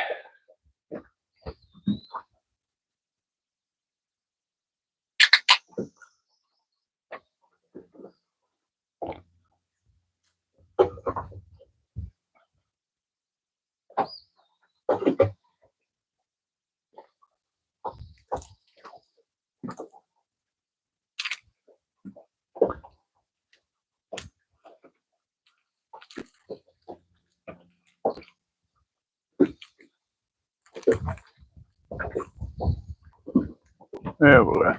There we go.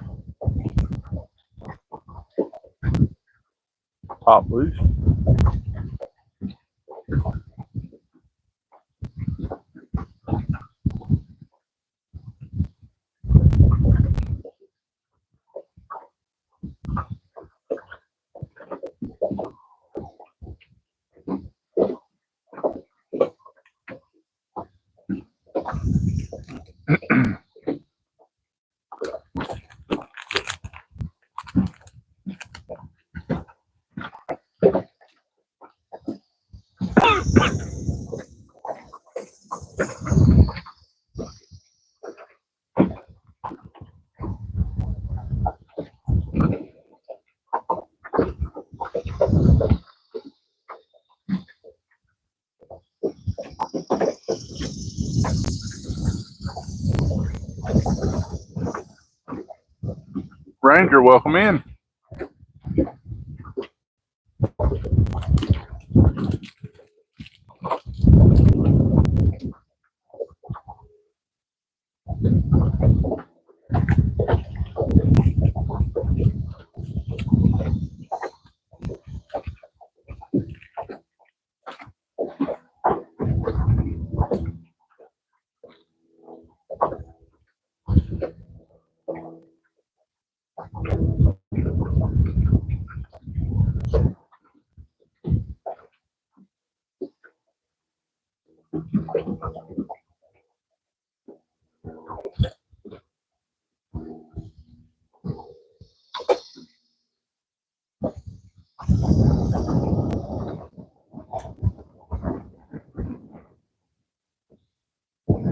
Top loose. Ranger, welcome in.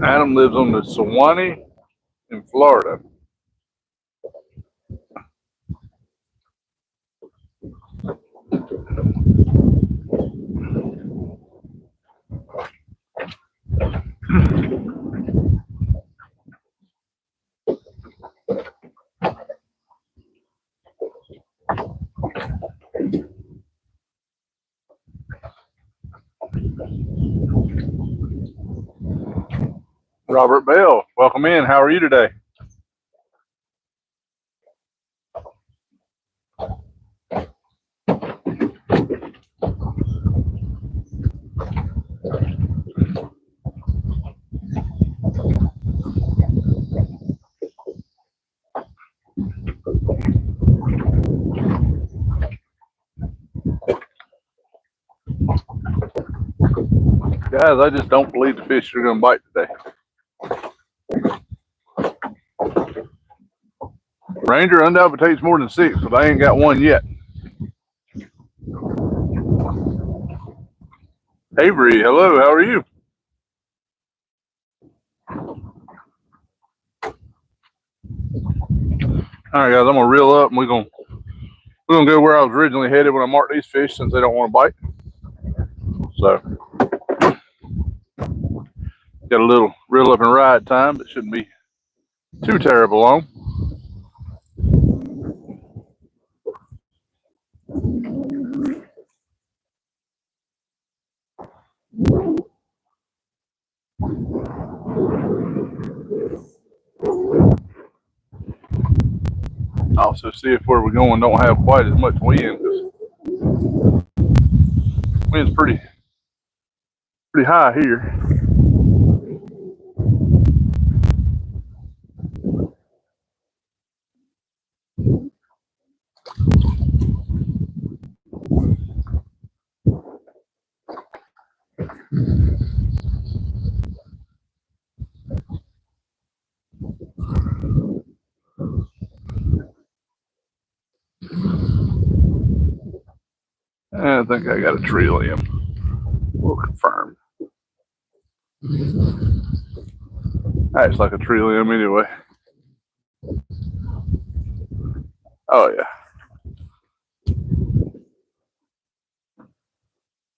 Adam lives on the Sewanee in Florida. Robert Bell, welcome in. How are you today? Guys, I just don't believe the fish are going to bite today. Ranger undoubtedly takes more than 6, but I ain't got one yet. Avery, hello, how are you? All right, guys, I'm gonna reel up, and we're gonna go where I was originally headed when I marked these fish, since they don't want to bite. So, got a little reel up and ride time, but shouldn't be too terrible long. Also, see if where we're going don't have quite as much wind, because wind's pretty high here. I think I got a tree limb. We'll confirm. Acts like a tree limb anyway. Oh yeah.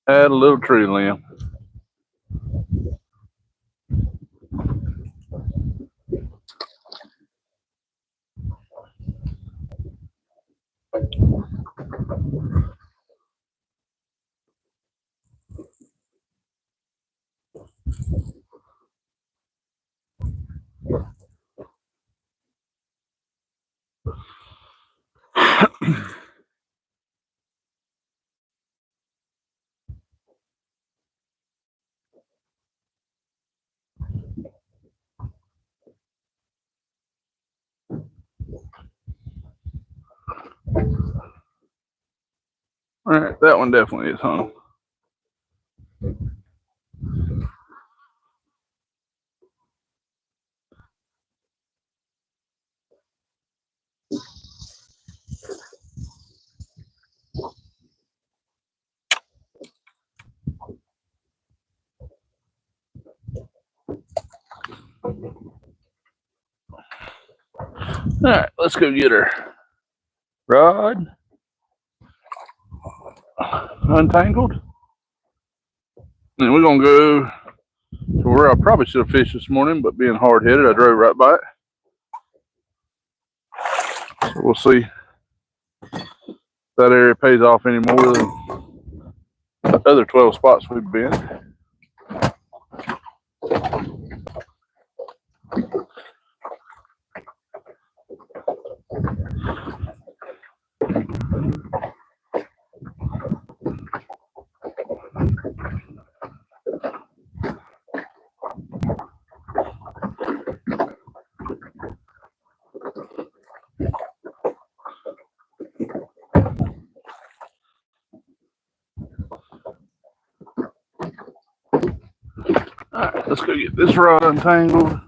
Add a little tree limb. All right, that one definitely is hung. All right, let's go get her rod. untangled. And we're gonna go to where I probably should have fished this morning, but being hard headed, I drove right by it. So we'll see if that area pays off any more than the other 12 spots we've been. Alright, let's go get this rod untangled.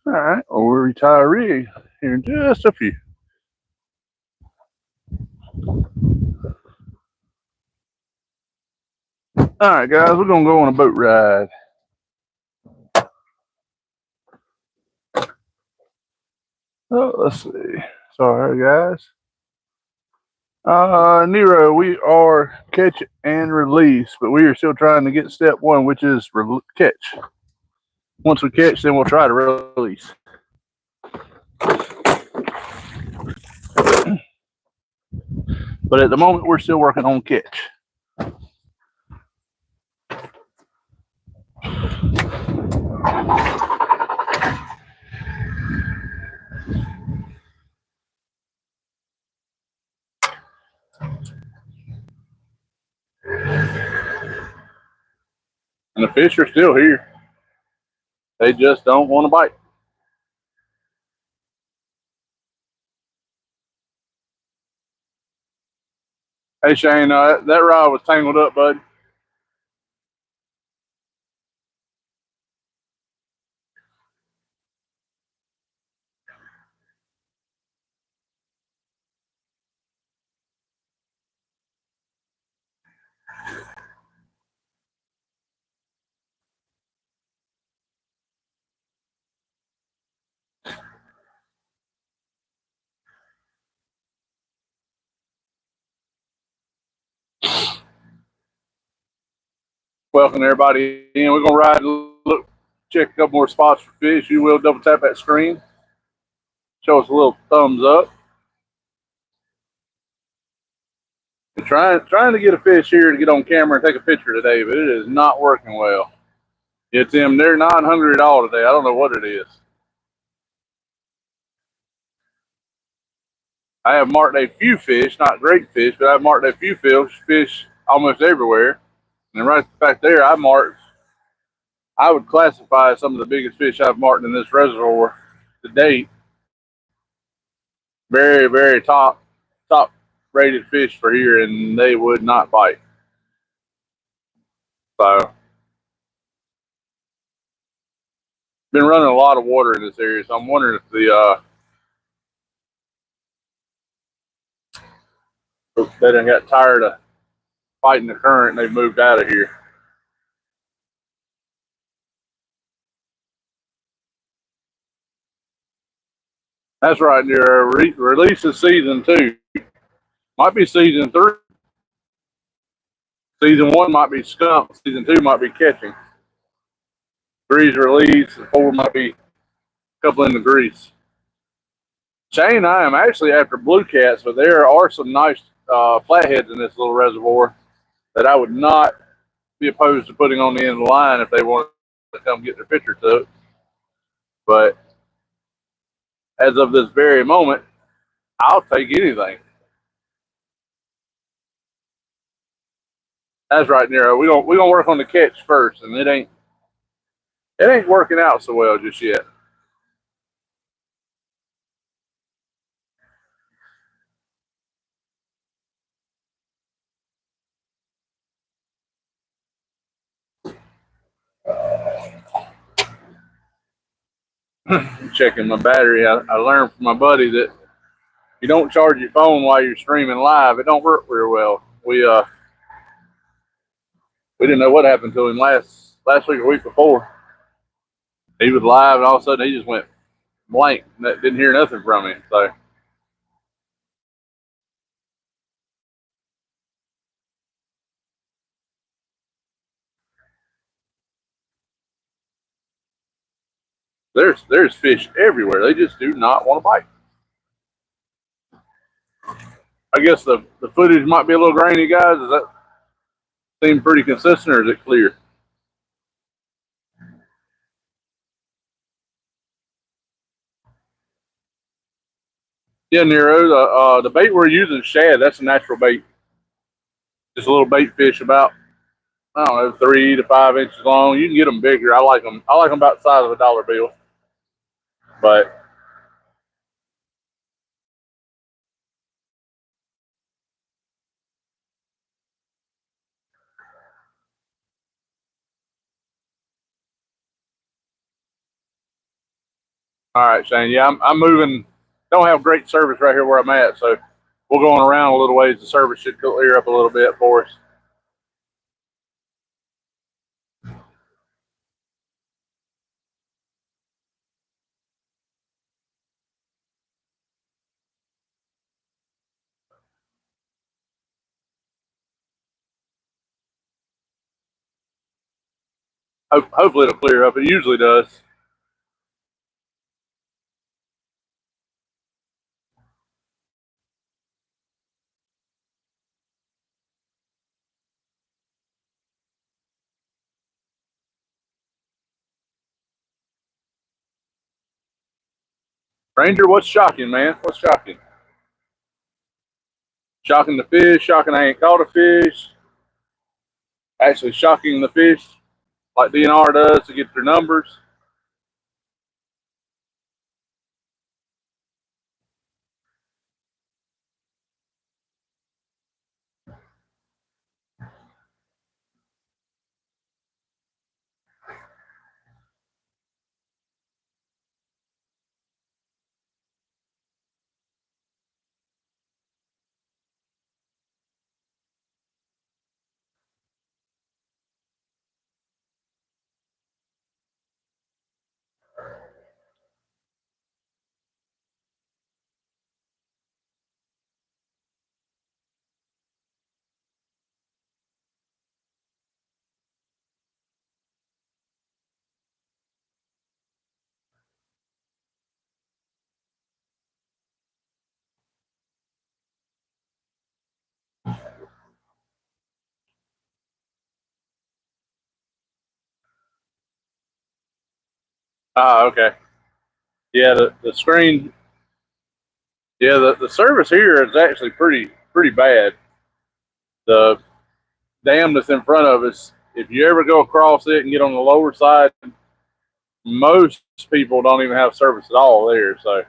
Alright, well, we'll retie our rig here in just a few. Alright, guys, we're gonna go on a boat ride. Oh, let's see. Sorry, guys. Nero, we are catch and release, but we are still trying to get step one, which is catch. Once we catch, then we'll try to release. But at the moment, we're still working on catch. And the fish are still here. They just don't want to bite. Hey, Shane, that rod was tangled up, bud. Welcome everybody in. We're gonna ride, look, check a couple more spots for fish. You will double tap that screen. Show us a little thumbs up. We're trying to get a fish here to get on camera and take a picture today, but it is not working well. It's them. They're $900 today. I don't know what it is. I have marked a few fish, not great fish, but I've marked a few fish almost everywhere. And right back there, I would classify some of the biggest fish I've marked in this reservoir to date. Very, very top rated fish for here, and they would not bite. So, been running a lot of water in this area, so I'm wondering if they done got tired of fighting the current and they moved out of here. That's right near release of season 2. Might be season 3. Season 1 might be skunk. Season 2 might be catching. 3's release, and 4 might be a couple in the grease. Shane, I am actually after blue cats, but there are some nice flatheads in this little reservoir that I would not be opposed to putting on the end of the line if they wanted to come get their picture took. But as of this very moment, I'll take anything. That's right, Nero. We're gonna work on the catch first, and it ain't working out so well just yet. Checking my battery. I learned from my buddy that you don't charge your phone while you're streaming live. It don't work real well. We didn't know what happened to him last week or week before. He was live, and all of a sudden he just went blank. Didn't hear nothing from him. So there's fish everywhere. They just do not want to bite. I guess the footage might be a little grainy, guys. Does that seem pretty consistent, or is it clear? Yeah, Nero. The bait we're using is shad. That's a natural bait. Just a little bait fish, about I don't know, 3 to 5 inches long. You can get them bigger. I like them. I like them about the size of a dollar bill. But all right, Shane. Yeah, I'm moving. Don't have great service right here where I'm at, so we're going around a little ways. The service should clear up a little bit for us. Hopefully it'll clear up. It usually does. Ranger, what's shocking, man? What's shocking? Shocking the fish. Shocking I ain't caught a fish. Actually shocking the fish like DNR does to get their numbers. Ah, okay. Yeah, the screen. Yeah, the service here is actually pretty bad. The dam that's in front of us, if you ever go across it and get on the lower side, most people don't even have service at all there. So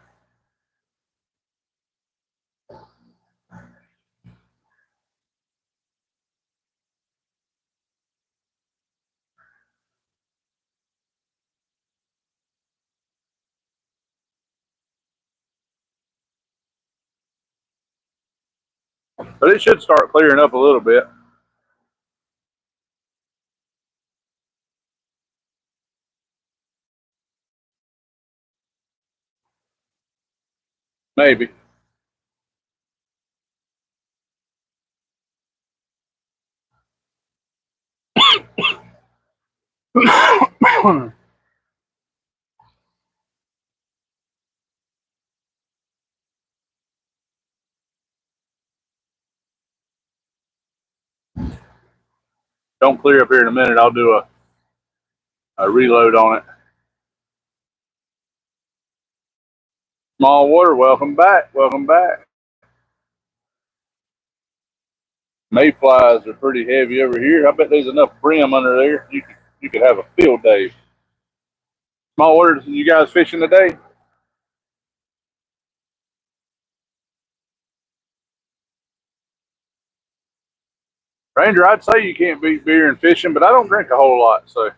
But it should start clearing up a little bit. Maybe. Don't clear up here in a minute. I'll do a reload on it. Small water, welcome back. Welcome back. Mayflies are pretty heavy over here. I bet there's enough brim under there. You could have a field day. Small water, you guys fishing today? Ranger, I'd say you can't beat beer and fishing, but I don't drink a whole lot, so.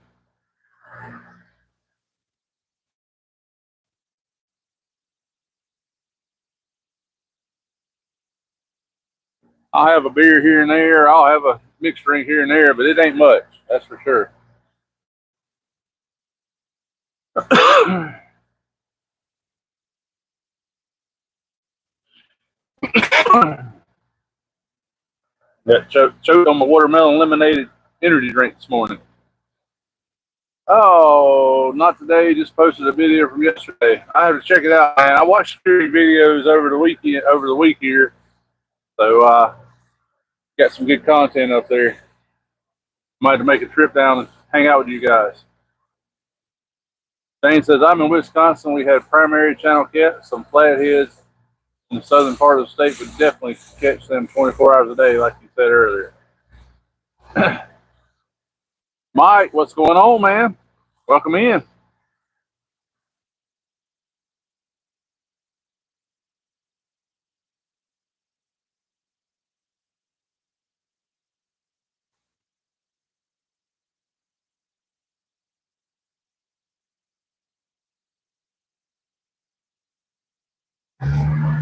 I'll have a beer here and there. I'll have a mixed drink here and there, but it ain't much. That's for sure. Got choked on my watermelon lemonade energy drink this morning. Oh, not today. Just posted a video from yesterday. I have to check it out, man. I watched 3 videos over the week here, so got some good content up there. Might have to make a trip down and hang out with you guys. Dane says, I'm in Wisconsin. We had primary channel cats, some flatheads in the southern part of the state would definitely catch them 24 hours a day, like you said earlier. Mike, what's going on, man? Welcome in.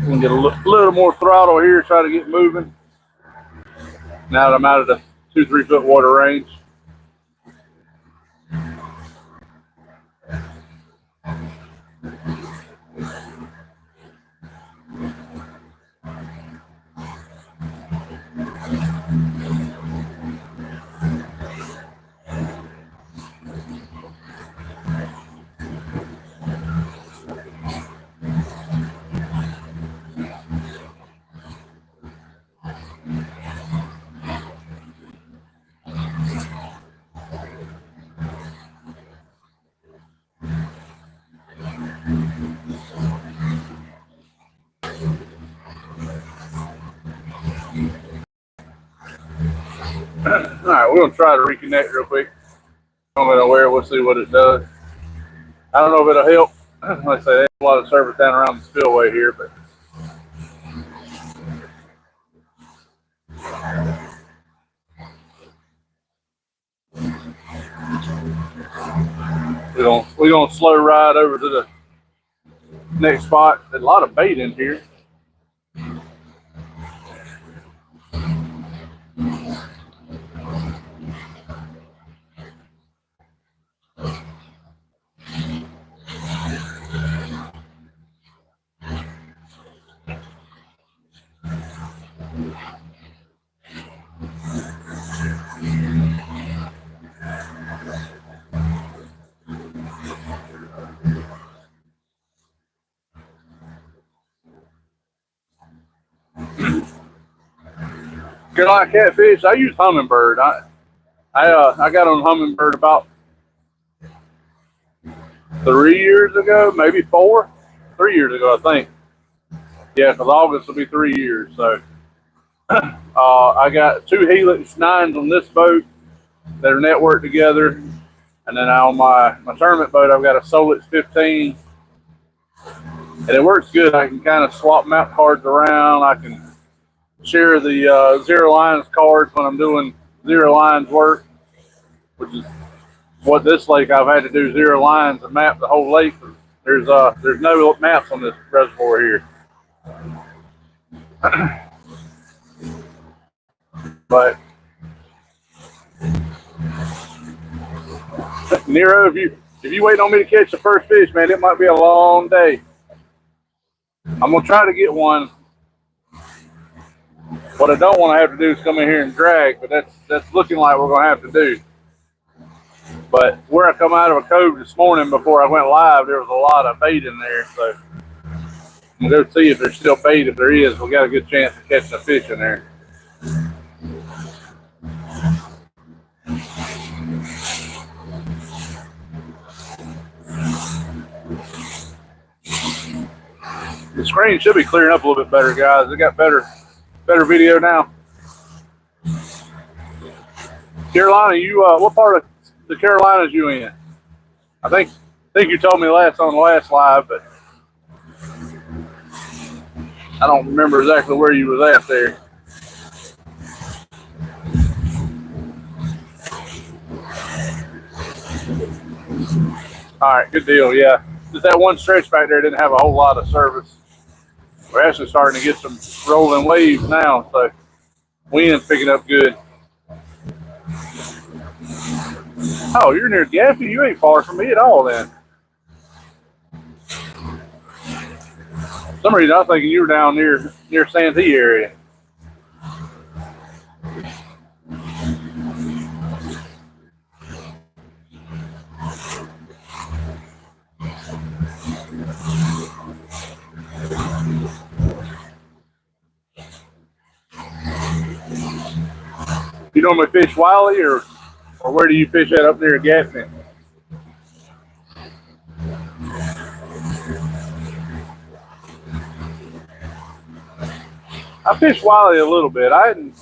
We can get a little more throttle here, try to get moving. Now that I'm out of the 2-3 foot water range. All right, we're gonna try to reconnect real quick. I'm gonna wear it. We'll see what it does. I don't know if it'll help. Like I say, there's a lot of service down around the spillway here, but we're gonna slow ride over to the next spot. There's a lot of bait in here. Good like catfish. I use hummingbird. I got on hummingbird about 3 years ago, maybe 4. 3 years ago, I think. Yeah, because August will be 3 years. So I got 2 Helix 9s on this boat that are networked together, and then on my tournament boat, I've got a Solix 15, and it works good. I can kind of swap map cards around. I can share the zero lines cards when I'm doing zero lines work, which is what this lake I've had to do 0 lines and map the whole lake. There's no maps on this reservoir here. But Nero, if you wait on me to catch the first fish, man, it might be a long day. I'm gonna try to get one. What I don't want to have to do is come in here and drag, but that's looking like we're gonna have to do. But where I come out of a cove this morning before I went live, there was a lot of bait in there, so I'm gonna go see if there's still bait. If there is, we got a good chance of catching a fish in there. The screen should be clearing up a little bit better, guys. It got better video now. Carolina, you what part of the Carolinas you in? I think you told me on the last live, but I don't remember exactly where you was at there. All right, good deal. Yeah, just that one stretch back there didn't have a whole lot of service. We're actually starting to get some rolling waves now, so wind's picking up good. Oh, you're near Gaffney? You ain't far from me at all then. For some reason I was thinking you were down near Santee area. You normally fish Wiley, or where do you fish at up near Gaffney? I fished Wiley a little bit. I hadn't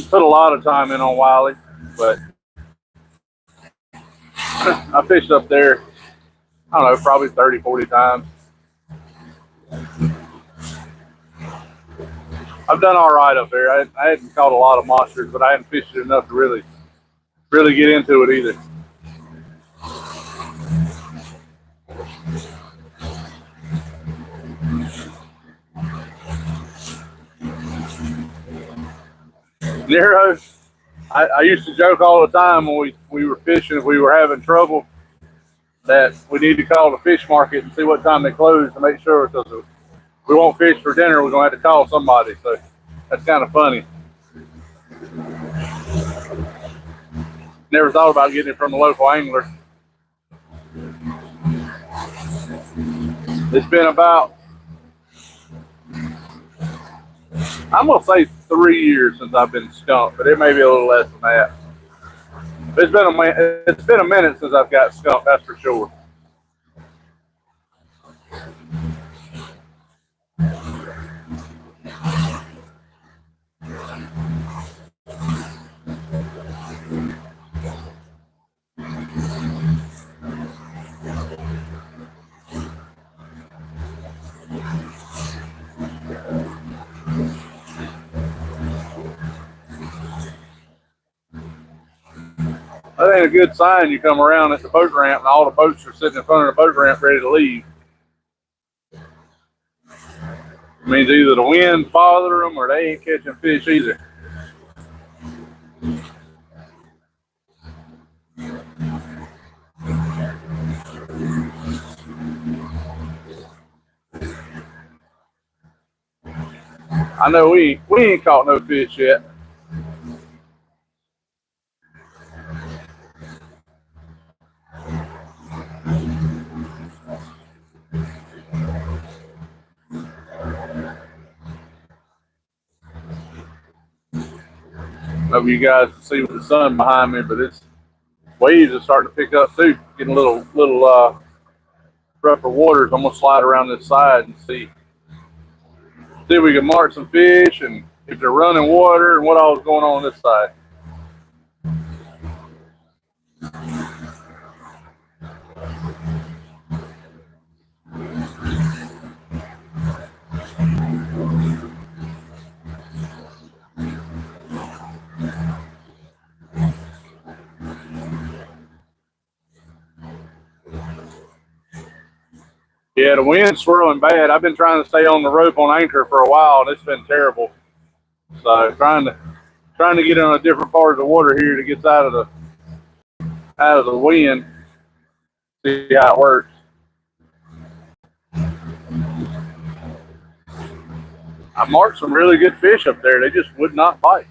put a lot of time in on Wiley, but I fished up there, I don't know, probably 30, 40 times. I've done all right up there. I hadn't caught a lot of monsters, but I hadn't fished it enough to really get into it either. Nero, I used to joke all the time when we were fishing, if we were having trouble, that we need to call the fish market and see what time they close to make sure, because if we won't fish for dinner, we're going to have to call somebody. So that's kind of funny. Never thought about getting it from a local angler. It's been about, I'm going to say 3 years since I've been skunked, but it may be a little less than that. It's been a minute since I've got skunked, that's for sure. That ain't a good sign. You come around at the boat ramp and all the boats are sitting in front of the boat ramp ready to leave. It means either the wind bothering them or they ain't catching fish either. I know we ain't caught no fish yet. I know you guys can see with the sun behind me, but it's waves are starting to pick up too. Getting a little rougher waters. I'm gonna slide around this side and see if we can mark some fish and if they're running water and what all is going on this side. Yeah, the wind's swirling bad. I've been trying to stay on the rope on anchor for a while, and it's been terrible. So trying to trying to get on a different part of the water here to get out of the wind. See how it works. I marked some really good fish up there. They just would not bite.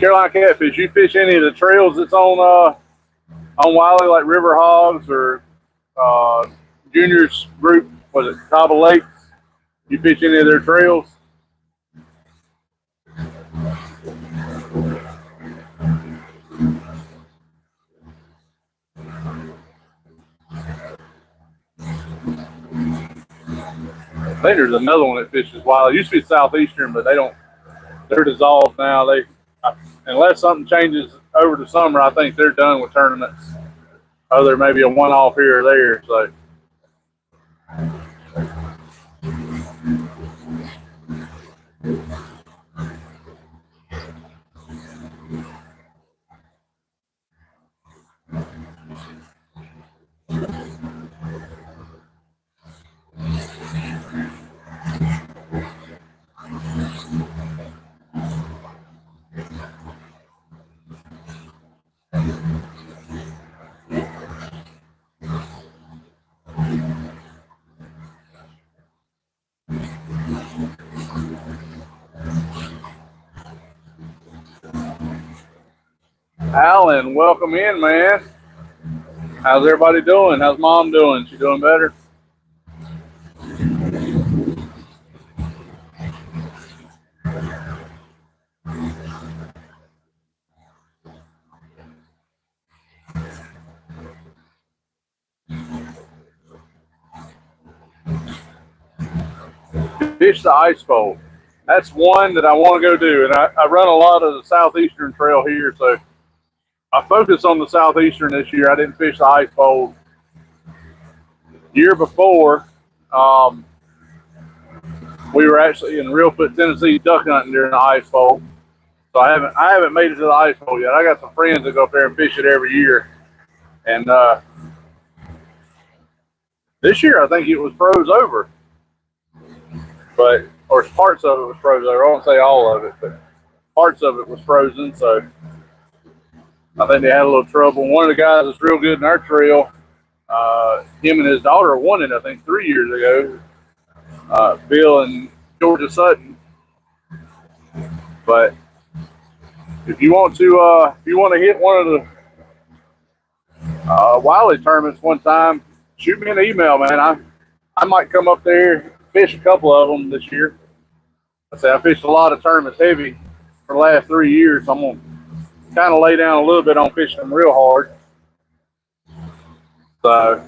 Carolina catfish. You fish any of the trails that's on Wiley, like River Hogs or Junior's group? Was it Cobble Lakes? You fish any of their trails? I think there's another one that fishes Wiley. It used to be Southeastern, but they're dissolved now. Unless something changes over the summer, I think they're done with tournaments. Oh, there may be a one-off here or there. So. Alan, welcome in, man. How's everybody doing? How's mom doing? She doing better? Fish the ice bowl. That's one that I want to go do. And I run a lot of the Southeastern trail here, so I focused on the Southeastern this year. I didn't fish the ice bowl. Year before, we were actually in Reelfoot, Tennessee, duck hunting during the ice bowl. So I haven't made it to the ice bowl yet. I got some friends that go up there and fish it every year. And this year, I think it was froze over. Or parts of it was frozen over. I won't say all of it, but parts of it was frozen. So I think they had a little trouble. One of the guys that's real good in our trail, him and his daughter won it, I think, 3 years ago. Bill and Georgia Sutton. But if you want to hit one of the Wiley tournaments one time, shoot me an email, man. I might come up there, fish a couple of them this year. I fished a lot of tournaments heavy for the last 3 years. I'm gonna kind of lay down a little bit on fishing them real hard. So,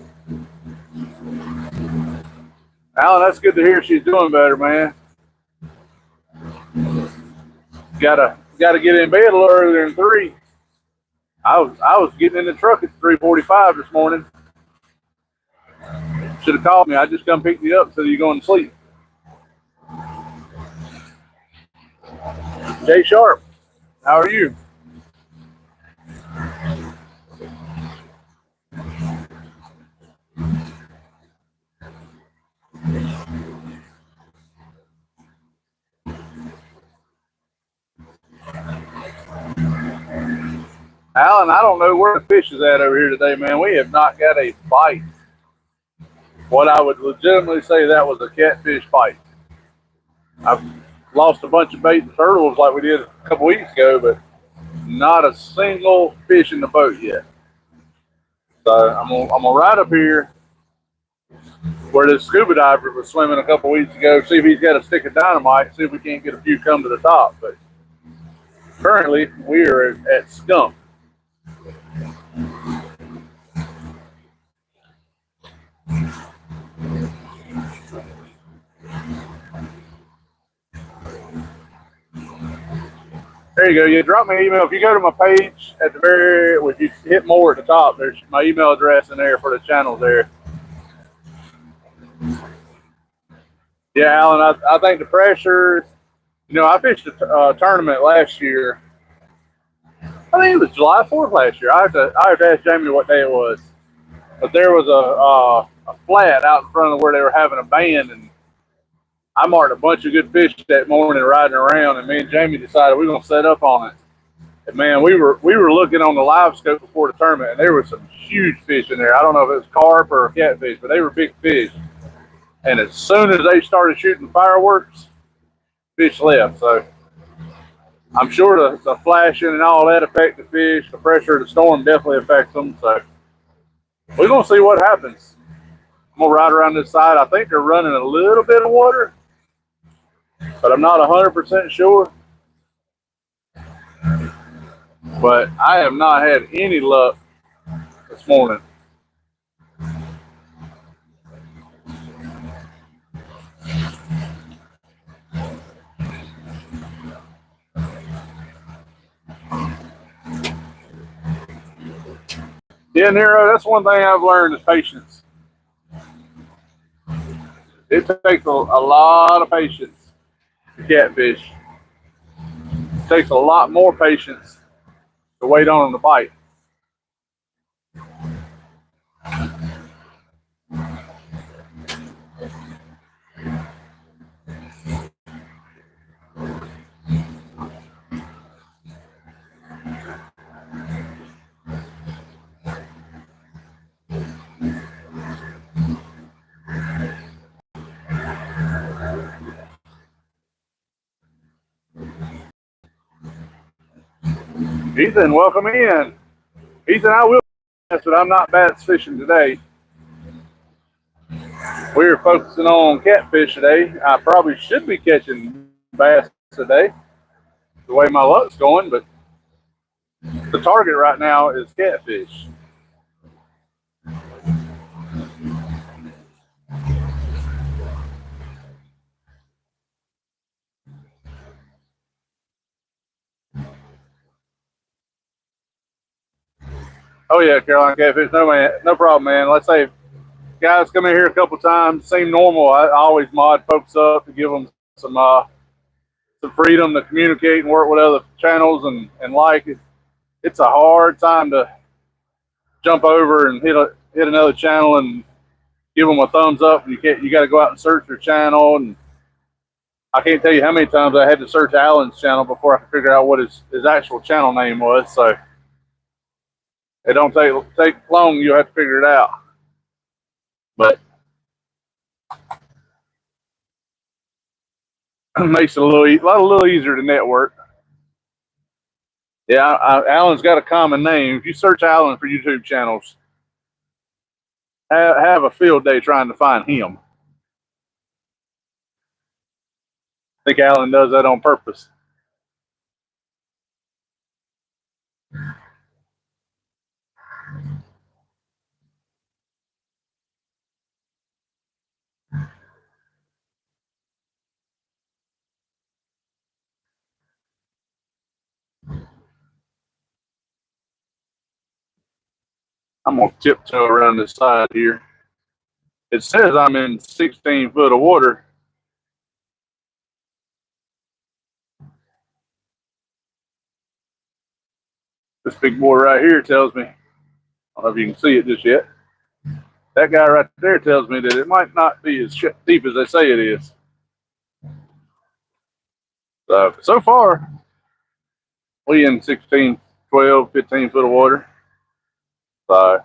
Alan, that's good to hear she's doing better, man. Gotta get in bed a little earlier than 3. I was getting in the truck at 3:45 this morning. Should have called me. I just come pick you up so you're going to sleep. Jay Sharp, how are you? Alan, I don't know where the fish is at over here today, man. We have not got a bite. What I would legitimately say that was a catfish bite. I've lost a bunch of bait and turtles like we did a couple weeks ago, but not a single fish in the boat yet. So I'm gonna ride up here where this scuba diver was swimming a couple weeks ago, see if he's got a stick of dynamite, see if we can't get a few come to the top. But currently we are at Skunk. There you go. You drop me an email. If you go to my page at the very, if you hit more at the top, there's my email address in there for the channels there. Yeah, Alan, I think the pressure, I fished a tournament last year. I think it was July 4th last year. I have to ask Jamie what day it was. But there was a flat out in front of where they were having a band, and I marked a bunch of good fish that morning riding around, and me and Jamie decided we are gonna set up on it. And man, we were looking on the live scope before the tournament, and there were some huge fish in there. I don't know if it was carp or catfish, but they were big fish. And as soon as they started shooting fireworks, fish left. So I'm sure the flashing and all that affected the fish. The pressure of the storm definitely affects them. So we're gonna see what happens. I'm gonna ride around this side. I think they're running a little bit of water, but I'm not 100% sure. But I have not had any luck this morning. Yeah, Nero, that's one thing I've learned is patience. It takes a lot of patience to catfish. It takes a lot more patience to wait on them to bite. Ethan, welcome in. Ethan, I will confess that I'm not bass fishing today. We're focusing on catfish today. I probably should be catching bass today, the way my luck's going, but the target right now is catfish. Oh yeah, Carolina catfish. No man, no problem, man. Let's say guys come in here a couple times, seem normal. I always mod folks up to give them some freedom to communicate and work with other channels and like it. It's a hard time to jump over and hit another channel and give them a thumbs up. And you got to go out and search their channel. And I can't tell you how many times I had to search Alan's channel before I could figure out what his actual channel name was. So it don't take long. You'll have to figure it out. But it makes it a little easier to network. Yeah, Alan's got a common name. If you search Alan for YouTube channels, have a field day trying to find him. I think Alan does that on purpose. I'm gonna tiptoe around this side here. It says I'm in 16 foot of water. This big boy right here tells me, I don't know if you can see it just yet. That guy right there tells me that it might not be as deep as they say it is. So far, we in 16, 12, 15 foot of water. So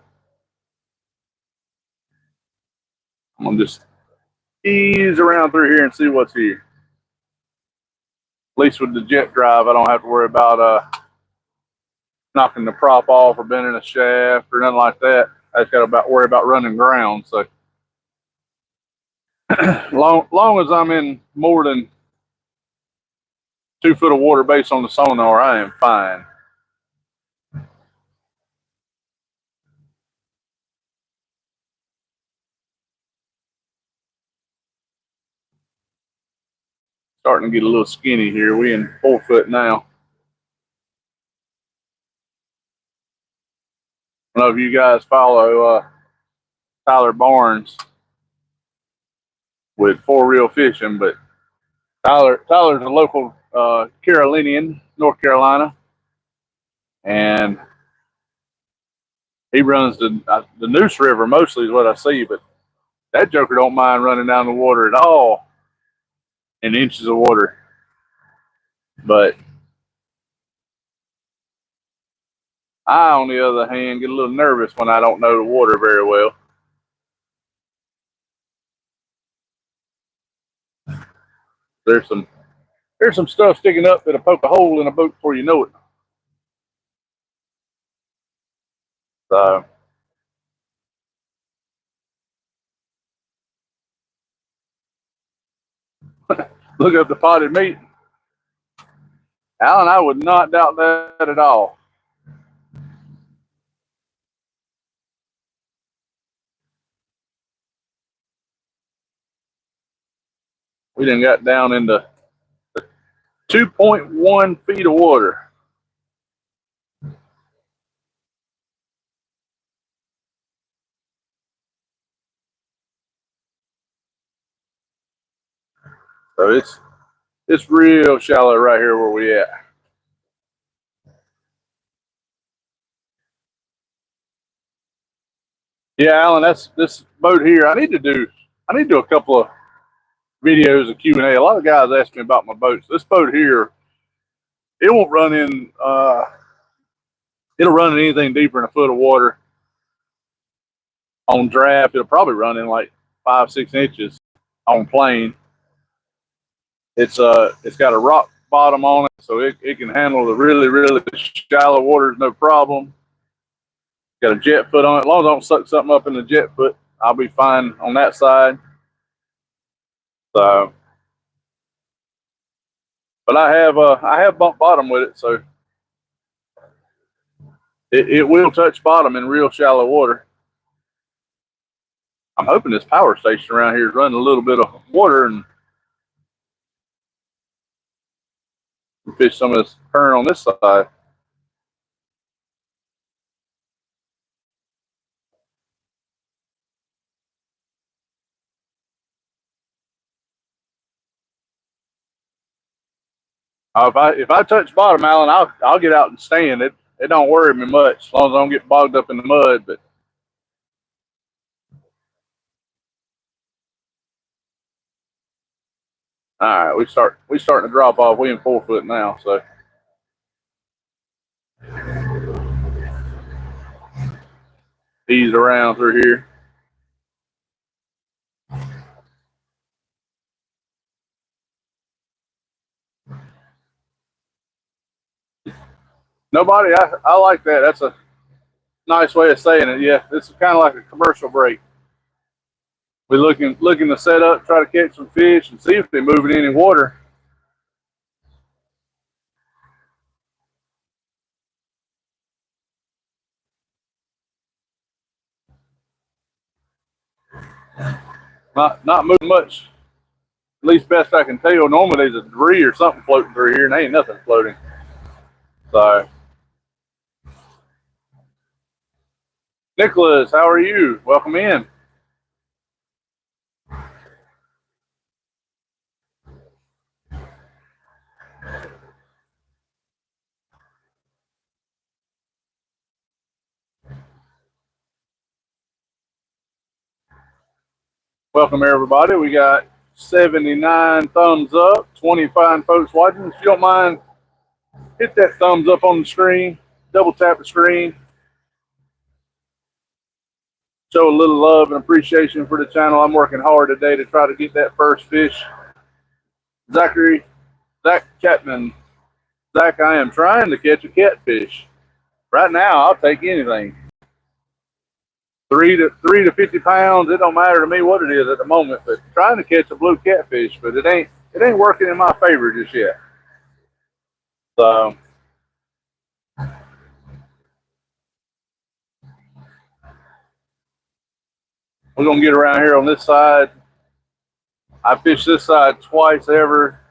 I'm gonna just ease around through here and see what's here. At least with the jet drive, I don't have to worry about knocking the prop off or bending a shaft or nothing like that. I just got to worry about running ground. So long as I'm in more than 2 foot of water based on the sonar, I am fine. Starting to get a little skinny here. We in 4 foot now. I don't know if you guys follow Tyler Barnes with 4 Reel Fishing, but Tyler's a local Carolinian, North Carolina, and He runs the Noose River mostly is what I see, but that joker don't mind running down the water at all in inches of water. But I, on the other hand, get a little nervous when I don't know the water very well. There's some stuff sticking up that'll poke a hole in a boat before you know it. So look up the potted meat. Alan, I would not doubt that at all. We done got down into 2.1 feet of water. So it's real shallow right here where we at. Yeah, Alan, that's this boat here. I need to do a couple of videos of Q&A. A lot of guys ask me about my boats. This boat here, it won't run in it'll run in anything deeper than a foot of water. On draft, it'll probably run in like 5-6 inches on plane. It's got a rock bottom on it, so it can handle the really, really shallow waters no problem. Got a jet foot on it. As long as I don't suck something up in the jet foot, I'll be fine on that side. So, but I have bump bottom with it, so it will touch bottom in real shallow water. I'm hoping this power station around here is running a little bit of water and fish some of this current on this side. If I touch bottom, Alan, I'll get out and stand. It don't worry me much as long as I don't get bogged up in the mud. But all right, we starting to drop off. We in 4 foot now, so ease around through here. Nobody, I like that. That's a nice way of saying it. Yeah, this is kind of like a commercial break. We're looking to set up, try to catch some fish, and see if they're moving any water. Not moving much. At least best I can tell. Normally there's a debris or something floating through here, and there ain't nothing floating. So, Nicholas, how are you? Welcome in. Welcome everybody. We got 79 thumbs up, 20 fine folks watching. If you don't mind, hit that thumbs up on the screen, double tap the screen. Show a little love and appreciation for the channel. I'm working hard today to try to get that first fish. Zach Catman. Zach, I am trying to catch a catfish. Right now, I'll take anything. 3 to 50 pounds. It don't matter to me what it is at the moment, but trying to catch a blue catfish, but it ain't working in my favor just yet. So we're gonna get around here on this side. I fished this side twice ever.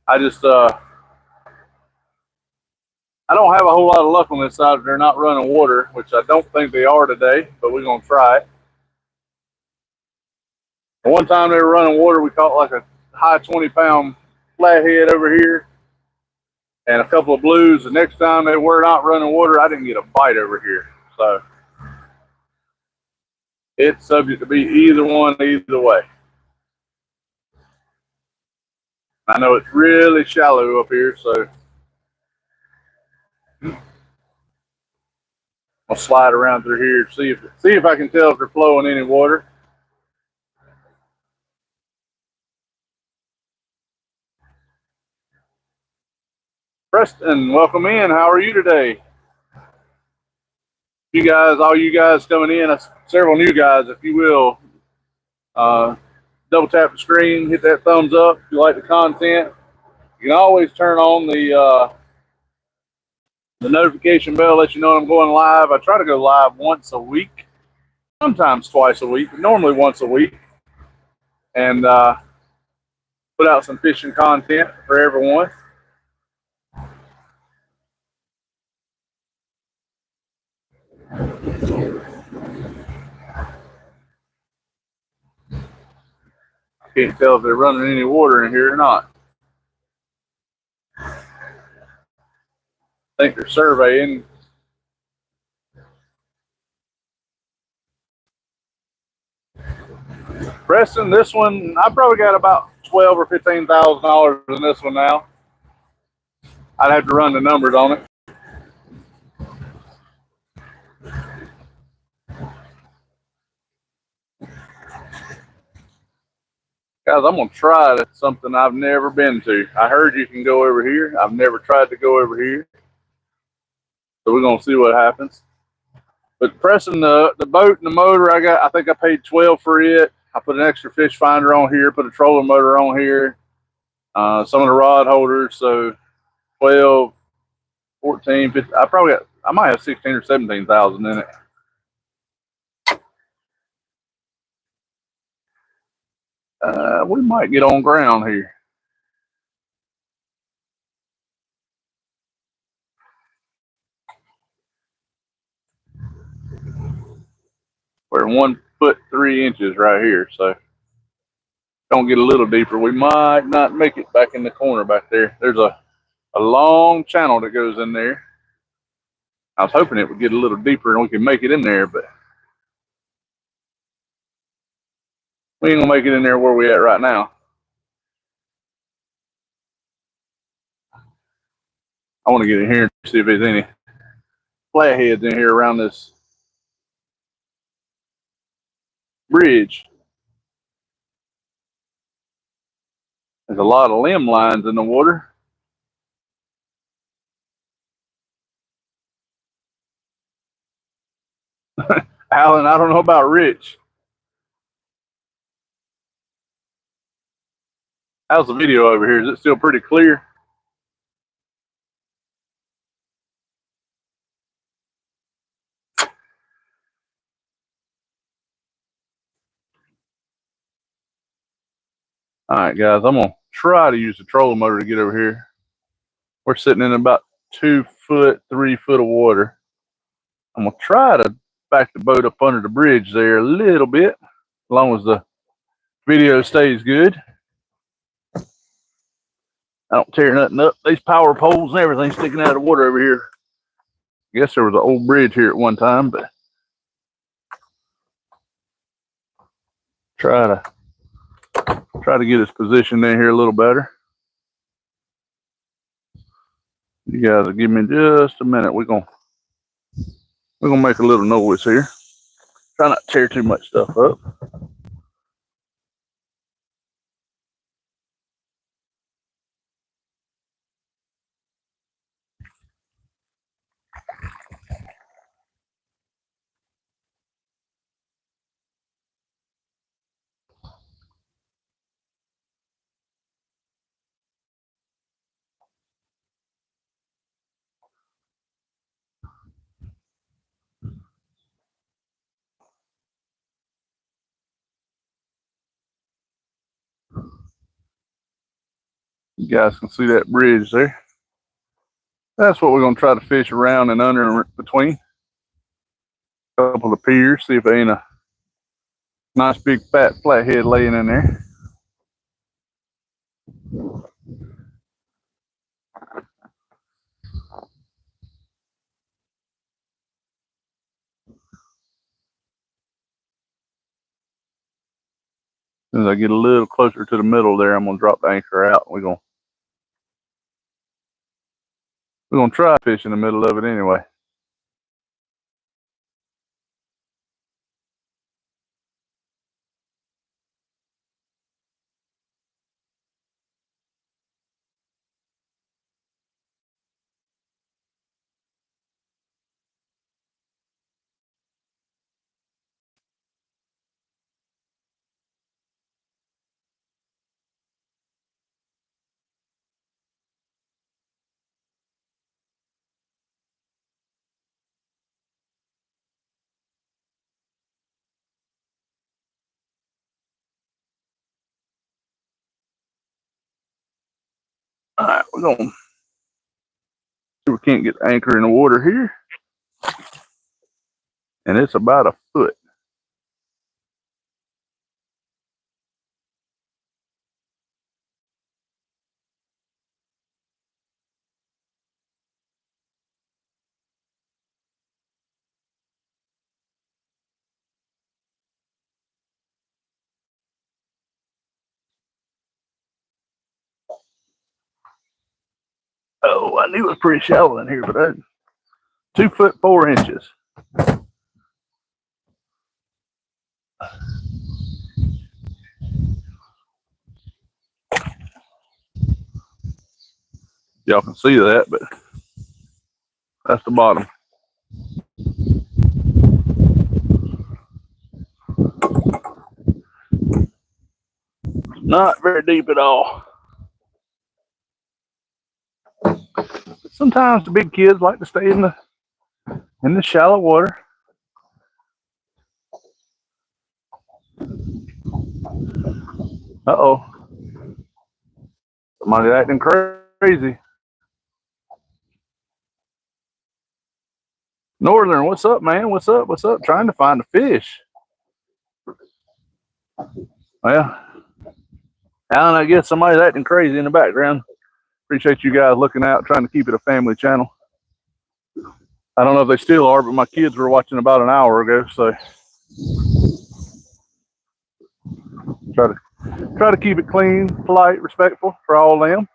I just I don't have a whole lot of luck on this side. They're not running water, which I don't think they are today, but we're gonna try it. The one time they were running water, we caught like a high 20-pound flathead over here. and a couple of blues. The next time they were not running water, I didn't get a bite over here. So it's subject to be either one, either way. I know it's really shallow up here, so I'll slide around through here, see if I can tell if they're flowing any water. Preston, welcome in. How are you today? You guys, all you guys coming in, several new guys, if you will, double tap the screen, hit that thumbs up if you like the content. You can always turn on the notification bell, let you know I'm going live. I try to go live once a week, sometimes twice a week, but normally once a week, and put out some fishing content for everyone. Can't tell if they're running any water in here or not. I think they're surveying. Preston, this one, I probably got about $12,000 or $15,000 in this one now. I'd have to run the numbers on it. Guys, I'm going to try something I've never been to. I heard you can go over here. I've never tried to go over here. So we're going to see what happens. But pressing the boat and the motor, I think I paid $12 for it. I put an extra fish finder on here, put a trolling motor on here, some of the rod holders. So 12, 14, 15, I might have 16 or 17,000 in it. We might get on ground here. We're 1 foot 3 inches right here, so don't get a little deeper. We might not make it back in the corner back there. There's a long channel that goes in there. I was hoping it would get a little deeper and we could make it in there, but we ain't gonna make it in there where we at right now. I want to get in here and see if there's any flatheads in here around this bridge. There's a lot of limb lines in the water. Alan, I don't know about Rich. How's the video over here? Is it still pretty clear? All right, guys, I'm gonna try to use the trolling motor to get over here. We're sitting in about 2 foot, 3 foot of water. I'm gonna try to back the boat up under the bridge there a little bit, as long as the video stays good. I don't tear nothing up. These power poles and everything sticking out of the water over here. I guess there was an old bridge here at one time, but try to get its position in here a little better. You guys will give me just a minute. We're gonna make a little noise here. Try not to tear too much stuff up. You guys can see that bridge there. That's what we're gonna try to fish around and under and between. A couple of piers, see if there ain't a nice big fat flathead laying in there. soon as I get a little closer to the middle there, I'm gonna drop the anchor out. We're gonna try fish in the middle of it anyway. All right, we're gonna see if we can't get the anchor in the water here, and it's about a foot. Oh, I knew it was pretty shallow in here, but that's 2 foot 4 inches. Y'all can see that, but that's the bottom. Not very deep at all. Sometimes the big kids like to stay in the shallow water. Uh-oh. Somebody acting crazy. Northern, what's up, man? What's up? What's up? Trying to find a fish. Well, Alan, I guess somebody's acting crazy in the background. Appreciate you guys looking out, trying to keep it a family channel. I don't know if they still are, but my kids were watching about an hour ago, so try to keep it clean, polite, respectful for all of them.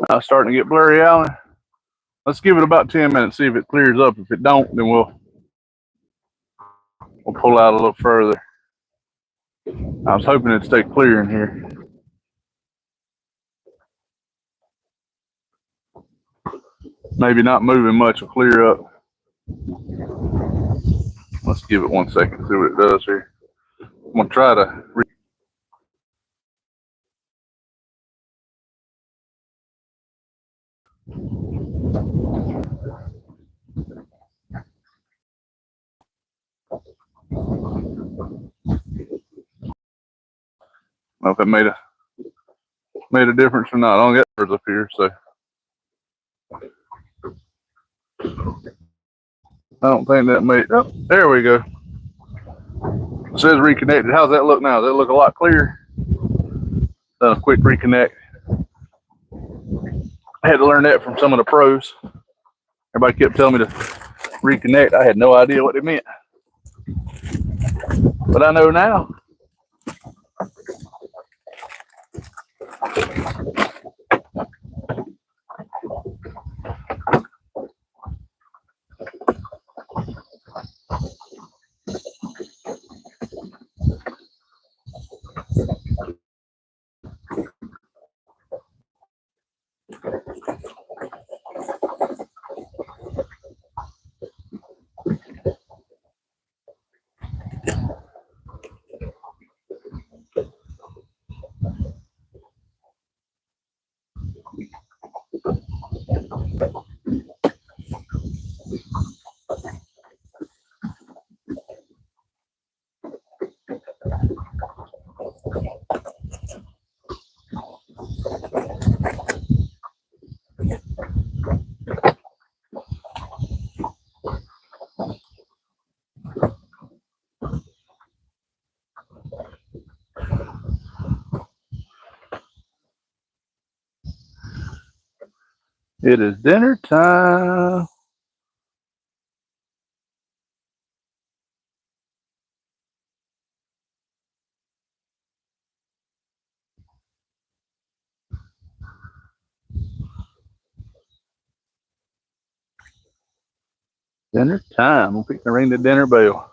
Now it's starting to get blurry, Alan. Let's give it about 10 minutes, see if it clears up. If it don't, then we'll pull out a little further. I was hoping it'd stay clear in here. Maybe not moving much will clear up. Let's give it 1 second, see what it does here. I'm gonna try to I don't know if it made a difference or not. I don't get birds up here, so I don't think that made. Oh, there we go. It says reconnected. How's that look now? Does that look a lot clearer? Done a quick reconnect. I had to learn that from some of the pros. Everybody kept telling me to reconnect. I had no idea what it meant, but I know now. It is dinner time. Dinner time. We'll pick the ring the dinner bell.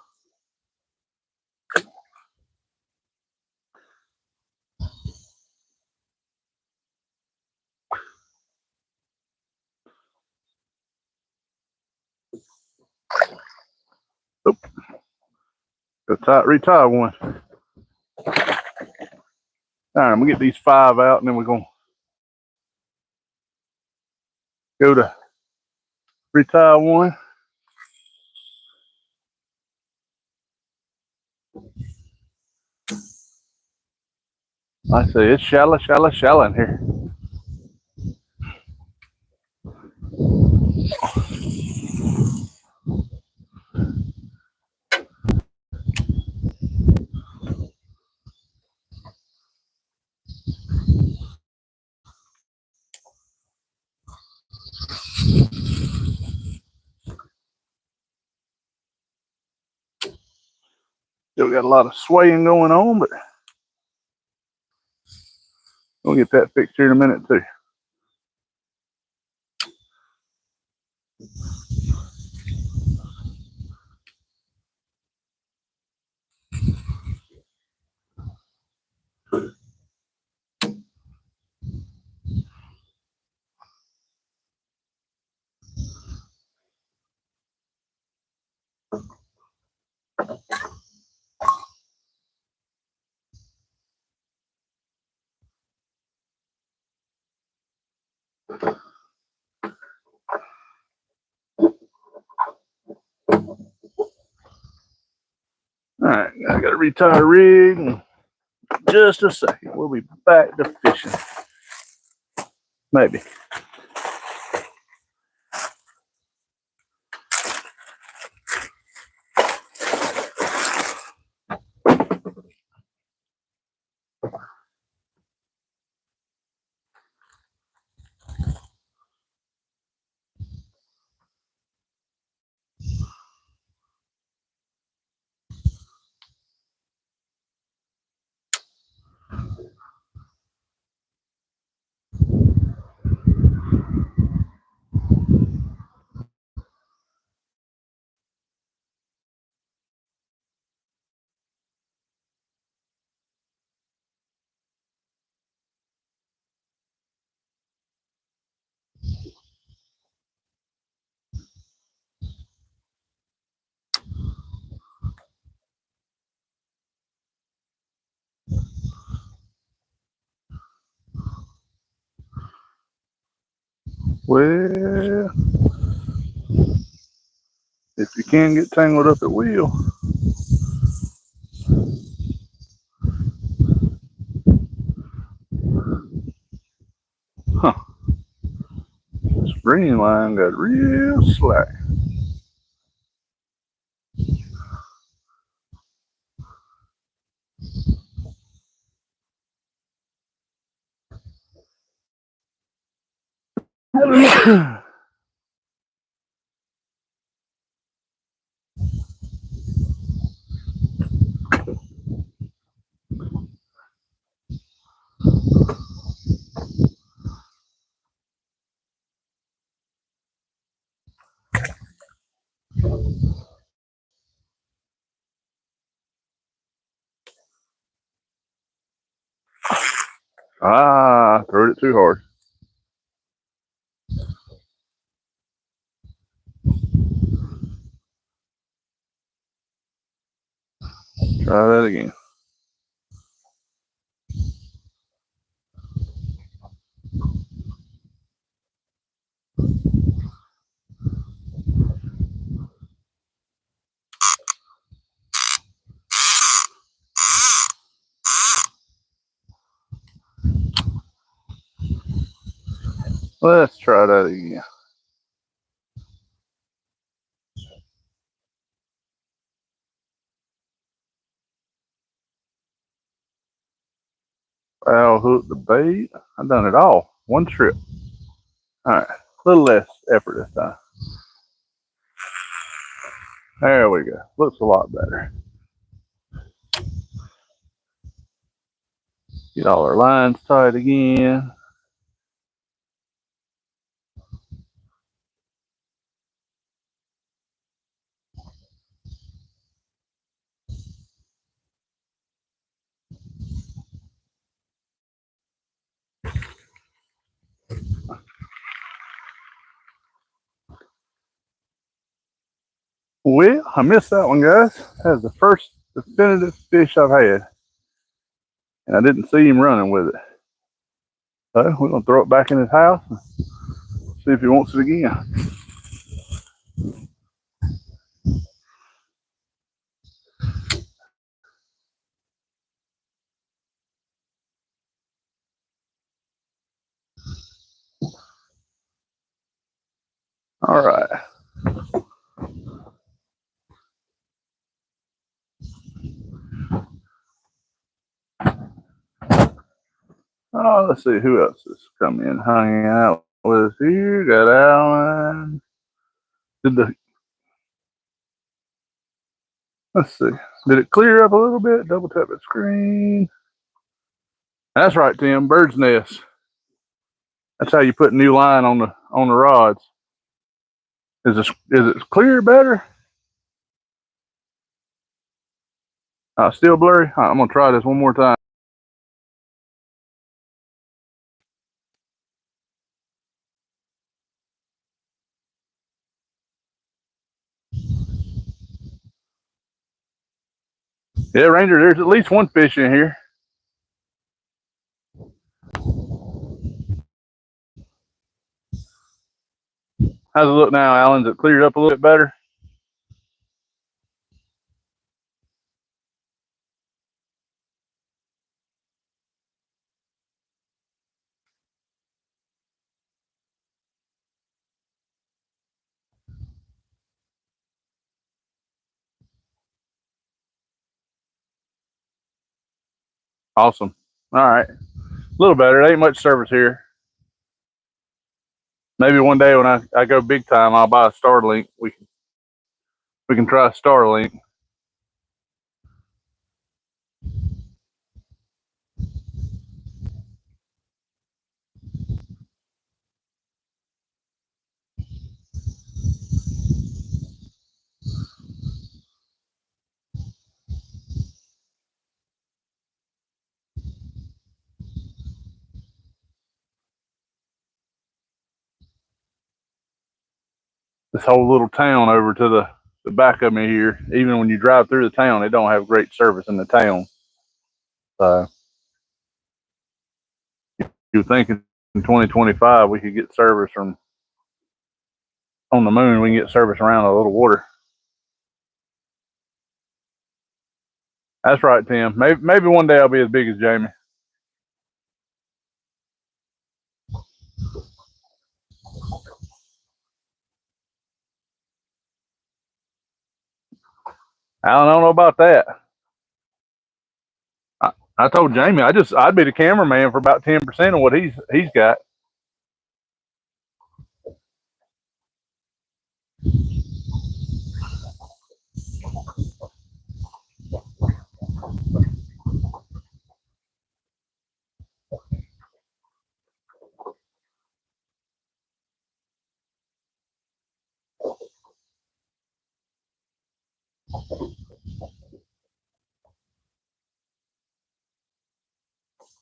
Oh. Go retie one. All right, I'm gonna get these 5 out, and then we're gonna go to retie one. Like I say, it's shallow in here. Still got a lot of swaying going on, but we'll get that fixed here in a minute too. All right, I got to retie the rig in just a second. We'll be back to fishing. Maybe. Well, if you can get tangled up, it will. Huh. This green line got real slack. Ah, throwed it too hard. Try that again. Let's try that again. I'll hook the bait. I've done it all. One trip. All right. A little less effort this time. There we go. Looks a lot better. Get all our lines tight again. Well, I missed that one, guys. That was the first definitive fish I've had. And I didn't see him running with it. So we're going to throw it back in his house and see if he wants it again. All right. Oh, let's see who else has come in, hanging out with us here. Got Alan. Let's see. Did it clear up a little bit? Double tap the screen. That's right, Tim. Bird's nest. That's how you put new line on the rods. Is it clear better? Still blurry? Right, I'm gonna try this one more time. Yeah, Ranger, there's at least one fish in here. How's it look now, Alan? Is it cleared up a little bit better? Awesome. All right. A little better. There ain't much service here. Maybe one day when I go big time, I'll buy a Starlink. We can try Starlink. This whole little town over to the back of me here. Even when you drive through the town, they don't have great service in the town. So you think in 2025 we could get service from on the moon? We can get service around a little water. That's right, Tim. Maybe one day I'll be as big as Jamie. I don't know about that. I told Jamie I'd be the cameraman for about 10% of what he's got.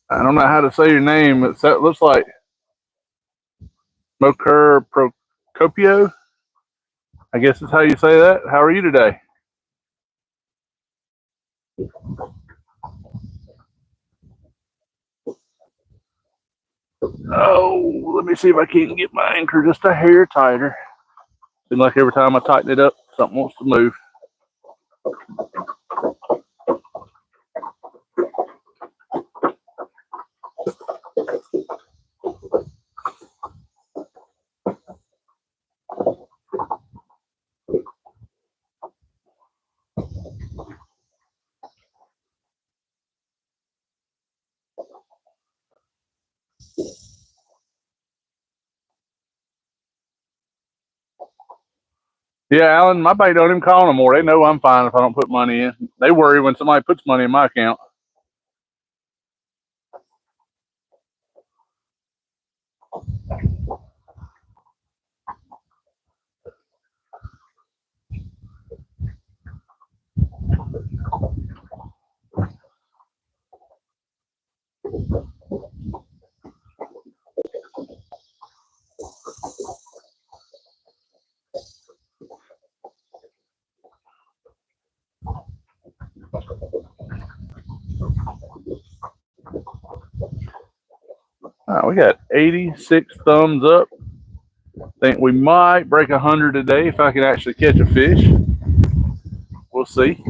I don't know how to say your name. It looks like Mokur Procopio. I guess that's how you say that. How are you today? Oh, let me see if I can get my anchor just a hair tighter. Seems like every time I tighten it up, something wants to move. Yeah, Alan, my bank don't even call no more. They know I'm fine if I don't put money in. They worry when somebody puts money in my account. All right, we got 86 thumbs up. Think we might break 100 today if I can actually catch a fish. We'll see.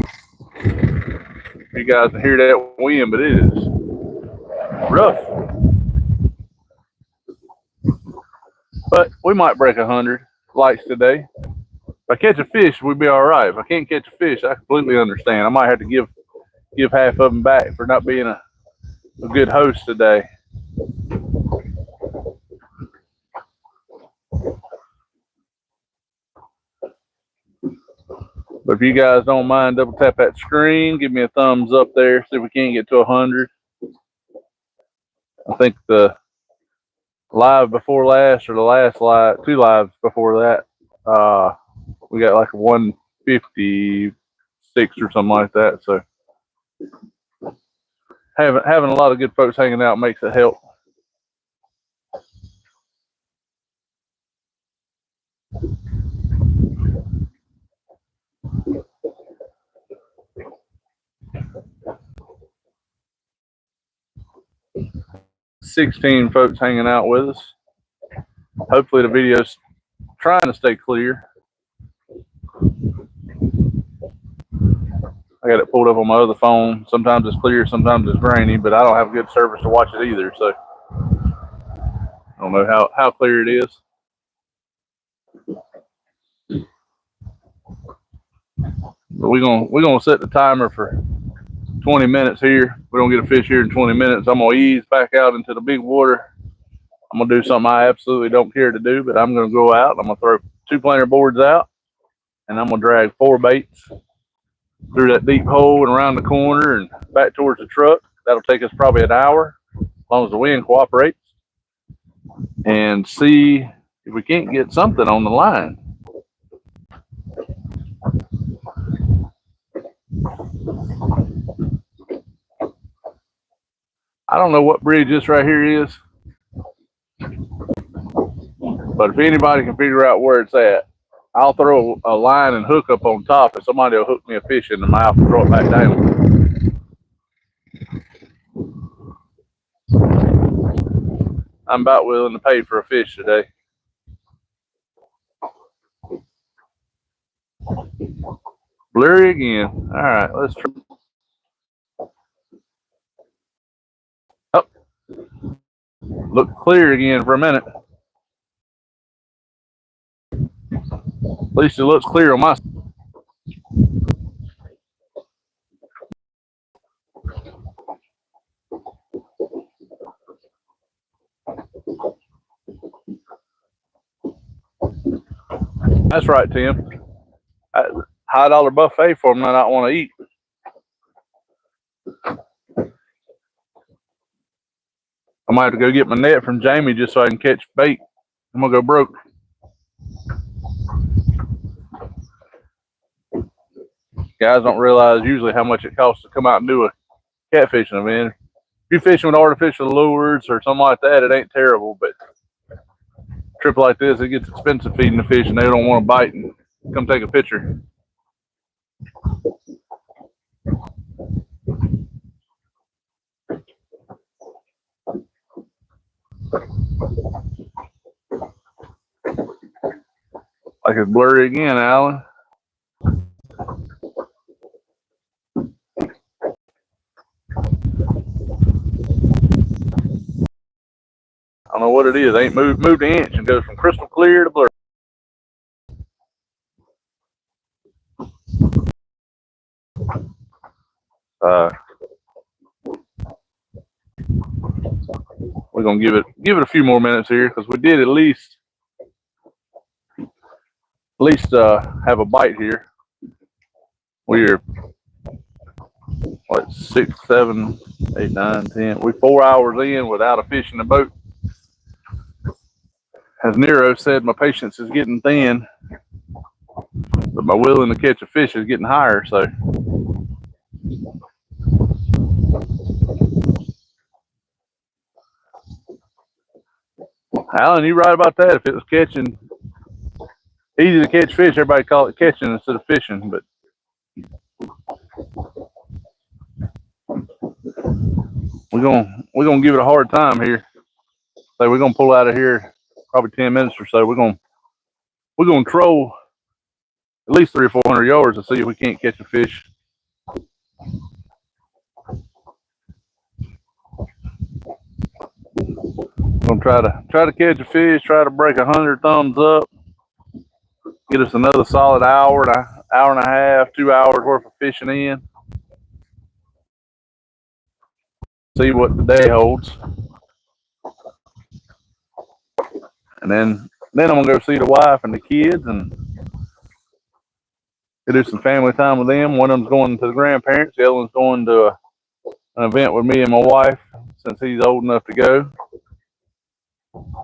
You guys can hear that wind, but it is rough. But we might break 100 likes today. If I catch a fish, we'd be all right. If I can't catch a fish, I completely understand. I might have to give half of them back for not being a good host today. But if you guys don't mind, double tap that screen, give me a thumbs up there, see if we can get to 100. I think the live before last or the last live, 2 lives before that, we got like 156 or something like that. So having a lot of good folks hanging out makes it help. $16 folks hanging out with us. Hopefully the video's trying to stay clear. I got it pulled up on my other phone. Sometimes it's clear, sometimes it's grainy, but I don't have good service to watch it either, so I don't know how clear it is. But we're gonna set the timer for 20 minutes here. We don't get a fish here in 20 minutes. I'm gonna ease back out into the big water. I'm gonna do something I absolutely don't care to do, but I'm gonna go out. I'm gonna throw 2 planer boards out, and I'm gonna drag 4 baits through that deep hole and around the corner and back towards the truck. That'll take us probably an hour, as long as the wind cooperates, and see if we can't get something on the line. I don't know what bridge this right here is, but if anybody can figure out where it's at, I'll throw a line and hook up on top, and somebody will hook me a fish in the mouth and throw it back down. I'm about willing to pay for a fish today. Blurry again. All right, let's try. Oh, look clear again for a minute. At least it looks clear on my side. That's right, Tim. $1 buffet for them that I don't want to eat. I might have to go get my net from Jamie just so I can catch bait. I'm gonna go broke. Guys don't realize usually how much it costs to come out and do a catfishing event. If you're fishing with artificial lures or something like that, it ain't terrible, but a trip like this, it gets expensive feeding the fish and they don't want to bite and come take a picture. Like it's blurry again, Alan. I don't know what it is. It ain't moved an inch and goes from crystal clear to blurry. We're gonna give it a few more minutes here because we did at least least have a bite here. We're what, 6, 7, 8, 9, 10. We're 4 hours in without a fish in the boat. As Nero said, my patience is getting thin, but my willing to catch a fish is getting higher. So Alan, you right about that. If it was catching, easy to catch fish, everybody call it catching instead of fishing. But we're gonna give it a hard time here. So we're gonna pull out of here probably 10 minutes or so. We're gonna troll at least 300 or 400 yards to see if we can't catch a fish. Gonna try to catch a fish. Try to break 100 thumbs up. Get us another solid hour and a half, 2 hours worth of fishing in. See what the day holds, and then I'm gonna go see the wife and the kids and do some family time with them. One of them's going to the grandparents. The other one's going to an event with me and my wife, since he's old enough to go,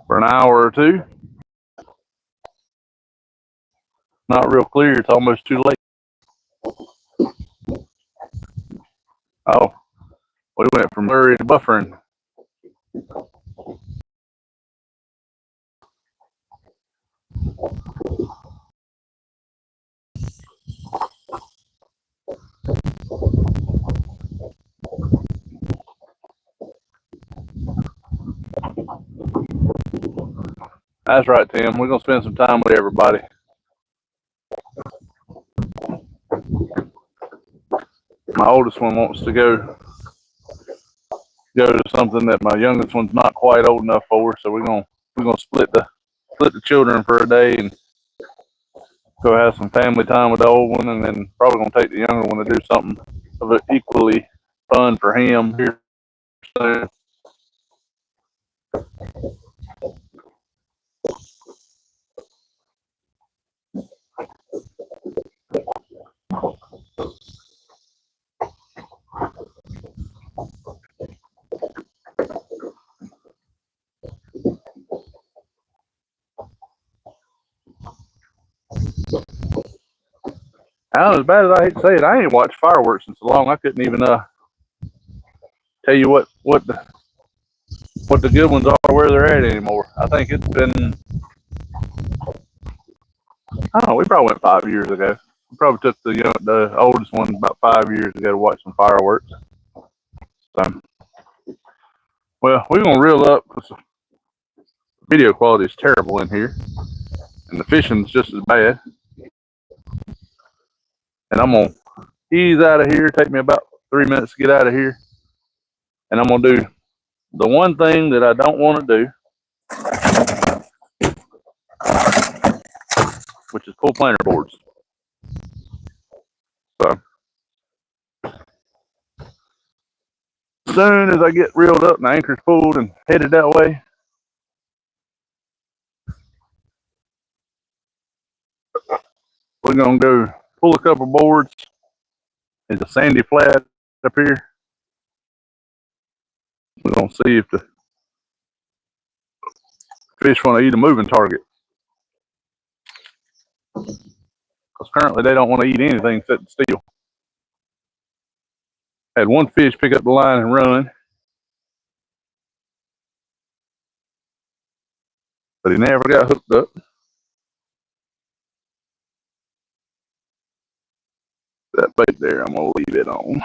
for an hour or two. Not real clear. It's almost too late. Oh, we went from blurry to buffering. That's right, Tim. We're gonna spend some time with everybody. My oldest one wants to go to something that my youngest one's not quite old enough for, so we're gonna split the children for a day and go have some family time with the old one, and then probably gonna take the younger one to do something of it equally fun for him here soon. Now, as bad as I hate to say it, I ain't watched fireworks in so long I couldn't even tell you what the good ones are, where they're at anymore. I think it's been, I don't know, we probably went 5 years ago. We probably took the oldest one about 5 years ago to watch some fireworks. So, well, we're gonna reel up because the video quality is terrible in here, and the fishing's just as bad. And I'm gonna ease out of here. Take me about 3 minutes to get out of here, and I'm gonna do the one thing that I don't want to do, which is pull planer boards. So as soon as I get reeled up and the anchor's pulled and headed that way, we're gonna go pull a couple boards. There's a sandy flat up here. We're gonna see if the fish want to eat a moving target, because currently they don't want to eat anything sitting still. Had one fish pick up the line and run, but he never got hooked up. That bait there, I'm gonna leave it on.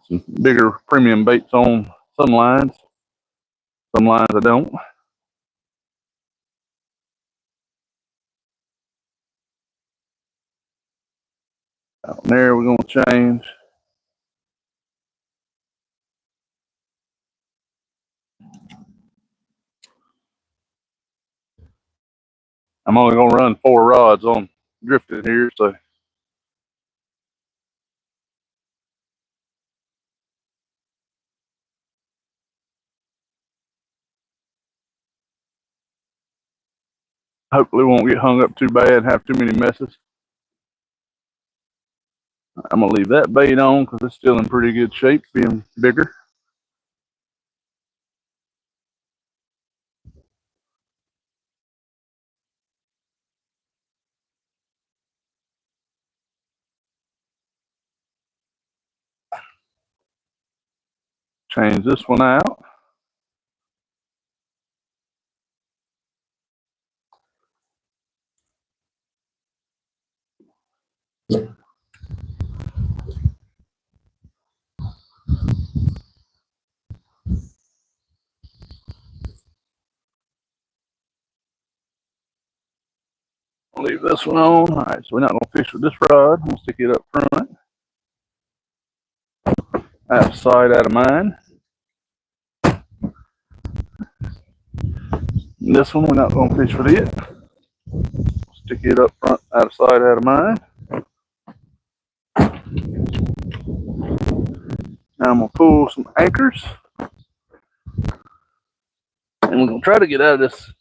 Some bigger premium baits on some lines I don't. Out there, we're gonna change. I'm only gonna run 4 rods on drifted here, so Hopefully won't get hung up too bad and have too many messes. I'm gonna leave that bait on because it's still in pretty good shape, being bigger. Change this one out. Leave this one on. All right, so we're not gonna fish with this rod. I'm gonna stick it up front. Out of sight, out of mind. And this one we're not gonna fish with it. Stick it up front, out of sight, out of mind. Now I'm gonna pull some anchors. And we're gonna try to get out of this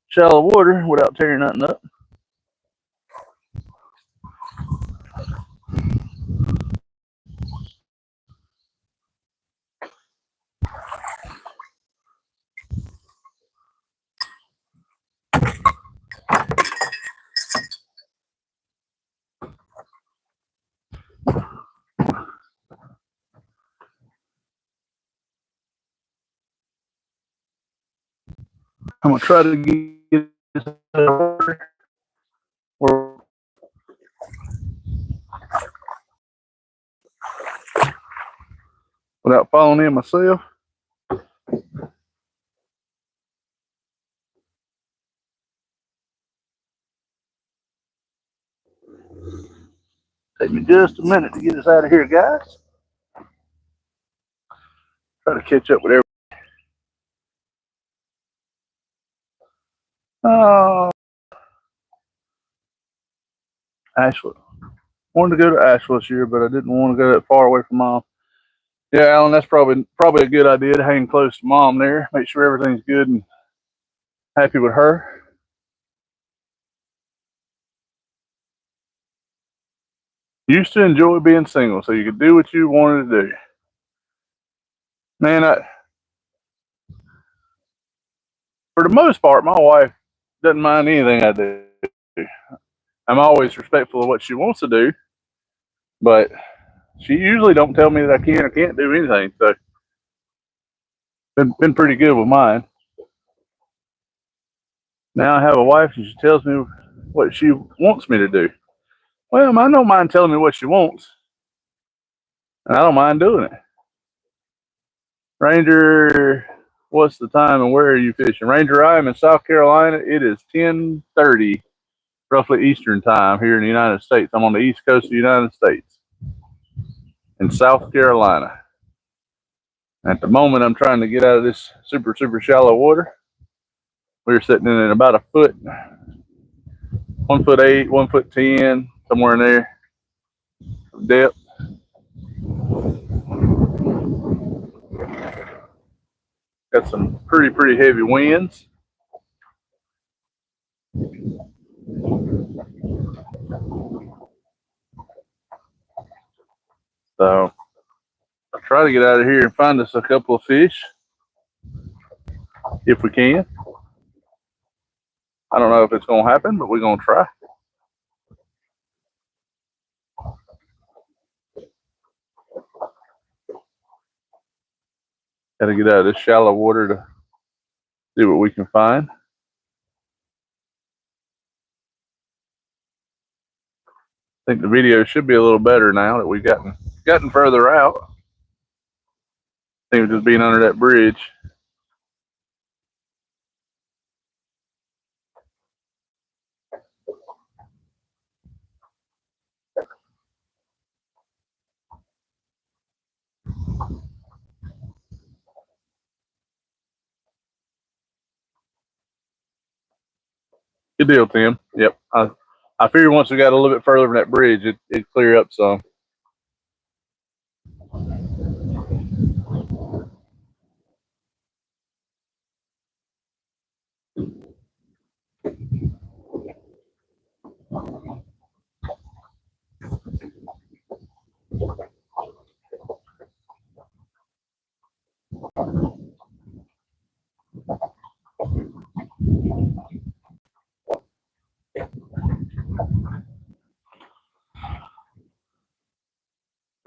shallow water without tearing nothing up. I'm gonna try to get this out of water without falling in myself. Take me just a minute to get us out of here, guys. Try to catch up with everything. Oh, Asheville. Wanted to go to Asheville this year, but I didn't want to go that far away from mom. Yeah, Alan, that's probably a good idea to hang close to mom there. Make sure everything's good and happy with her. Used to enjoy being single, so you could do what you wanted to do. Man, for the most part, my wife doesn't mind anything I do. I'm always respectful of what she wants to do, but she usually don't tell me that I can or can't do anything. So, been pretty good with mine. Now I have a wife, and she tells me what she wants me to do. Well, I don't mind telling me what she wants, and I don't mind doing it. Ranger, what's the time and where are you fishing? Ranger, I am in South Carolina. It is 10:30, roughly Eastern time here in the United States. I'm on the East Coast of the United States in South Carolina. At the moment, I'm trying to get out of this super shallow water. We're sitting in about a foot, 1'8", 1'10", somewhere in there of depth. Got some pretty heavy winds. So I'll try to get out of here and find us a couple of fish if we can. I don't know if it's going to happen, but we're going to try. Got to get out of this shallow water to see what we can find. I think the video should be a little better now that we've gotten further out. I think we're just being under that bridge. Good deal, Tim. Yep. I figured once we got a little bit further from that bridge, it'd clear up some.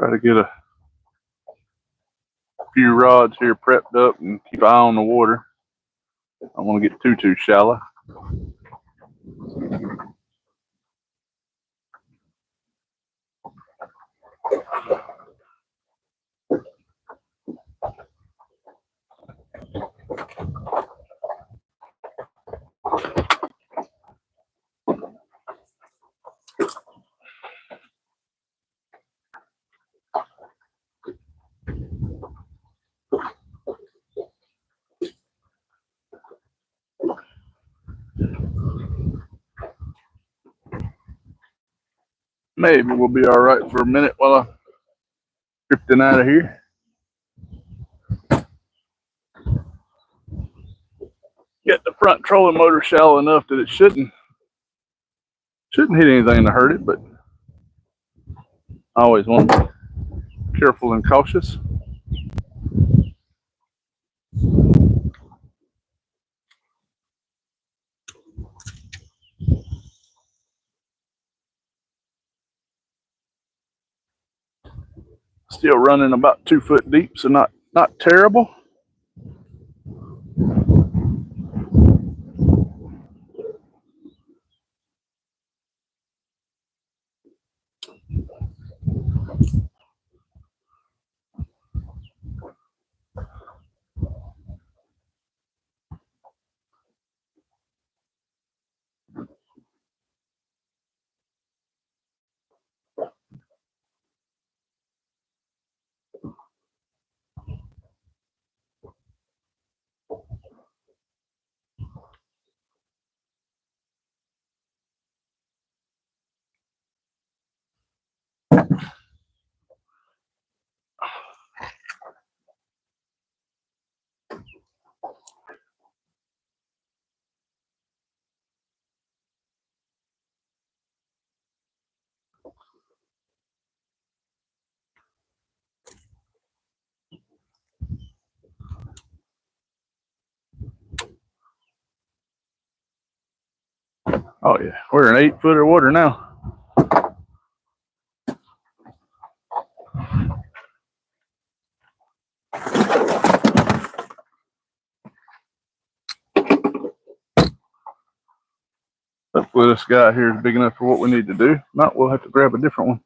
Try to get a few rods here prepped up and keep an eye on the water. I don't want to get too shallow. Maybe we'll be all right for a minute while I'm drifting out of here. Get the front trolling motor shallow enough that it shouldn't hit anything to hurt it, but I always want to be careful and cautious. Still running about 2 foot deep, so not terrible. Oh yeah, we're in 8 foot of water now. Hopefully this guy here is big enough for what we need to do. Not, we'll have to grab a different one.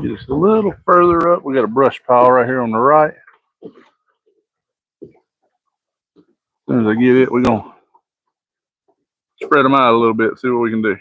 Just a little further up, we got a brush pile right here on the right. As soon as I get it, we're gonna spread them out a little bit, see what we can do.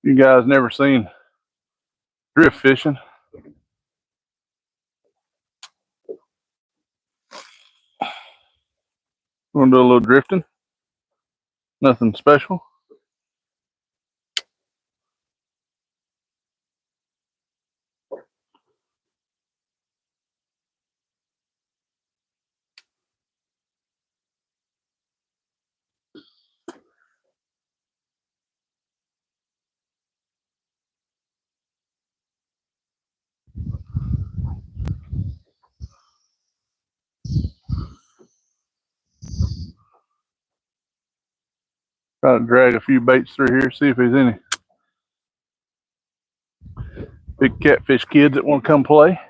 You guys never seen drift fishing? We're gonna do a little drifting. Nothing special. Try to drag a few baits through here, see if there's any big catfish kids that want to come play.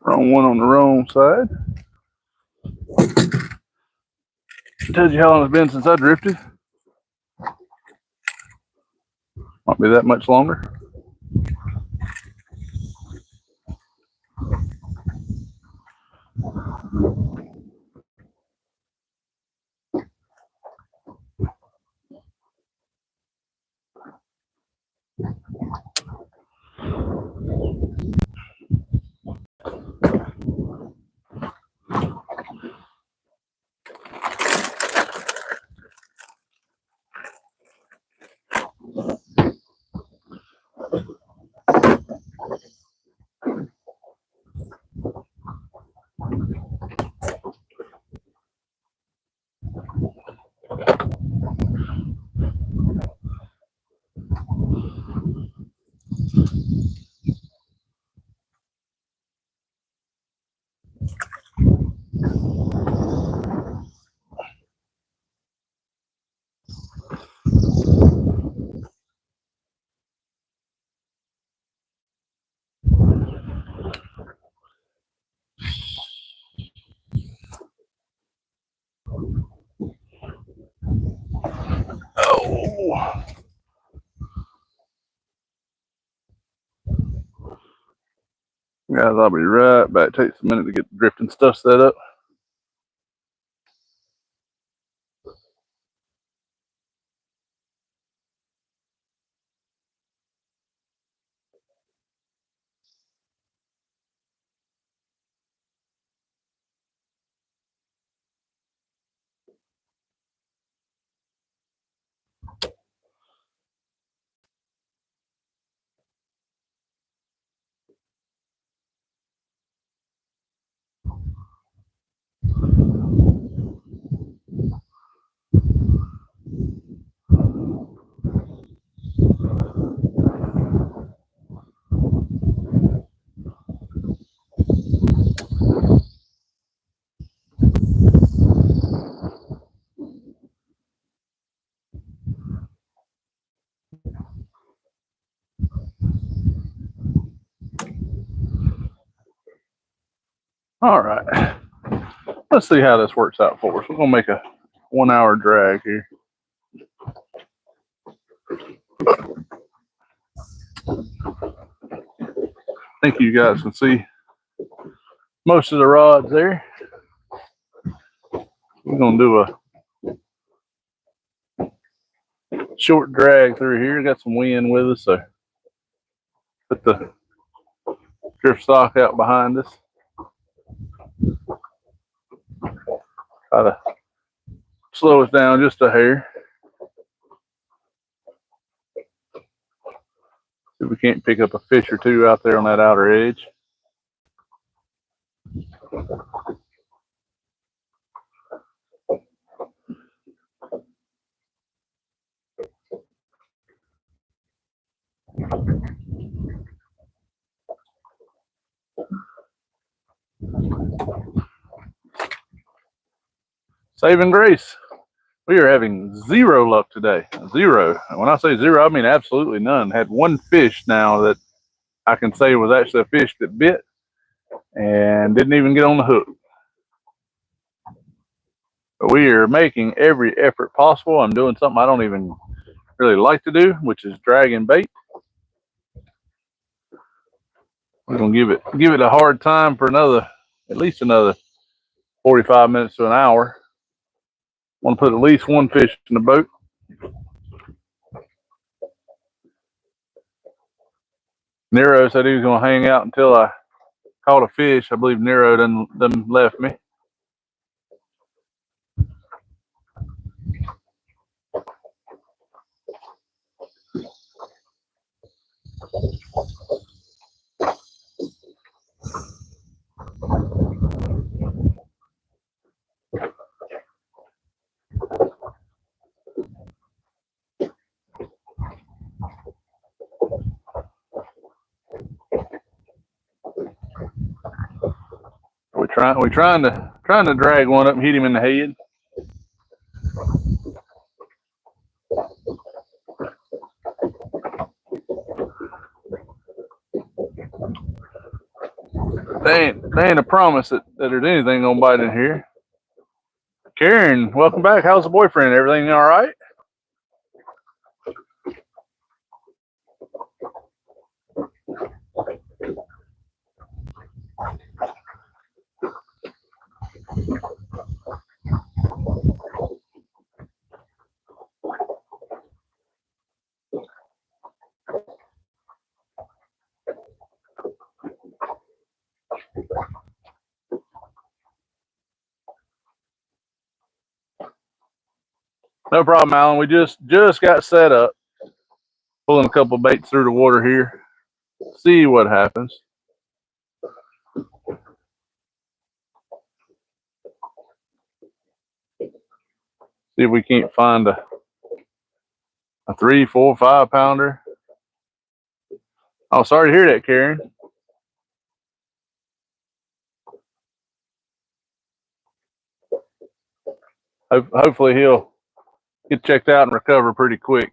Wrong one on the wrong side. Tells you how long it's been since I drifted. Might be that much longer. Oh. Guys, I'll be right back. It takes a minute to get the drifting stuff set up. All right. Let's see how this works out for us. We're going to make a 1 hour drag here. I think you guys can see most of the rods there. We're going to do a short drag through here. Got some wind with us, so put the drift stock out behind us. Try to slow us down just a hair. See if we can't pick up a fish or two out there on that outer edge. Saving grace. We are having zero luck today. Zero. And when I say zero, I mean absolutely none. Had one fish now that I can say was actually a fish that bit and didn't even get on the hook. But we are making every effort possible. I'm doing something I don't even really like to do, which is dragging bait. We're gonna give it a hard time for at least another 45 minutes to an hour. Want to put at least one fish in the boat. Nero said he was gonna hang out until I caught a fish. I believe Nero done left me. We're trying to drag one up and hit him in the head. They ain't a promise that there's anything gonna bite in here. Karen, welcome back. How's the boyfriend? Everything all right? No problem, Alan. We just got set up, pulling a couple baits through the water here. See what happens. See if we can't find a 3, 4, 5 pounder. Oh, sorry to hear that, Karen. Hopefully he'll get checked out and recover pretty quick.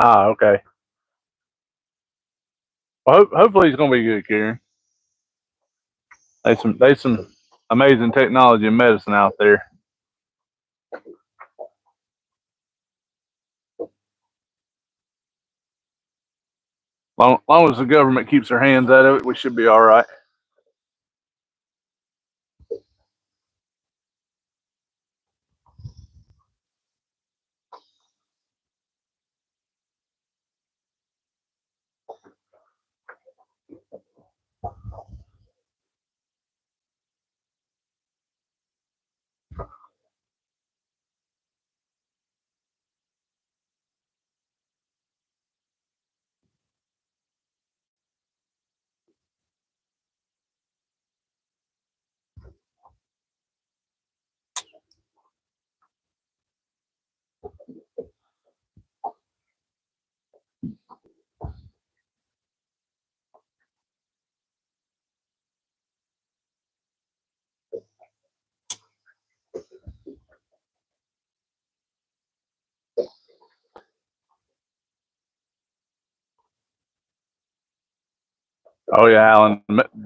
Ah, okay. Well, hopefully he's gonna be good, Karen. There's some amazing technology and medicine out there. Long as the government keeps their hands out of it, we should be all right. Oh yeah, Alan.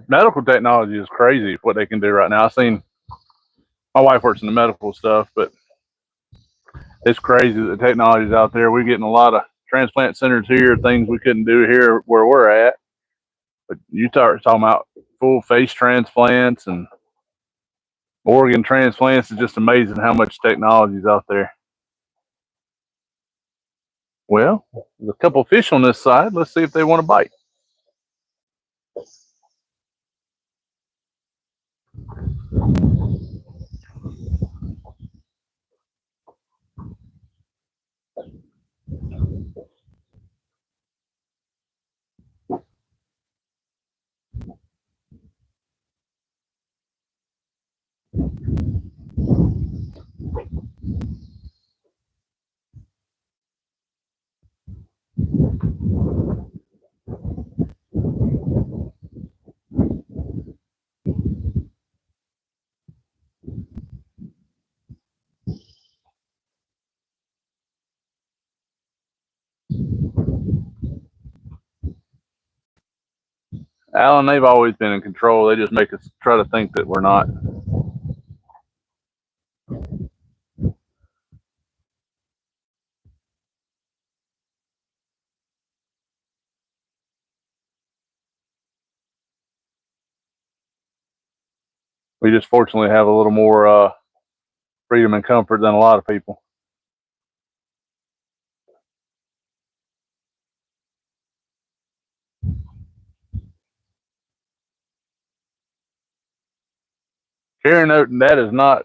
Medical technology is crazy what they can do right now. I've seen my wife works in the medical stuff, but it's crazy that the technology's out there. We're getting a lot of transplant centers here, things we couldn't do here where we're at. But you start talking about full face transplants and organ transplants. It's just amazing how much technology is out there. Well, there's a couple fish on this side. Let's see if they want to bite. Alan, they've always been in control. They just make us try to think that we're not. We just fortunately have a little more freedom and comfort than a lot of people. Karen Oaten, that is not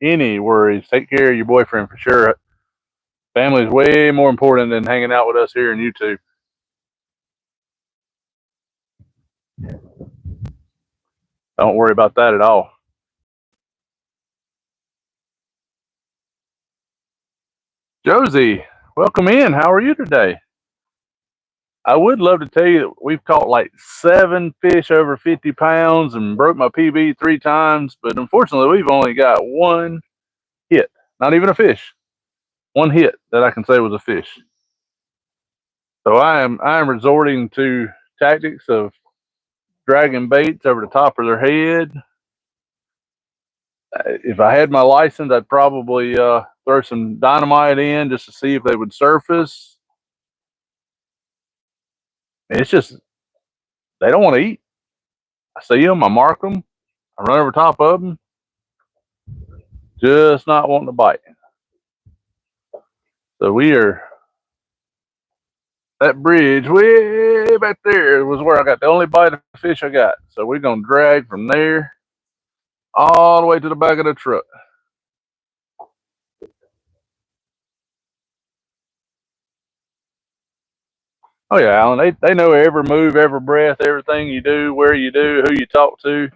any worries. Take care of your boyfriend for sure. Family is way more important than hanging out with us here in YouTube. Don't worry about that at all. Josie, welcome in. How are you today? I would love to tell you that we've caught like 7 fish over 50 pounds and broke my PB 3 times, but unfortunately, we've only got one hit. Not even a fish. One hit that I can say was a fish. So I am resorting to tactics of dragging baits over the top of their head. If I had my license, I'd probably throw some dynamite in just to see if they would surface. It's just they don't want to eat. I see them, I mark them, I run over top of them, just not wanting to bite. So we are that bridge way back there was where I got the only bite of fish I got. So we're gonna drag from there all the way to the back of the truck. Oh yeah, Alan. They know every move, every breath, everything you do, where you do, who you talk to,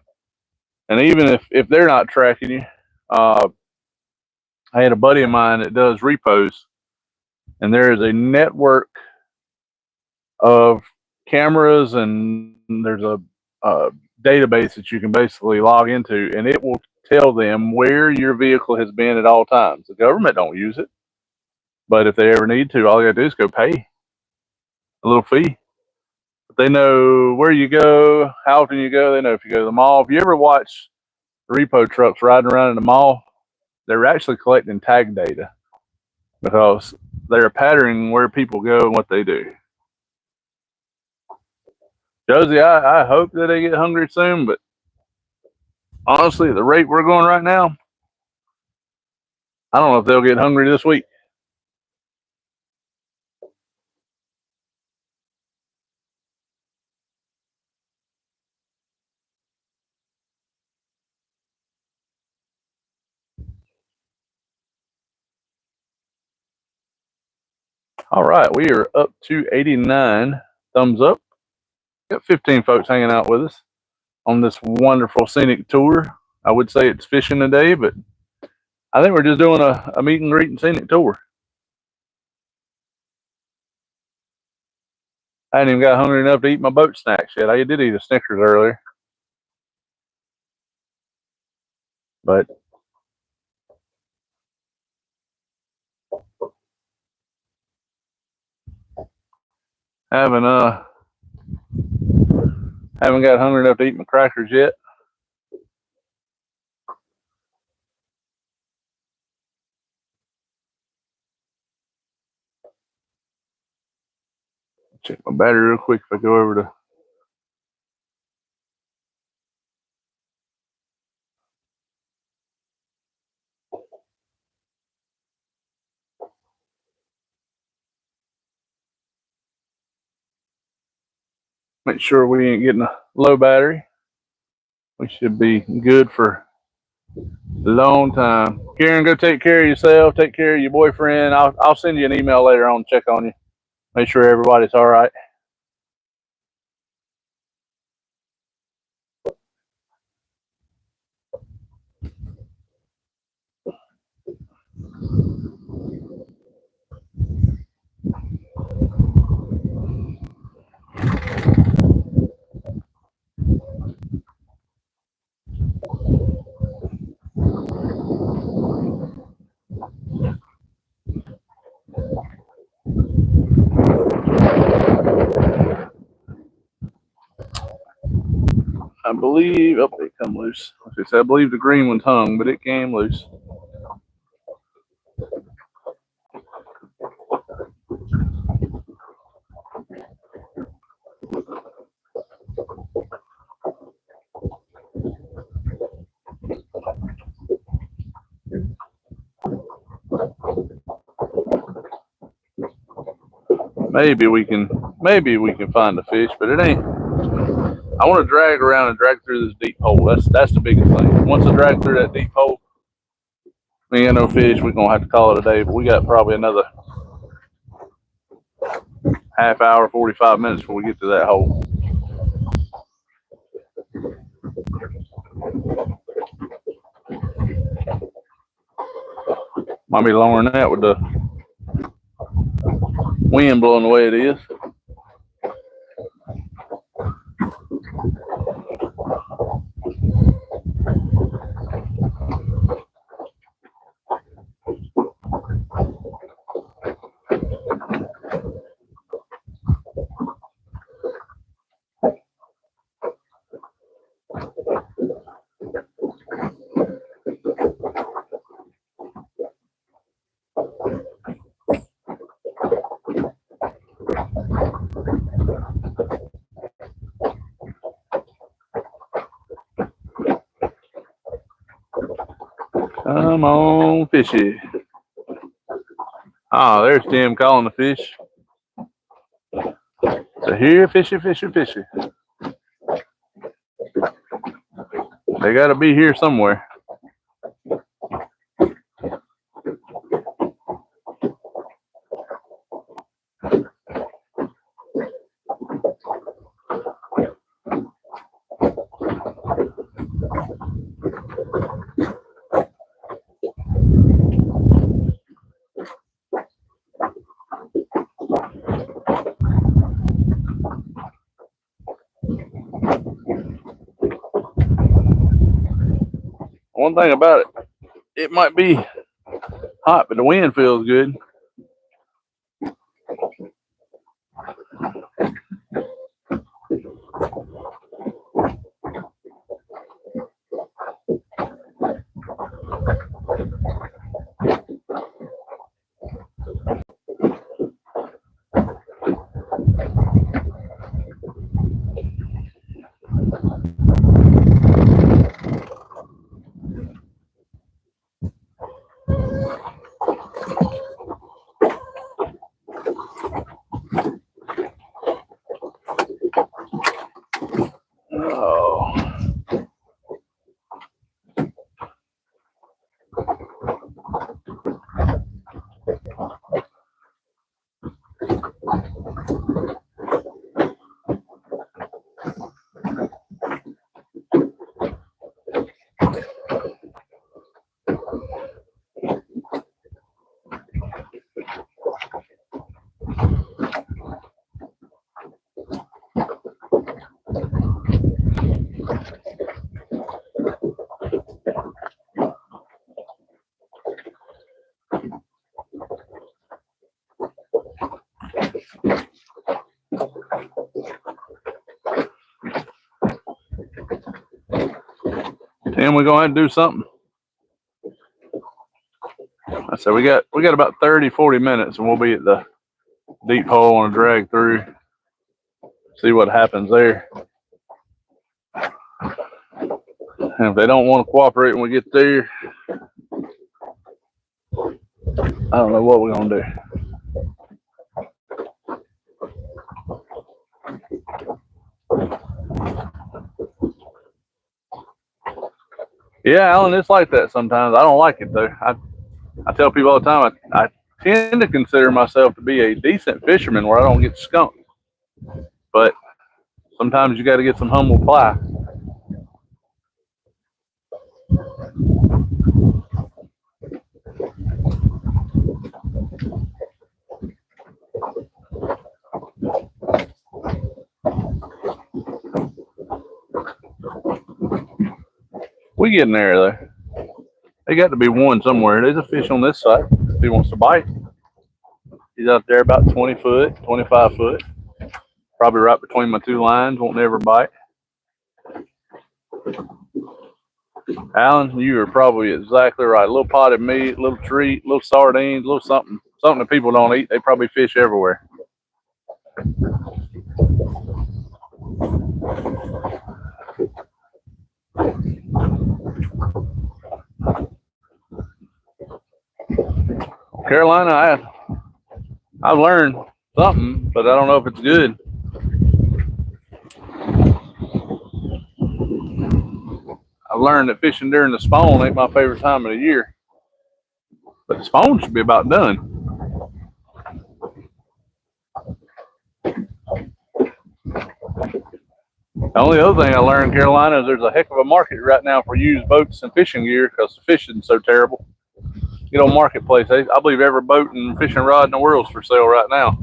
and even if they're not tracking you. I had a buddy of mine that does repos, and there is a network of cameras, and there's a database that you can basically log into, and it will tell them where your vehicle has been at all times. The government don't use it, but if they ever need to, all you gotta do is go pay a little fee. But they know where you go, how often you go. They know if you go to the mall. If you ever watch repo trucks riding around in the mall, they're actually collecting tag data because they're patterning where people go and what they do. Josie, I hope that they get hungry soon, but honestly, at the rate we're going right now, I don't know if they'll get hungry this week. All right, we are up to 89 thumbs up. Got 15 folks hanging out with us on this wonderful scenic tour. I would say it's fishing today, but I think we're just doing a meet and greet and scenic tour. I hadn't even got hungry enough to eat my boat snacks yet. I did eat a Snickers earlier, but having Haven't got hungry enough to eat my crackers yet. Check my battery real quick if I go over to. Make sure we ain't getting a low battery. We should be good for a long time. Karen, go take care of yourself. Take care of your boyfriend. I'll send you an email later on to check on you. Make sure everybody's all right. I believe, oh, it come loose. I believe the green one's hung, but it came loose. Maybe we can find a fish, but it ain't. I want to drag around and drag through this deep hole. That's the biggest thing. Once I drag through that deep hole, we ain't got no fish. We're gonna have to call it a day. But we got probably another half hour, 45 minutes before we get to that hole. Might be longer than that with the wind blowing the way it is. Come on, fishy. Ah, there's Tim calling the fish. So here, fishy, fishy, fishy. They got to be here somewhere. One thing about it, it might be hot, but the wind feels good. And we're gonna have to do something. I said we got about 30-40 minutes and we'll be at the deep hole on a drag through. See what happens there. And if they don't want to cooperate when we get there, I don't know what we're gonna do. Yeah, Alan, it's like that sometimes. I don't like it though. I tell people all the time I tend to consider myself to be a decent fisherman where I don't get skunked. But sometimes you got to get some humble pie. We getting there though. They got to be one somewhere. There's a fish on this side if he wants to bite. He's out there about 20 foot, 25 foot. Probably right between my two lines, won't never bite. Alan, you are probably exactly right. A little potted meat, a little treat, a little sardines, a little something that people don't eat. They probably fish everywhere. Carolina, I've learned something, but I don't know if it's good. I've learned that fishing during the spawn ain't my favorite time of the year. But the spawn should be about done. The only other thing I learned in Carolina is there's a heck of a market right now for used boats and fishing gear because the fishing's so terrible. Get on Marketplace. I believe every boat and fishing rod in the world's for sale right now.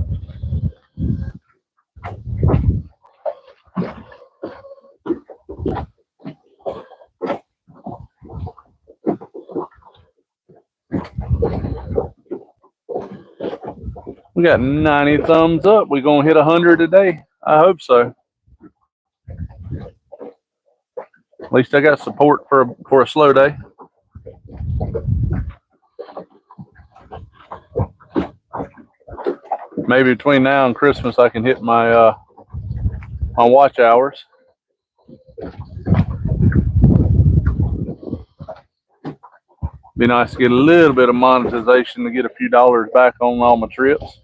We got 90 thumbs up. We're going to hit 100 today. I hope so. At least I got support for a slow day. Maybe between now and Christmas I can hit my my watch hours. Be nice to get a little bit of monetization to get a few dollars back on all my trips.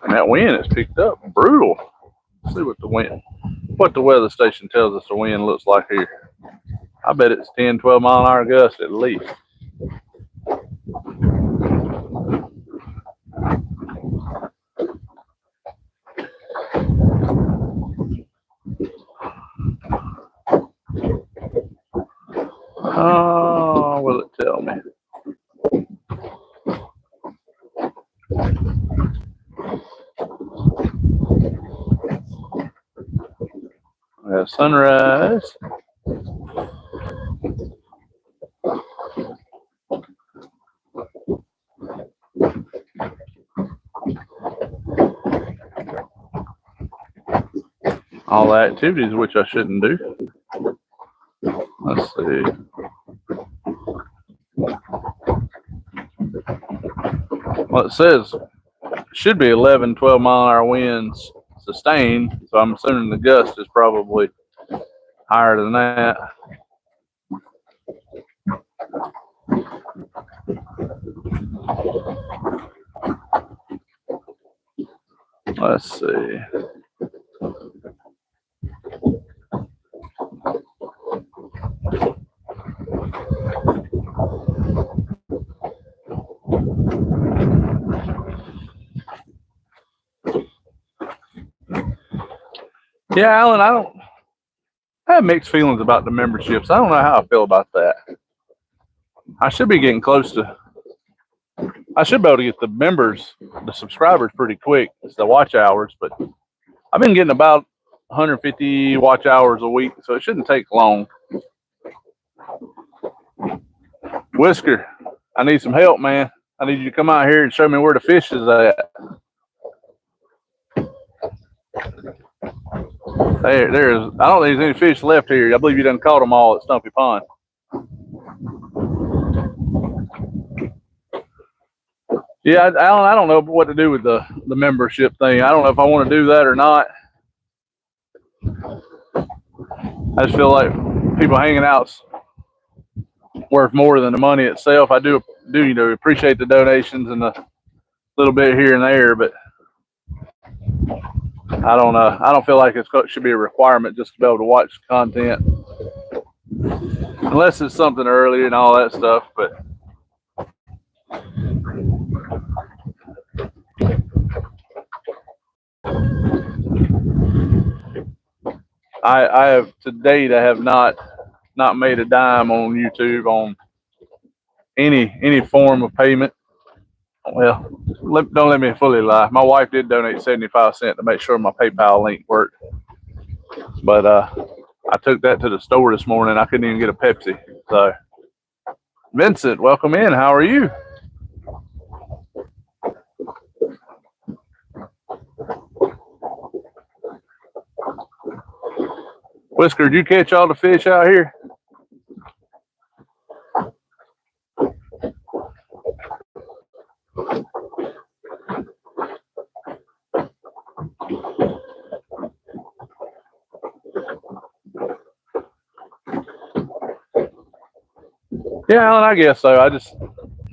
And that wind has picked up. Brutal. Let's see what the weather station tells us the wind looks like here. I bet it's 10, 12 mile an hour gust at least. Oh, will it tell me? Sunrise. All the activities which I shouldn't do. Let's see. Well, it says it should be 11, 12 mile an hour winds sustained, so I'm assuming the gust is probably higher than that. Let's see. Yeah, Alan, I have mixed feelings about the memberships. I don't know how I feel about that. I should be getting close to. I should be able to get the subscribers pretty quick. It's the watch hours, but I've been getting about 150 watch hours a week, so it shouldn't take long. Whisker, I need some help, man. I need you to come out here and show me where the fish is at. There's. I don't think there's any fish left here. I believe you done caught them all at Stumpy Pond. Yeah, Alan, I don't know what to do with the membership thing. I don't know if I want to do that or not. I just feel like people hanging out's worth more than the money itself. I do appreciate the donations and the little bit here and there, but I don't feel like it should be a requirement just to be able to watch content, unless it's something early and all that stuff. But I have to date, I have not made a dime on YouTube on any form of payment. Well, don't let me fully lie. My wife did donate 75 cents to make sure my PayPal link worked, but I took that to the store this morning. I couldn't even get a Pepsi. So, Vincent, welcome in. How are you? Whisker, did you catch all the fish out here? Yeah, Alan, I guess so.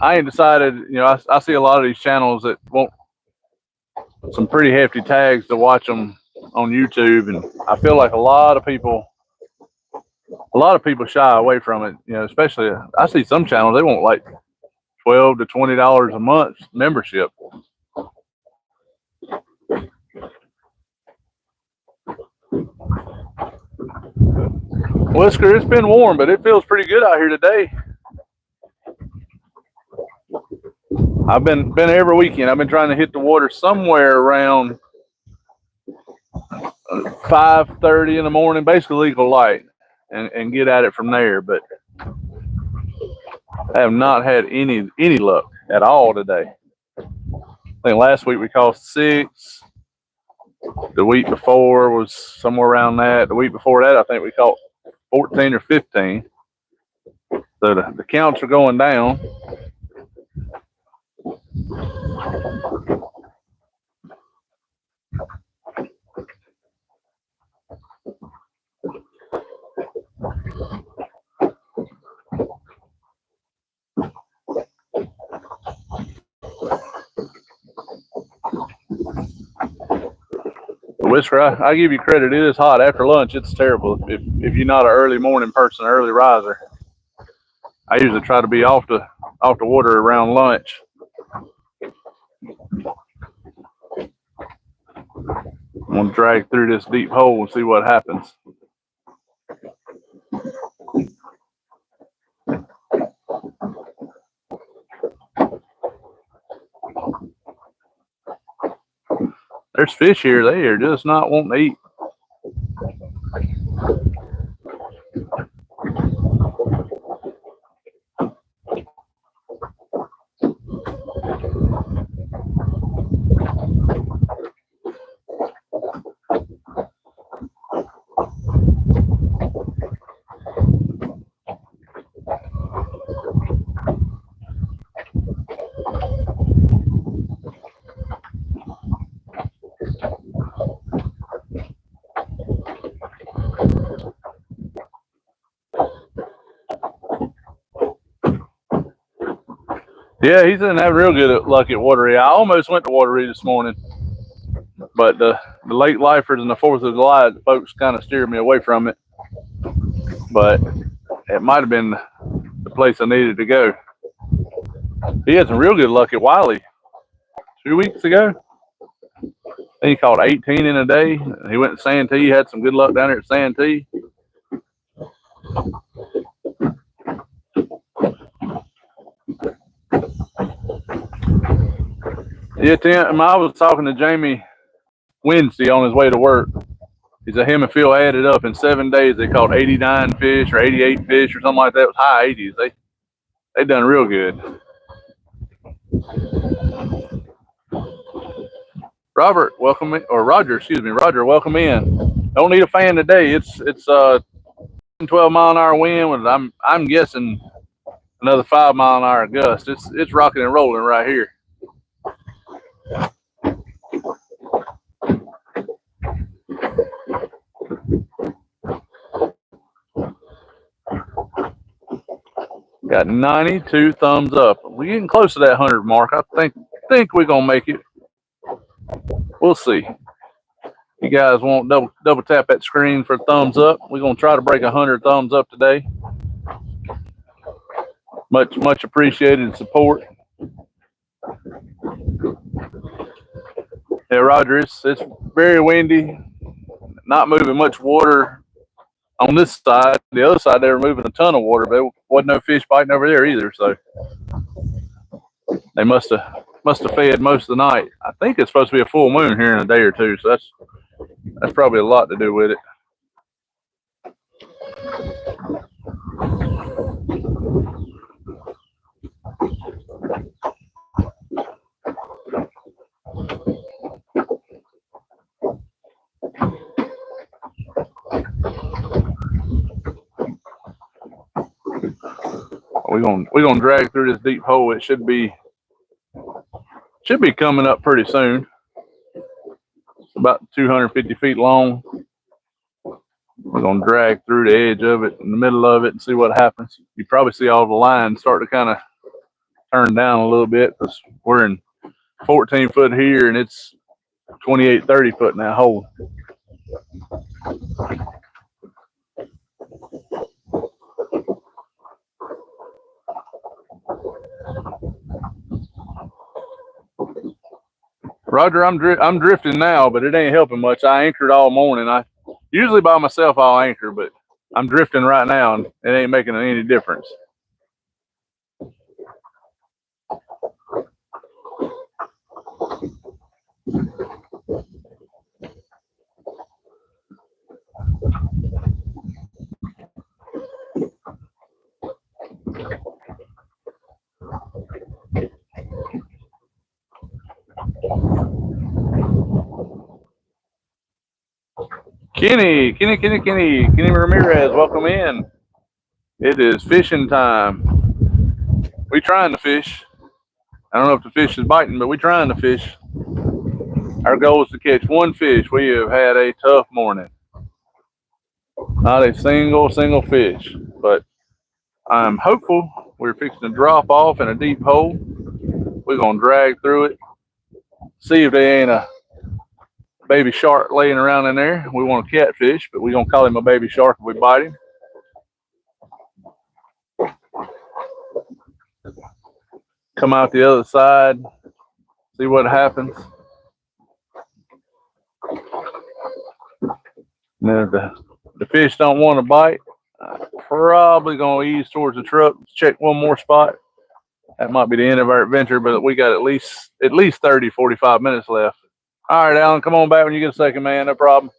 I ain't decided. You know, I see a lot of these channels that want some pretty hefty tags to watch them on YouTube, and I feel like a lot of people shy away from it. You know, especially I see some channels they want like $12 to $20 a month membership. Whisker, it's been warm, but it feels pretty good out here today. I've been every weekend. I've been trying to hit the water somewhere around 5:30 in the morning, basically legal light, and get at it from there. But I have not had any luck at all today. I think last week we caught 6. The week before was somewhere around that. The week before that, I think we caught 14 or 15. So the counts are going down. Whisker, I give you credit. It is hot after lunch. It's terrible. If you're not an early morning person, early riser, I usually try to be off the water around lunch. I'm gonna drag through this deep hole and see what happens. There's fish here. They are just not wanting to eat. Yeah, he's in that real good luck at Watery. I almost went to Watery this morning, but the late lifers and the 4th of July folks kind of steered me away from it. But it might have been the place I needed to go. He had some real good luck at Wiley 2 weeks ago. I think he caught 18 in a day. He went to Santee, had some good luck down there at Santee. Yeah, Tim, I was talking to Jamie Wednesday on his way to work. He said him and Phil added up in 7 days. They caught 89 fish or 88 fish or something like that. It was high 80s. They done real good. Robert, welcome in, or Roger, excuse me, Roger, welcome in. Don't need a fan today. It's 12-mile-an-hour wind with I'm guessing another 5-mile-an-hour gust. It's rocking and rolling right here. Got 92 thumbs up. We're getting close to that 100 mark. I think we're gonna make it. We'll see. You guys won't double tap that screen for thumbs up. We're gonna try to break 100 thumbs up today. Much appreciated support. Yeah, Roger, it's very windy. Not moving much water on this side. The other side, they were moving a ton of water, but there wasn't no fish biting over there either. So they must have fed most of the night. I think it's supposed to be a full moon here in a day or two, so that's probably a lot to do with it. We're gonna drag through this deep hole. It should be coming up pretty soon. It's about 250 feet long. We're gonna drag through the edge of it, in the middle of it, and see what happens. You probably see all the lines start to kind of turn down a little bit because we're in 14 foot here and it's 28, 30 foot in that hole. Roger, I'm drifting now, but it ain't helping much. I anchored all morning. I usually by myself I'll anchor, but I'm drifting right now and it ain't making any difference. Kenny Ramirez, welcome in. It is fishing time. We trying to fish. I don't know if the fish is biting, but we trying to fish. Our goal is to catch one fish. We have had a tough morning. Not a single fish, but I'm hopeful. We're fixing to drop off in a deep hole. We're gonna drag through it, see if there ain't a baby shark laying around in there. We want a catfish, but we're gonna call him a baby shark if we bite him. Come out the other side, see what happens. And if the fish don't want to bite, I'm probably gonna ease towards the truck, check one more spot. That might be the end of our adventure, but we got at least 30, 45 minutes left. All right, Alan, come on back when you get a second, man. No problem.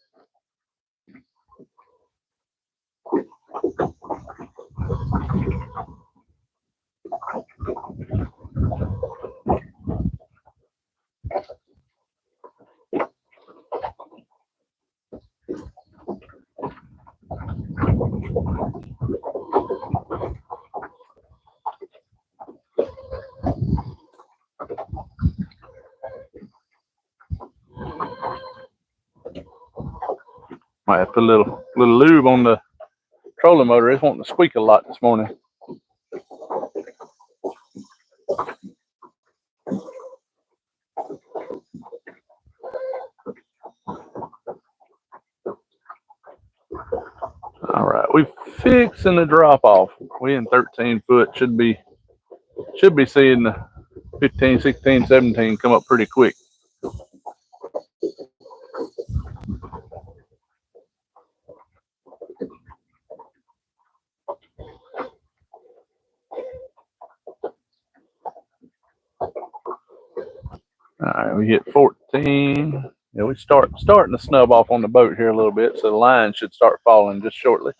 Might have to put a little lube on the trolling motor. It's wanting to squeak a lot this morning. All right, we fixing the drop off. We in 13 foot. Should be seeing the 15, 16, 17 come up pretty quick. All right, we hit 14. Yeah, we starting to snub off on the boat here a little bit, so the line should start falling just shortly.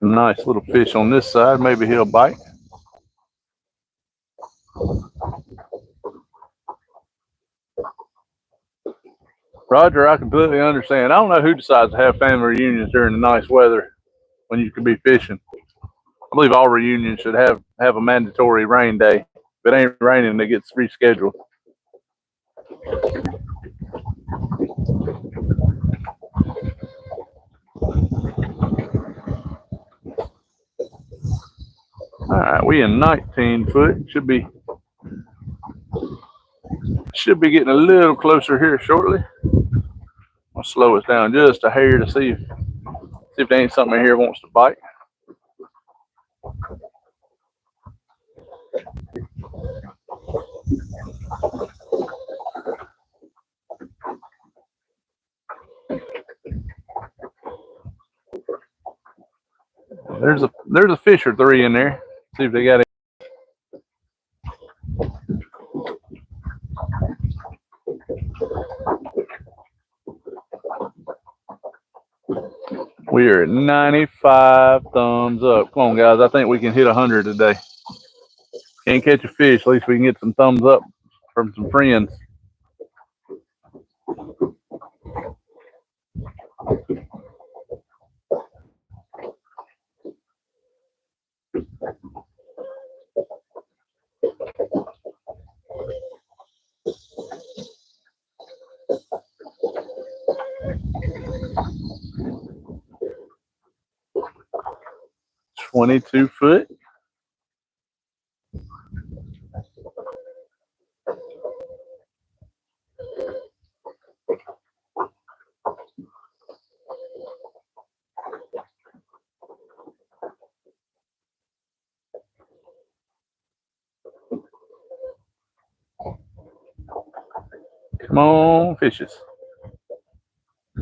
Nice little fish on this side. Maybe he'll bite. Roger, I completely understand. I don't know who decides to have family reunions during the nice weather when you could be fishing. I believe all reunions should have a mandatory rain day. If it ain't raining, it gets rescheduled. All right, we in 19 foot. Should be getting a little closer here shortly. I'll slow us down just a hair to see if there ain't something in here wants to bite. There's a fish or three in there. See if they got it. We are at 95 thumbs up. Come on, guys. I think we can hit 100 today. Can't catch a fish. At least we can get some thumbs up from some friends. "22 foot. Come on, fishes. A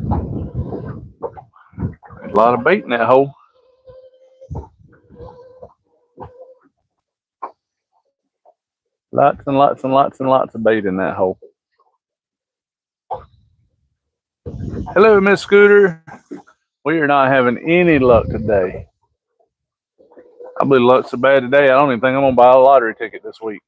lot of bait in that hole. Lots and lots and lots and lots of bait in that hole. Hello, Miss Scooter. We are not having any luck today. I believe luck's so bad today, I don't even think I'm going to buy a lottery ticket this week.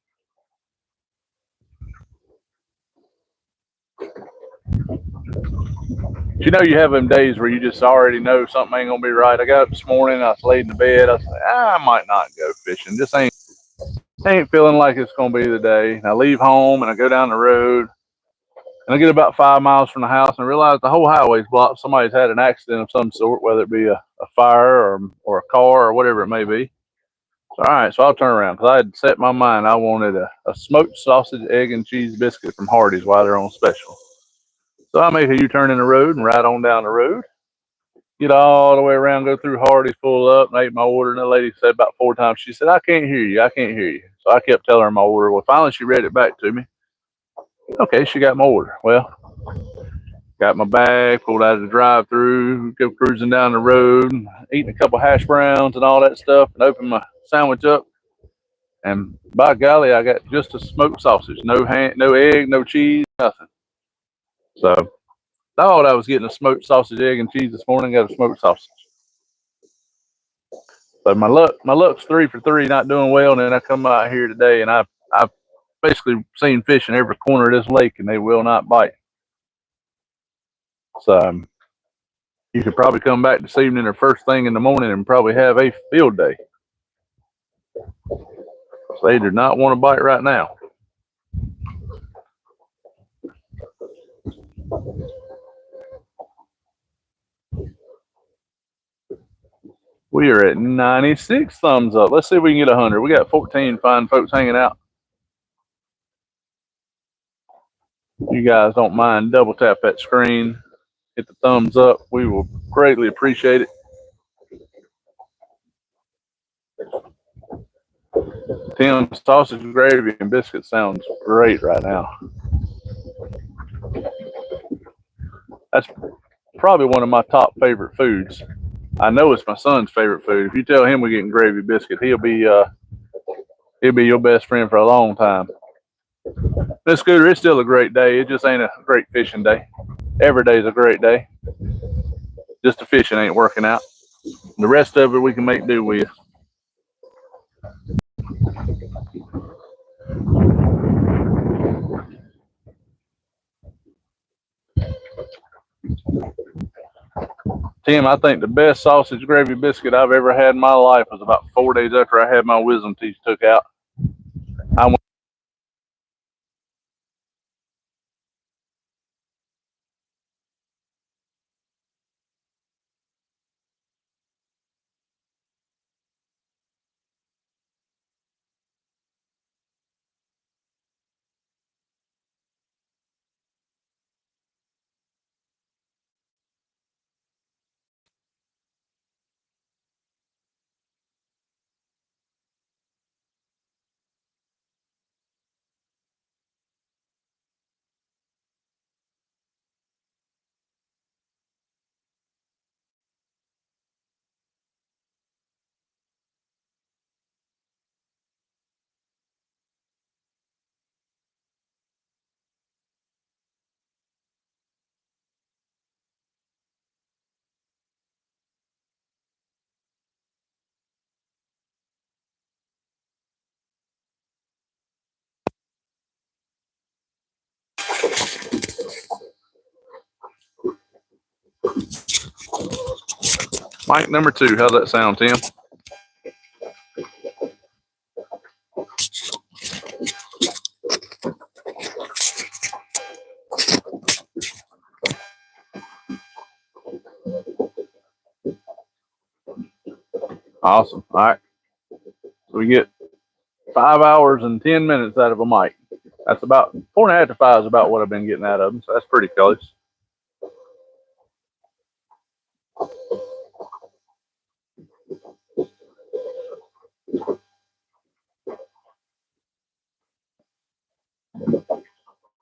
You know, you have them days where you just already know something ain't going to be right. I got up this morning, I was laid in the bed. I said, I might not go fishing. This ain't feeling like it's going to be the day. And I leave home and I go down the road. And I get about 5 miles from the house and I realize the whole highway's blocked. Somebody's had an accident of some sort, whether it be a fire or a car or whatever it may be. So, all right, so I'll turn around because I had set my mind I wanted a smoked sausage, egg, and cheese biscuit from Hardee's while they're on special. So I make a U-turn in the road and ride on down the road. Get all the way around, go through Hardee's, pull up, and ate my order. And the lady said about 4 times, she said, I can't hear you. I can't hear you. So I kept telling her my order. Well, finally, she read it back to me. Okay, she got my order. Well, got my bag, pulled out of the drive-through, go cruising down the road, eating a couple hash browns and all that stuff, and opened my sandwich up. And by golly, I got just a smoked sausage. No egg, no cheese, nothing. So thought I was getting a smoked sausage, egg, and cheese this morning. Got a smoked sausage. So my luck's 3 for 3, not doing well. And then I come out here today, and I've basically seen fish in every corner of this lake, and they will not bite. So you could probably come back this evening or first thing in the morning and probably have a field day. So they do not want to bite right now. We are at 96 thumbs up. Let's see if we can get 100. We got 14 fine folks hanging out. You guys don't mind, double tap that screen, hit the thumbs up. We will greatly appreciate it. Tim's sausage, gravy, and biscuit sounds great right now. That's probably one of my top favorite foods. I know it's my son's favorite food. If you tell him we're getting gravy biscuit, he'll be your best friend for a long time. Miss Scooter, it's still a great day. It just ain't a great fishing day. Every day's a great day. Just the fishing ain't working out. The rest of it we can make do with. Tim, I think the best sausage gravy biscuit I've ever had in my life was about 4 days after I had my wisdom teeth took out. I went Mike number 2. How's that sound, Tim? Awesome. All right. So we get 5 hours and 10 minutes out of a mic. That's about 4.5 to 5 is about what I've been getting out of them. So that's pretty close.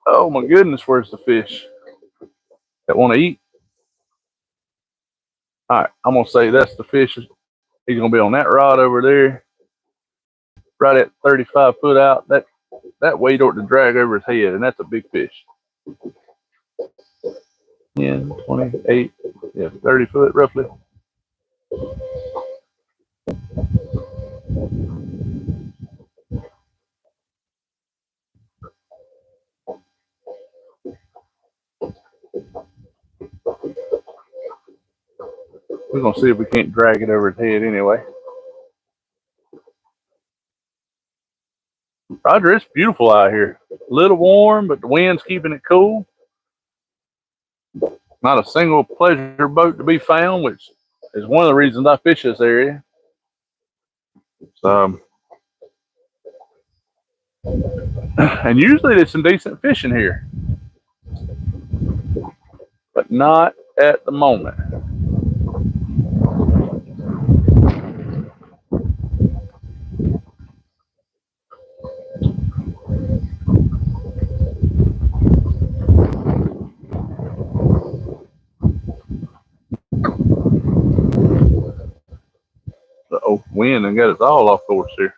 Oh my goodness, where's the fish that want to eat? All right, I'm gonna say that's the fish. He's gonna be on that rod over there, right at 35 foot out. That weight ought to drag over his head, and that's a big fish. 10, 28, yeah, 30 foot roughly. We're gonna see if we can't drag it over his head anyway. Roger, it's beautiful out here. A little warm, but the wind's keeping it cool. Not a single pleasure boat to be found, which is one of the reasons I fish this area. So, and usually there's some decent fishing here, but not at the moment. Uh-oh, wind and got us all off course here.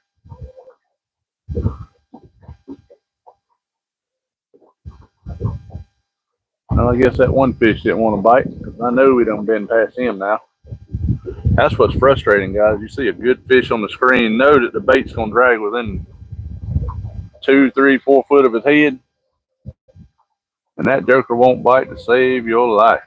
Well, I guess that one fish didn't want to bite, because I know we done been past him now. That's what's frustrating, guys. You see a good fish on the screen, know that the bait's going to drag within 2, 3, 4 foot of his head, and that joker won't bite to save your life.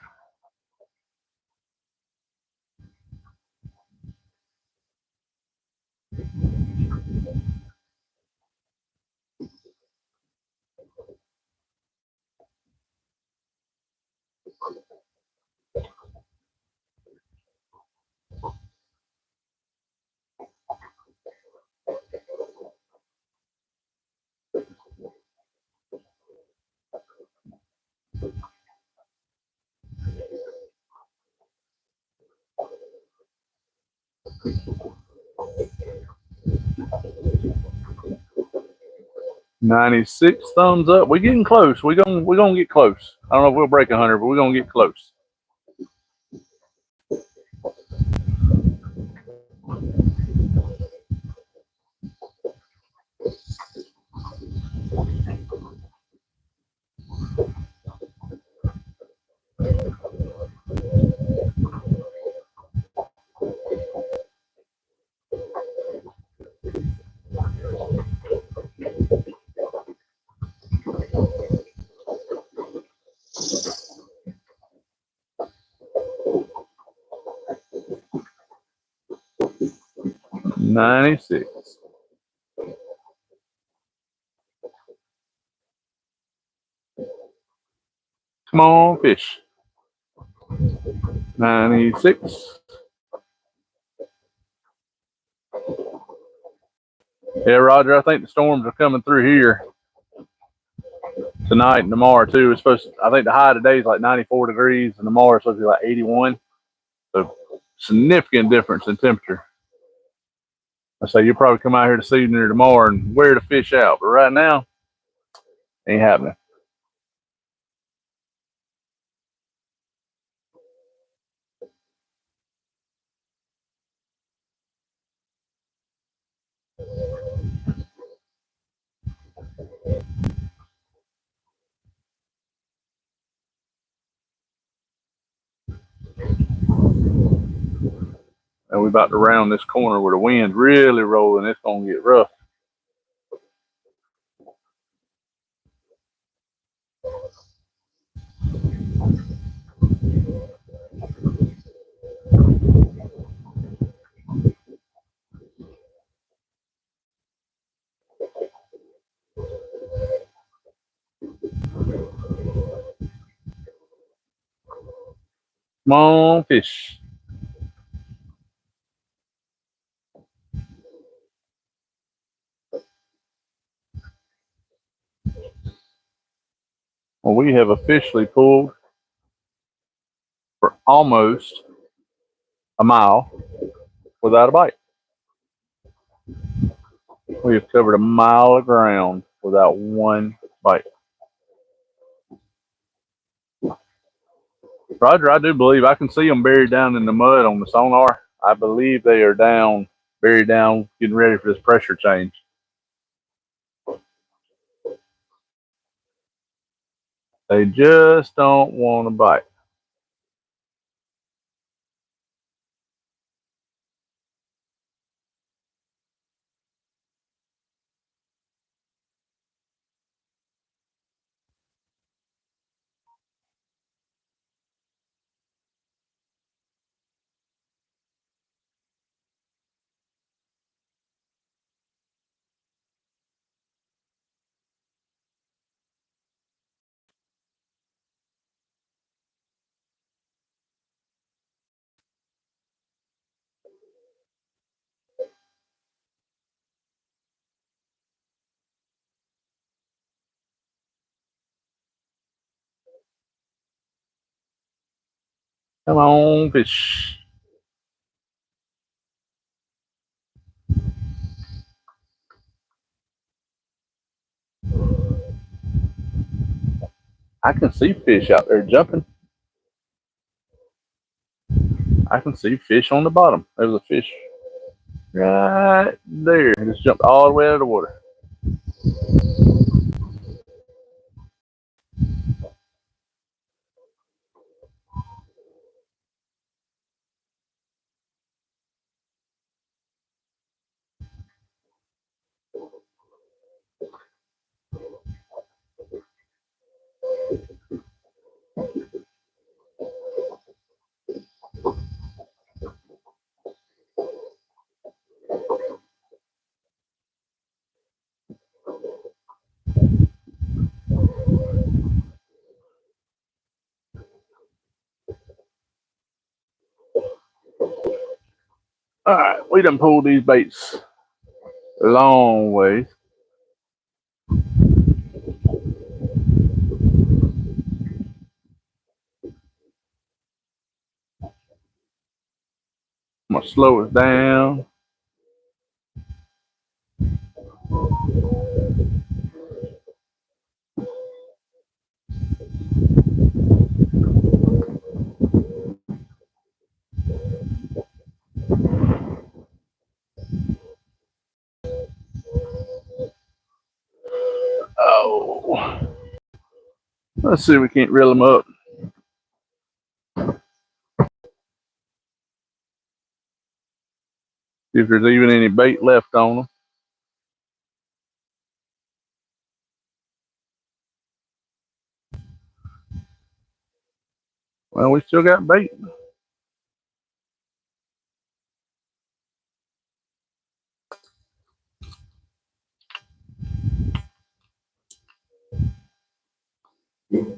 $96 thumbs up. We're getting close. We're gonna get close. I don't know if we'll break 100, but we're gonna get close. 96. Come on, fish. 96. Yeah, Roger, I think the storms are coming through here tonight and tomorrow too. It's supposed to, I think the high today is like 94 degrees and tomorrow it's supposed to be like 81. So significant difference in temperature. I say you'll probably come out here this evening or tomorrow and wear the fish out, but right now, ain't happening. And we about to round this corner where the wind's really rolling. It's gonna get rough. Come on, fish. Well, we have officially pulled for almost a mile without a bite. We have covered a mile of ground without one bite. Roger, I do believe I can see them buried down in the mud on the sonar. I believe they are down, buried down, getting ready for this pressure change. They just don't want to bite. Come on, fish. I can see fish out there jumping. I can see fish on the bottom. There's a fish right there. It just jumped all the way out of the water. All right, we done pulled these baits a long ways. I'm gonna slow it down. Oh, let's see if we can't reel them up. See if there's even any bait left on them. Well, we still got bait. Oh,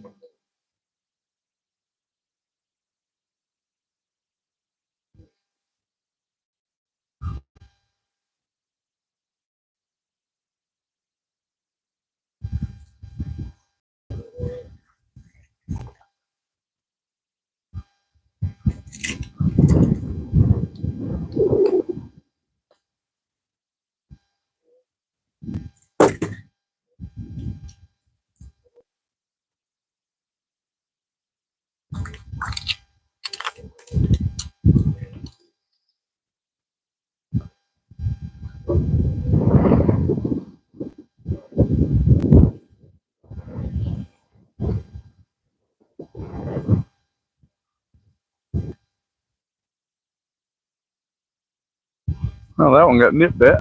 that one got nipped at.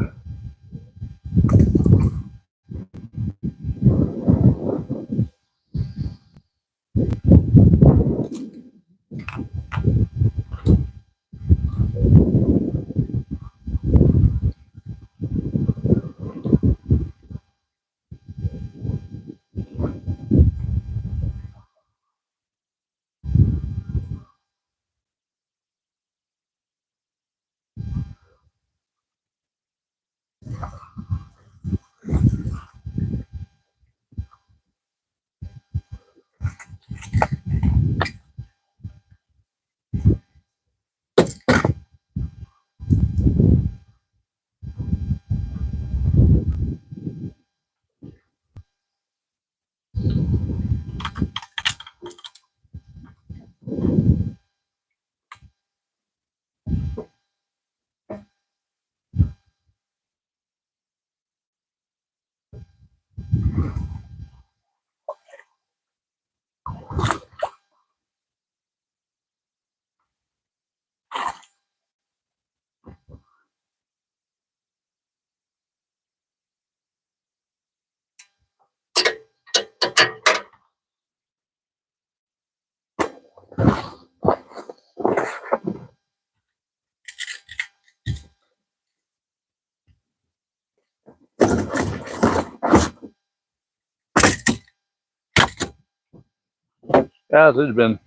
Guys, it's been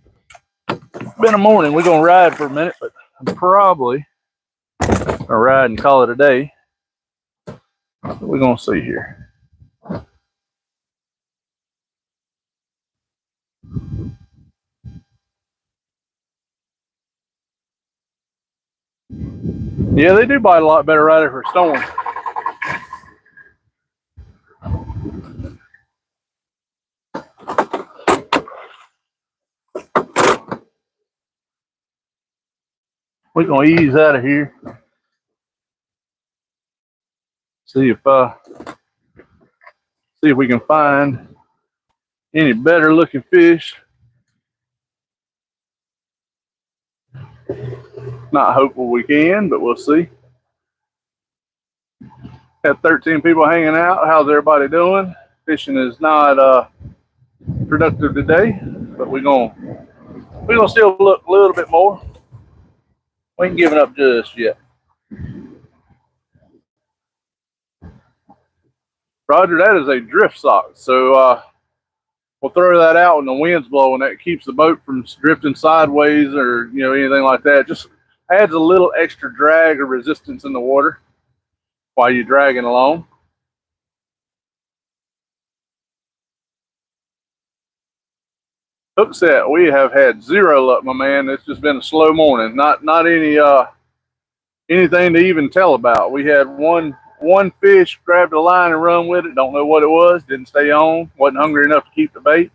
a morning. We're gonna ride for a minute, but I'm probably gonna ride and call it a day. We're gonna see here. Yeah, they do bite a lot better right after a storm. We're gonna ease out of here. See if we can find any better looking fish. Not hopeful we can, but we'll see. Have 13 people hanging out. How's everybody doing? Fishing is not productive today, but we're gonna still look a little bit more. We ain't giving up just yet. Roger, that is a drift sock. So we'll throw that out when the wind's blowing. That keeps the boat from drifting sideways or anything like that. Just adds a little extra drag or resistance in the water while you're dragging along. Hook set, we have had zero luck, my man. It's just been a slow morning. Not any anything to even tell about. We had one fish, grabbed a line and run with it. Don't know what it was. Didn't stay on. Wasn't hungry enough to keep the bait.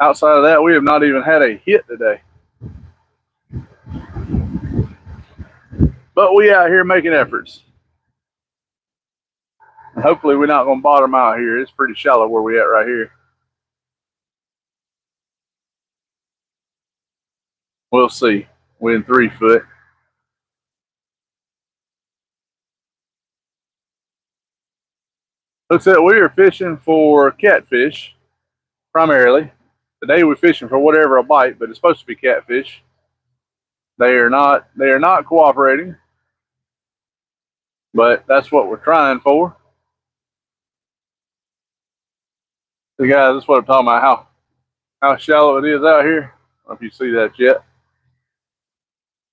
Outside of that, we have not even had a hit today. But we out here making efforts. And hopefully we're not going to bottom out here. It's pretty shallow where we at right here. We'll see. We're in 3 foot. Looks like we are fishing for catfish, primarily. Today we're fishing for whatever will bite, but it's supposed to be catfish. They are not cooperating, but that's what we're trying for. So guys, that's what I'm talking about. how shallow it is out here. I don't know if you see that yet.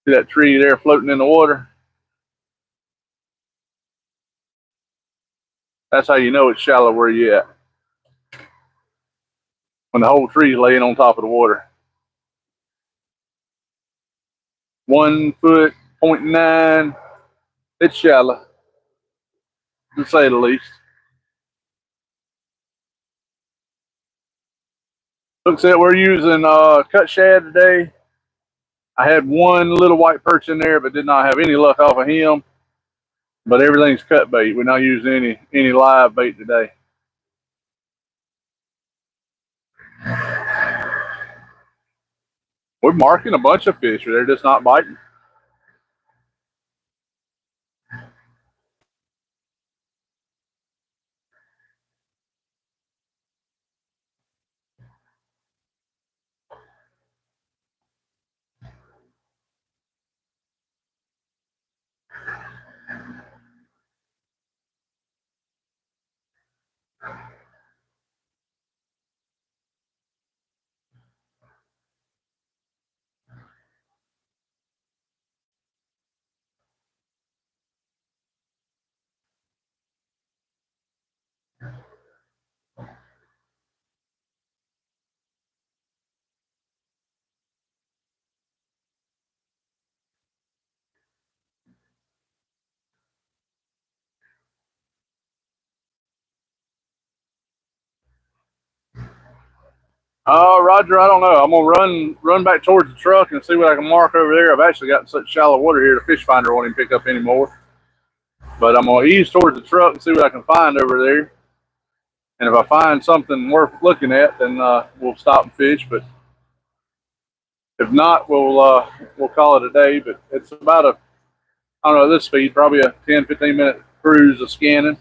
See that tree there floating in the water? That's how you know it's shallow where you at. When the whole tree's laying on top of the water. 1 foot, 0.9. It's shallow, to say the least. Looks like we're using cut shad today. I had one little white perch in there, but did not have any luck off of him. But everything's cut bait. We're not using any live bait today. We're marking a bunch of fish, but they're just not biting. Roger, I don't know. I'm gonna run back towards the truck and see what I can mark over there. I've actually got such shallow water here, the fish finder won't even pick up anymore. But I'm gonna ease towards the truck and see what I can find over there. And if I find something worth looking at, then we'll stop and fish. But if not, we'll call it a day. But it's about I don't know, this speed, probably a 10, 15 minute cruise of scanning.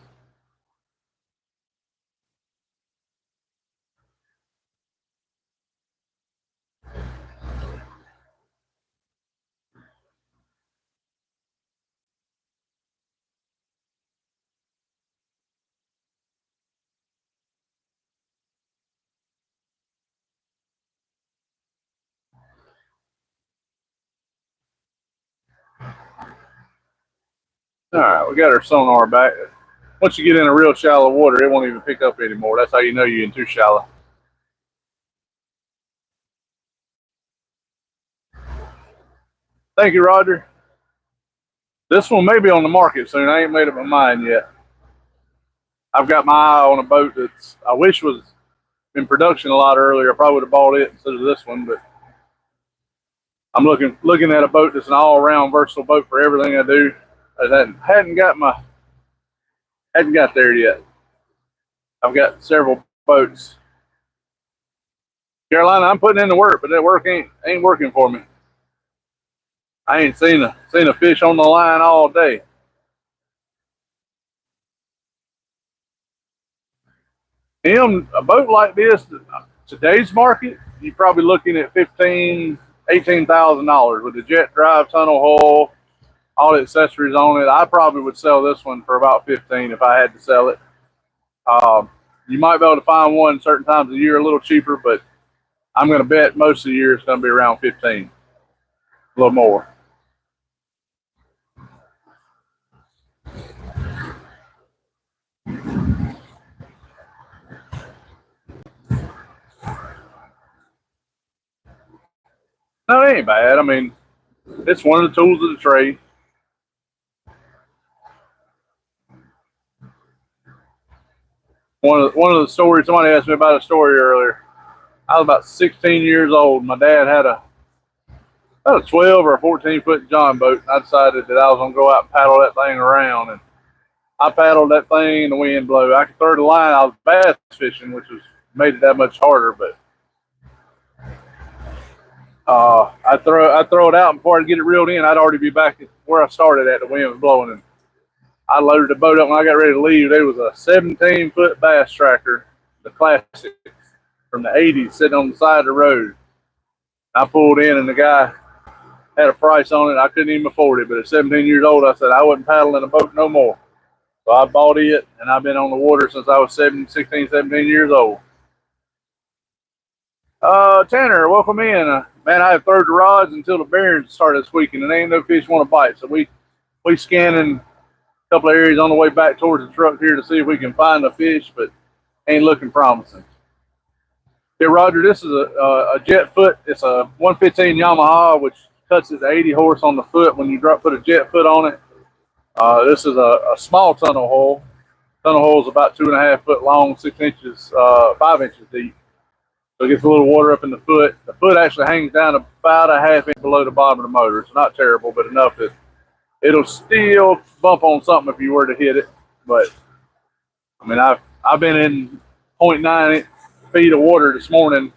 All right, we got our sonar back. Once you get in a real shallow water, it won't even pick up anymore. That's how you know you're in too shallow. Thank you, Roger. This one may be on the market soon. I ain't made up my mind yet. I've got my eye on a boat that's I wish was in production a lot earlier. I probably would have bought it instead of this one, but I'm looking at a boat that's an all-around versatile boat for everything I do. I hadn't got there yet. I've got several boats. Carolina, I'm putting in the work, but that work ain't working for me. I ain't seen a fish on the line all day. A boat like this, today's market, you're probably looking at $18,000 with the jet drive, tunnel hull, all the accessories on it. I probably would sell this one for about 15 if I had to sell it. You might be able to find one certain times of the year a little cheaper, but I'm going to bet most of the year it's going to be around 15, a little more. No, it ain't bad. I mean, it's one of the tools of the trade. One of the stories, somebody asked me about a story earlier. I was about 16 years old. My dad had about a 12 or a 14-foot John boat. And I decided that I was going to go out and paddle that thing around. And I paddled that thing and the wind blew. I could throw the line. I was bass fishing, which made it that much harder. But I throw it out, and before I get it reeled in, I'd already be back at where I started at. The wind was blowing, and I loaded the boat up. When I got ready to leave, there was a 17-foot bass tracker, the classic from the 80s, sitting on the side of the road. I pulled in, and the guy had a price on it. I couldn't even afford it, but at 17 years old, I said I wasn't paddling a boat no more. So I bought it, and I've been on the water since I was 16, 17 years old. Tanner, welcome in. Man, I have throwed the rods until the bearings started squeaking, and ain't no fish want to bite. So we scanning a couple of areas on the way back towards the truck here to see if we can find a fish, but ain't looking promising. Yeah, Roger, this is a jet foot. It's a 115 Yamaha, which cuts it to 80 horse on the foot when you put a jet foot on it. This is a small tunnel hole. Tunnel hole is about 2.5 foot long, 6 inches, 5 inches deep. So it gets a little water up in the foot. The foot actually hangs down about a half inch below the bottom of the motor. It's not terrible, but enough that it'll still bump on something if you were to hit it. But I mean, I've been in 0.9 feet of water this morning,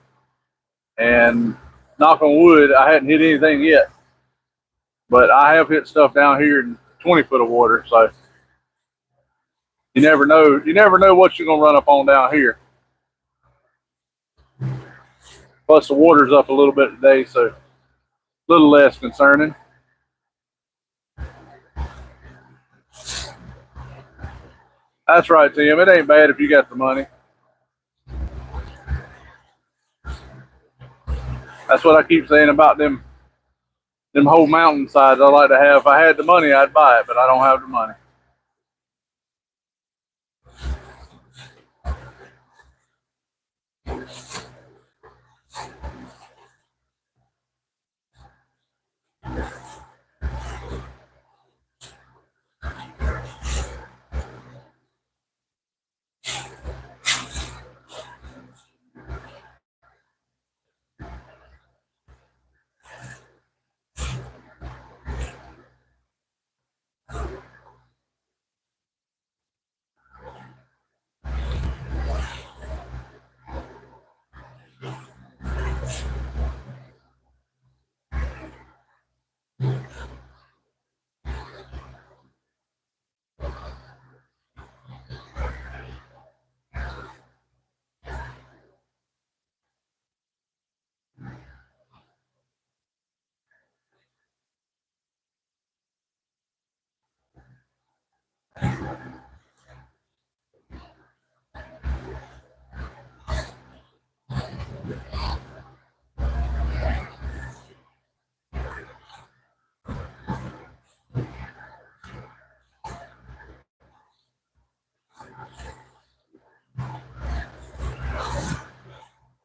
and knock on wood, I hadn't hit anything yet. But I have hit stuff down here in 20 foot of water, so you never know. You never know what you're gonna run up on down here. Plus the water's up a little bit today, so a little less concerning. That's right, Tim. It ain't bad if you got the money. That's what I keep saying about them whole mountainsides I like to have. If I had the money, I'd buy it, but I don't have the money.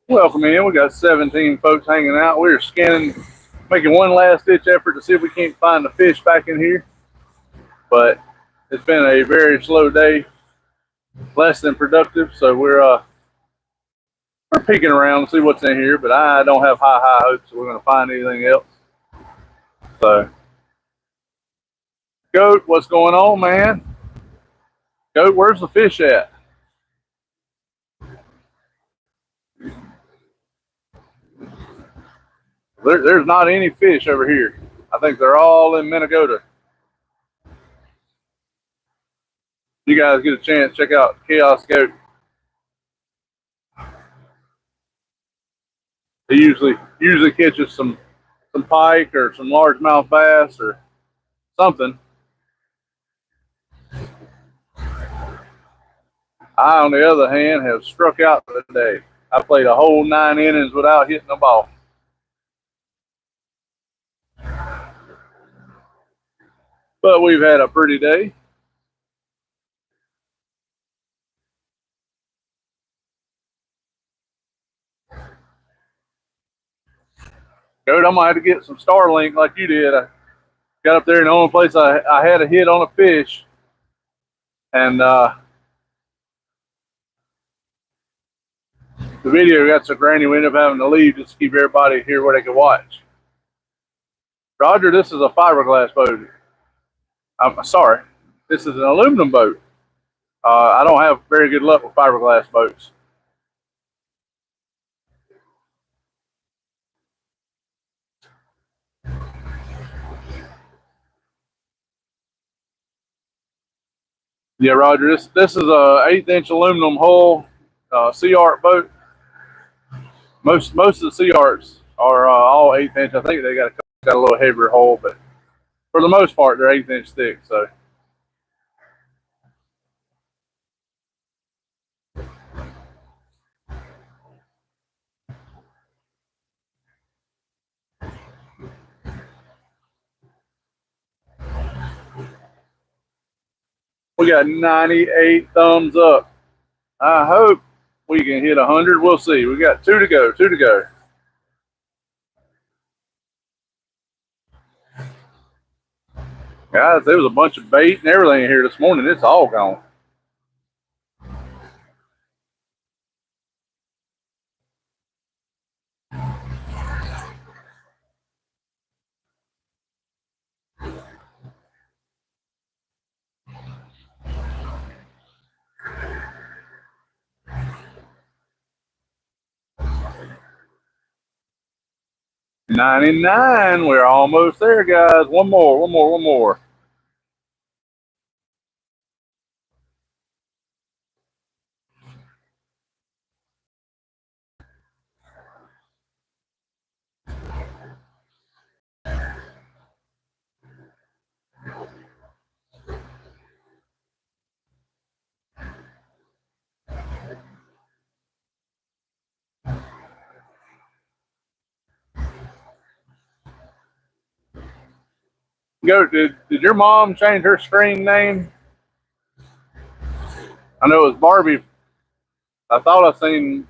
Welcome in. We got 17 folks hanging out. We're scanning, making one last ditch effort to see if we can't find the fish back in here. But it's been a very slow day, less than productive. So we're peeking around to see what's in here. But I don't have high hopes that we're going to find anything else. So, Goat, what's going on, man? Goat, where's the fish at? There's not any fish over here. I think they're all in Minnesota. You guys get a chance, check out Chaos Goat. He usually catches some pike or some largemouth bass or something. I, on the other hand, have struck out today. I played a whole 9 innings without hitting a ball. But we've had a pretty day. Goat, I'm gonna have to get some Starlink like you did. I got up there, and the only place I had a hit on a fish, and the video got so grainy we ended up having to leave just to keep everybody here where they could watch. Roger, this is a fiberglass boat. I'm sorry, this is an aluminum boat. I don't have very good luck with fiberglass boats. Yeah, Roger, this is a 1/8 inch aluminum hull Sea Art boat. Most of the Sea Arts are all 1/8 inch. I think they got a little heavier hull, but for the most part, they're 1/8 inch thick. So. We got 98 thumbs up. I hope we can hit 100. We'll see. We got 2 to go. 2 to go. Guys, there was a bunch of bait and everything here this morning. It's all gone. $99. We're almost there, guys. One more, one more, one more. Go. Did your mom change her screen name? I know it was Barbie. I thought I seen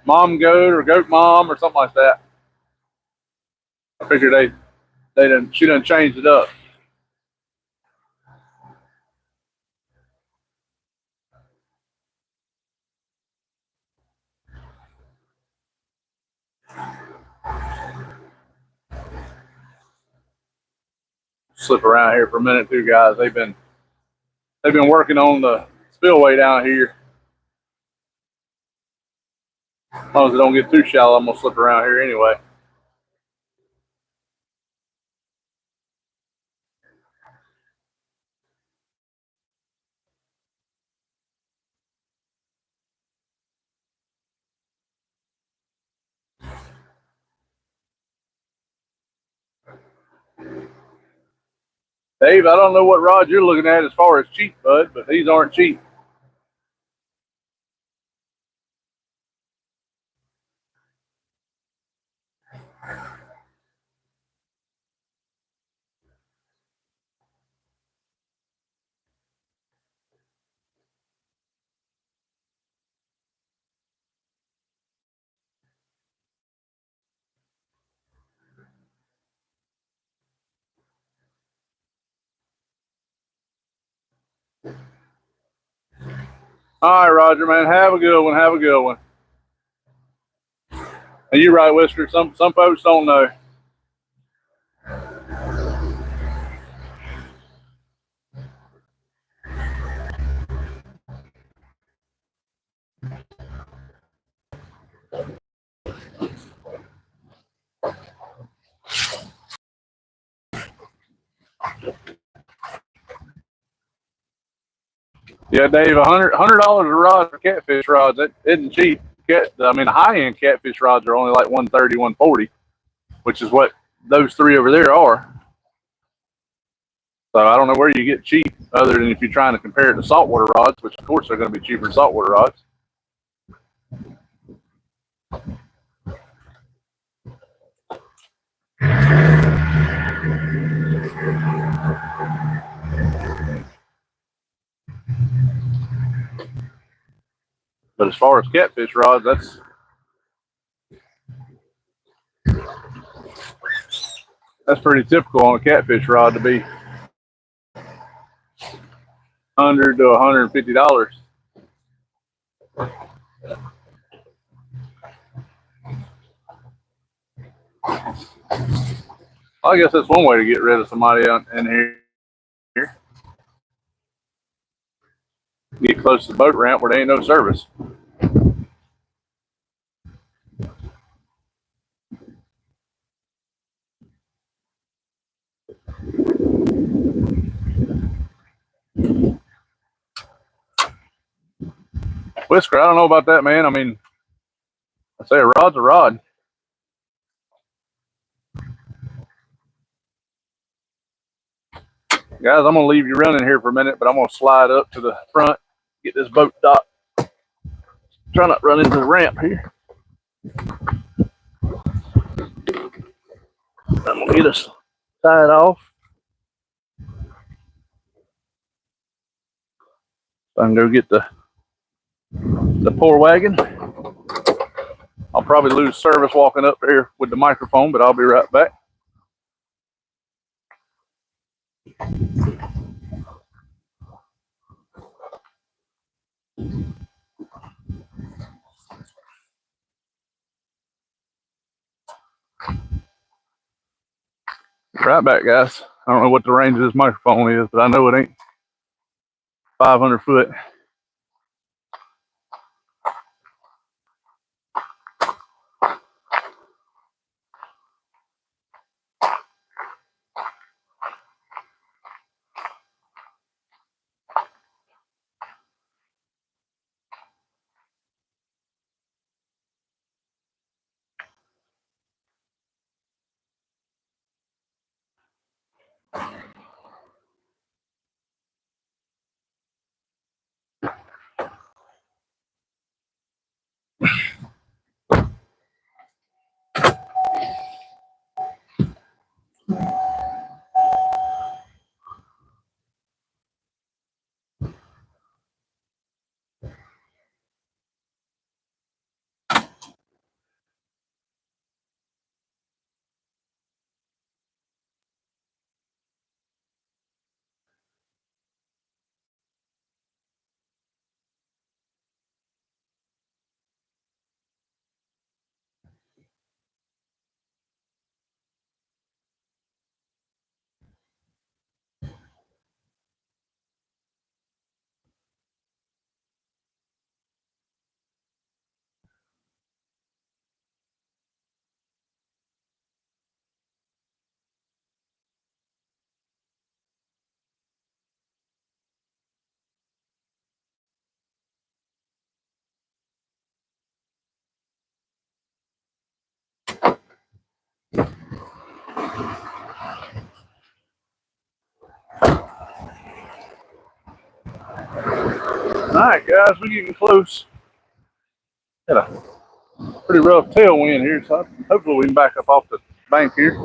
Mom Goat or Goat Mom or something like that. I figured they didn't. She done changed it up. Slip around here for a minute too, guys. They've been working on the spillway down here. As long as it don't get too shallow, I'm gonna slip around here anyway. Dave, I don't know what rod you're looking at as far as cheap, bud, but these aren't cheap. All right, Roger, man. Have a good one. Have a good one. And you're right, Whisker. Some folks don't know. Yeah, Dave, $100 a rod for catfish rods. That isn't cheap. I mean, high-end catfish rods are only like 130, 140, which is what those three over there are. So I don't know where you get cheap other than if you're trying to compare it to saltwater rods, which of course they're going to be cheaper than saltwater rods. But as far as catfish rods, that's pretty typical on a catfish rod to be $100 to $150. I guess that's one way to get rid of somebody in here. Get close to the boat ramp where there ain't no service. Whisker, I don't know about that, man. I mean, I say a rod's a rod. Guys, I'm going to leave you running here for a minute, but I'm going to slide up to the front, get this boat docked. Try not to run into the ramp here. I'm going to get us tied off. I can go get the poor wagon. I'll probably lose service walking up there with the microphone, but I'll be right back. Right back, guys. I don't know what the range of this microphone is, but I know it ain't 500 foot. All right, guys, we're getting close. Got a pretty rough tailwind here, so hopefully we can back up off the bank here.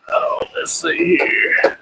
Oh, let's see here.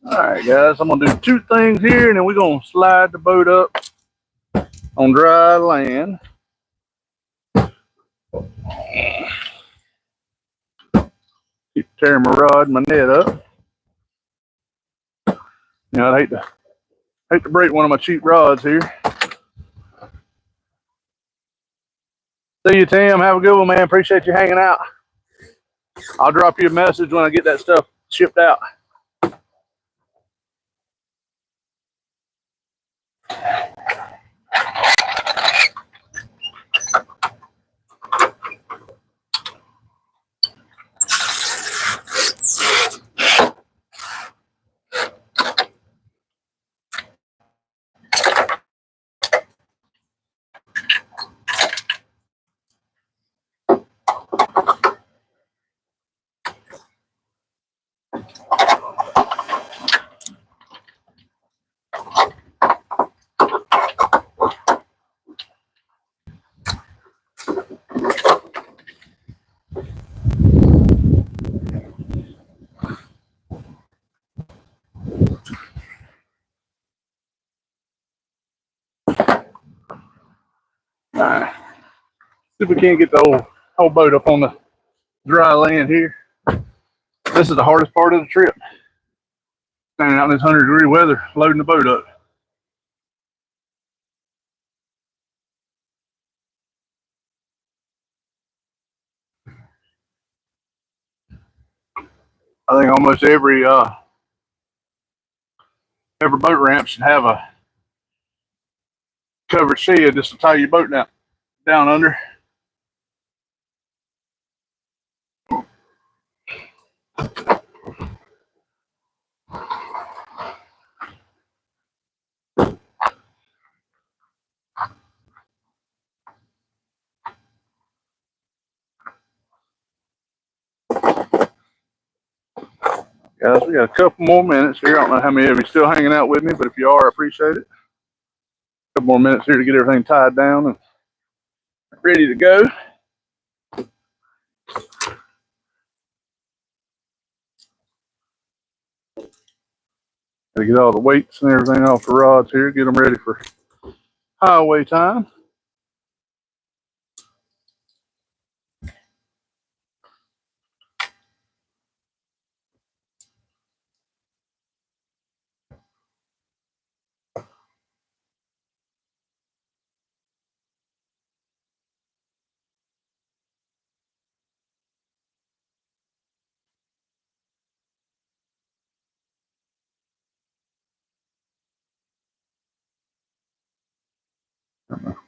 All right, guys, I'm gonna do two things here, and then we're gonna slide the boat up on dry land. Keep tearing my rod and my net up. You know, I'd hate to break one of my cheap rods here. See you, Tim. Have a good one, man. Appreciate you hanging out. I'll drop you a message when I get that stuff shipped out. See if we can't get the whole boat up on the dry land here. This is the hardest part of the trip. Standing out in this 100-degree weather, loading the boat up. I think almost every boat ramp should have a covered shed just to tie your boat down under. Guys, we got a couple more minutes here. I don't know how many of you are still hanging out with me, but if you are, I appreciate it. A couple more minutes here to get everything tied down and ready to go. Gotta get all the weights and everything off the rods here, get them ready for highway time.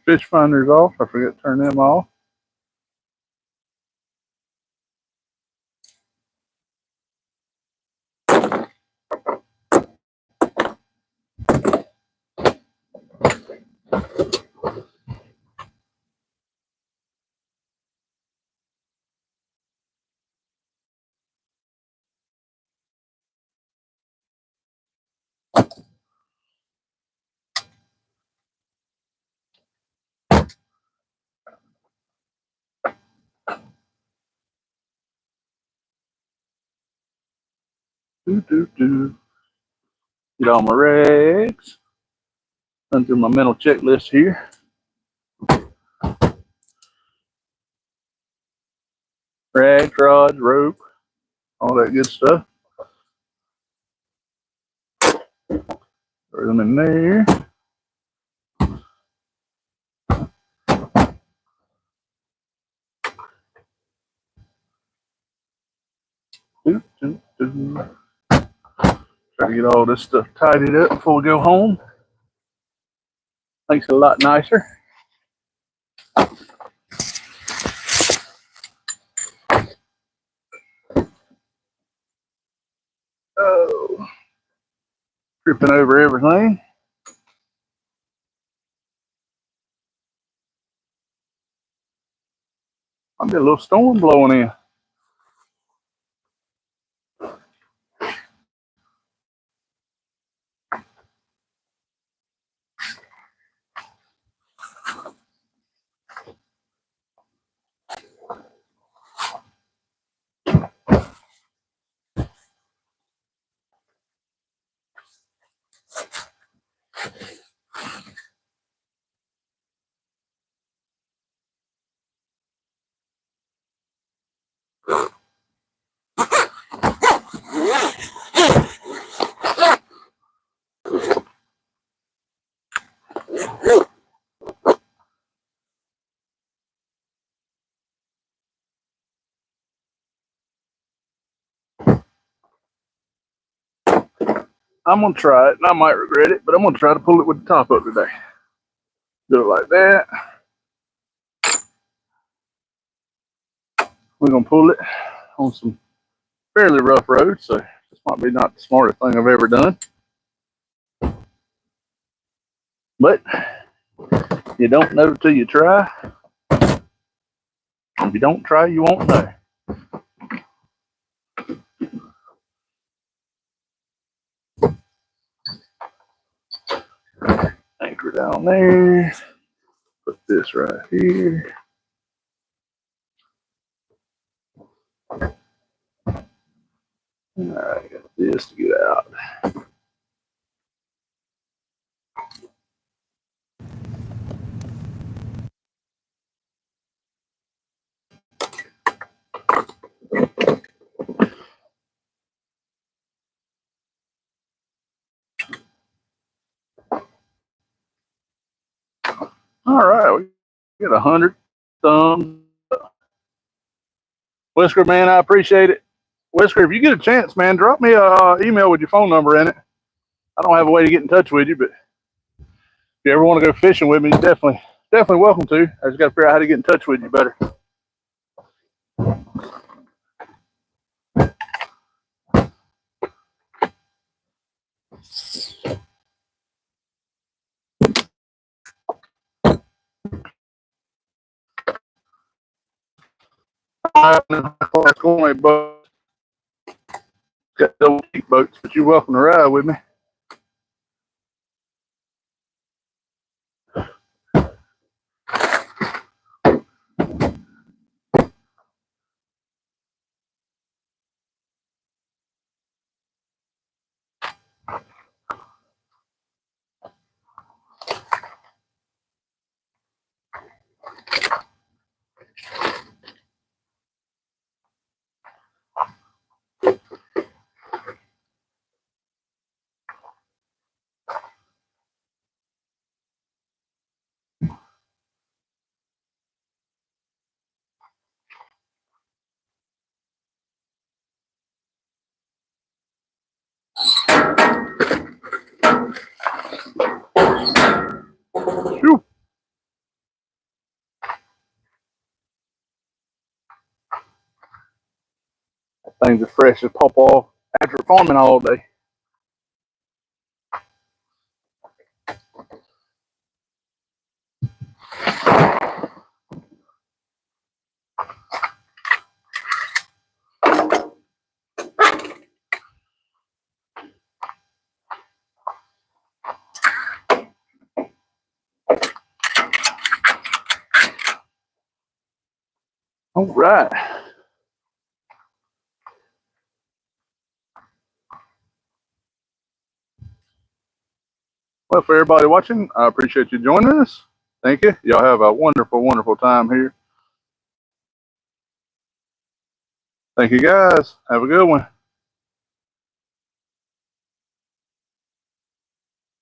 Fish finders off. I forgot to turn them off. Get all my rags. Run through my mental checklist here. Rags, rods, rope, all that good stuff. Throw them in there. Try to get all this stuff tidied up before we go home. Makes it a lot nicer. Oh, tripping over everything. I've got a little storm blowing in. I'm gonna try it, and I might regret it, but I'm gonna try to pull it with the top up today. Do it like that. We're gonna pull it on some fairly rough roads, so this might be not the smartest thing I've ever done. But you don't know till you try. If you don't try, you won't know. Anchor down there. Put this right here. Alright, got this to get out. All right, we get 100 thumbs up. Whisker, man, I appreciate it. Whisker, if you get a chance, man, drop me a email with your phone number in it. I don't have a way to get in touch with you, but if you ever want to go fishing with me, you're definitely welcome to. I just got to figure out how to get in touch with you better. Boat. Got double peak boats, but you're welcome to ride with me. Whew. Things are fresh as pop off after farming all day. All right. Well, for everybody watching, I appreciate you joining us. Thank you. Y'all have a wonderful, wonderful time here. Thank you, guys. Have a good one.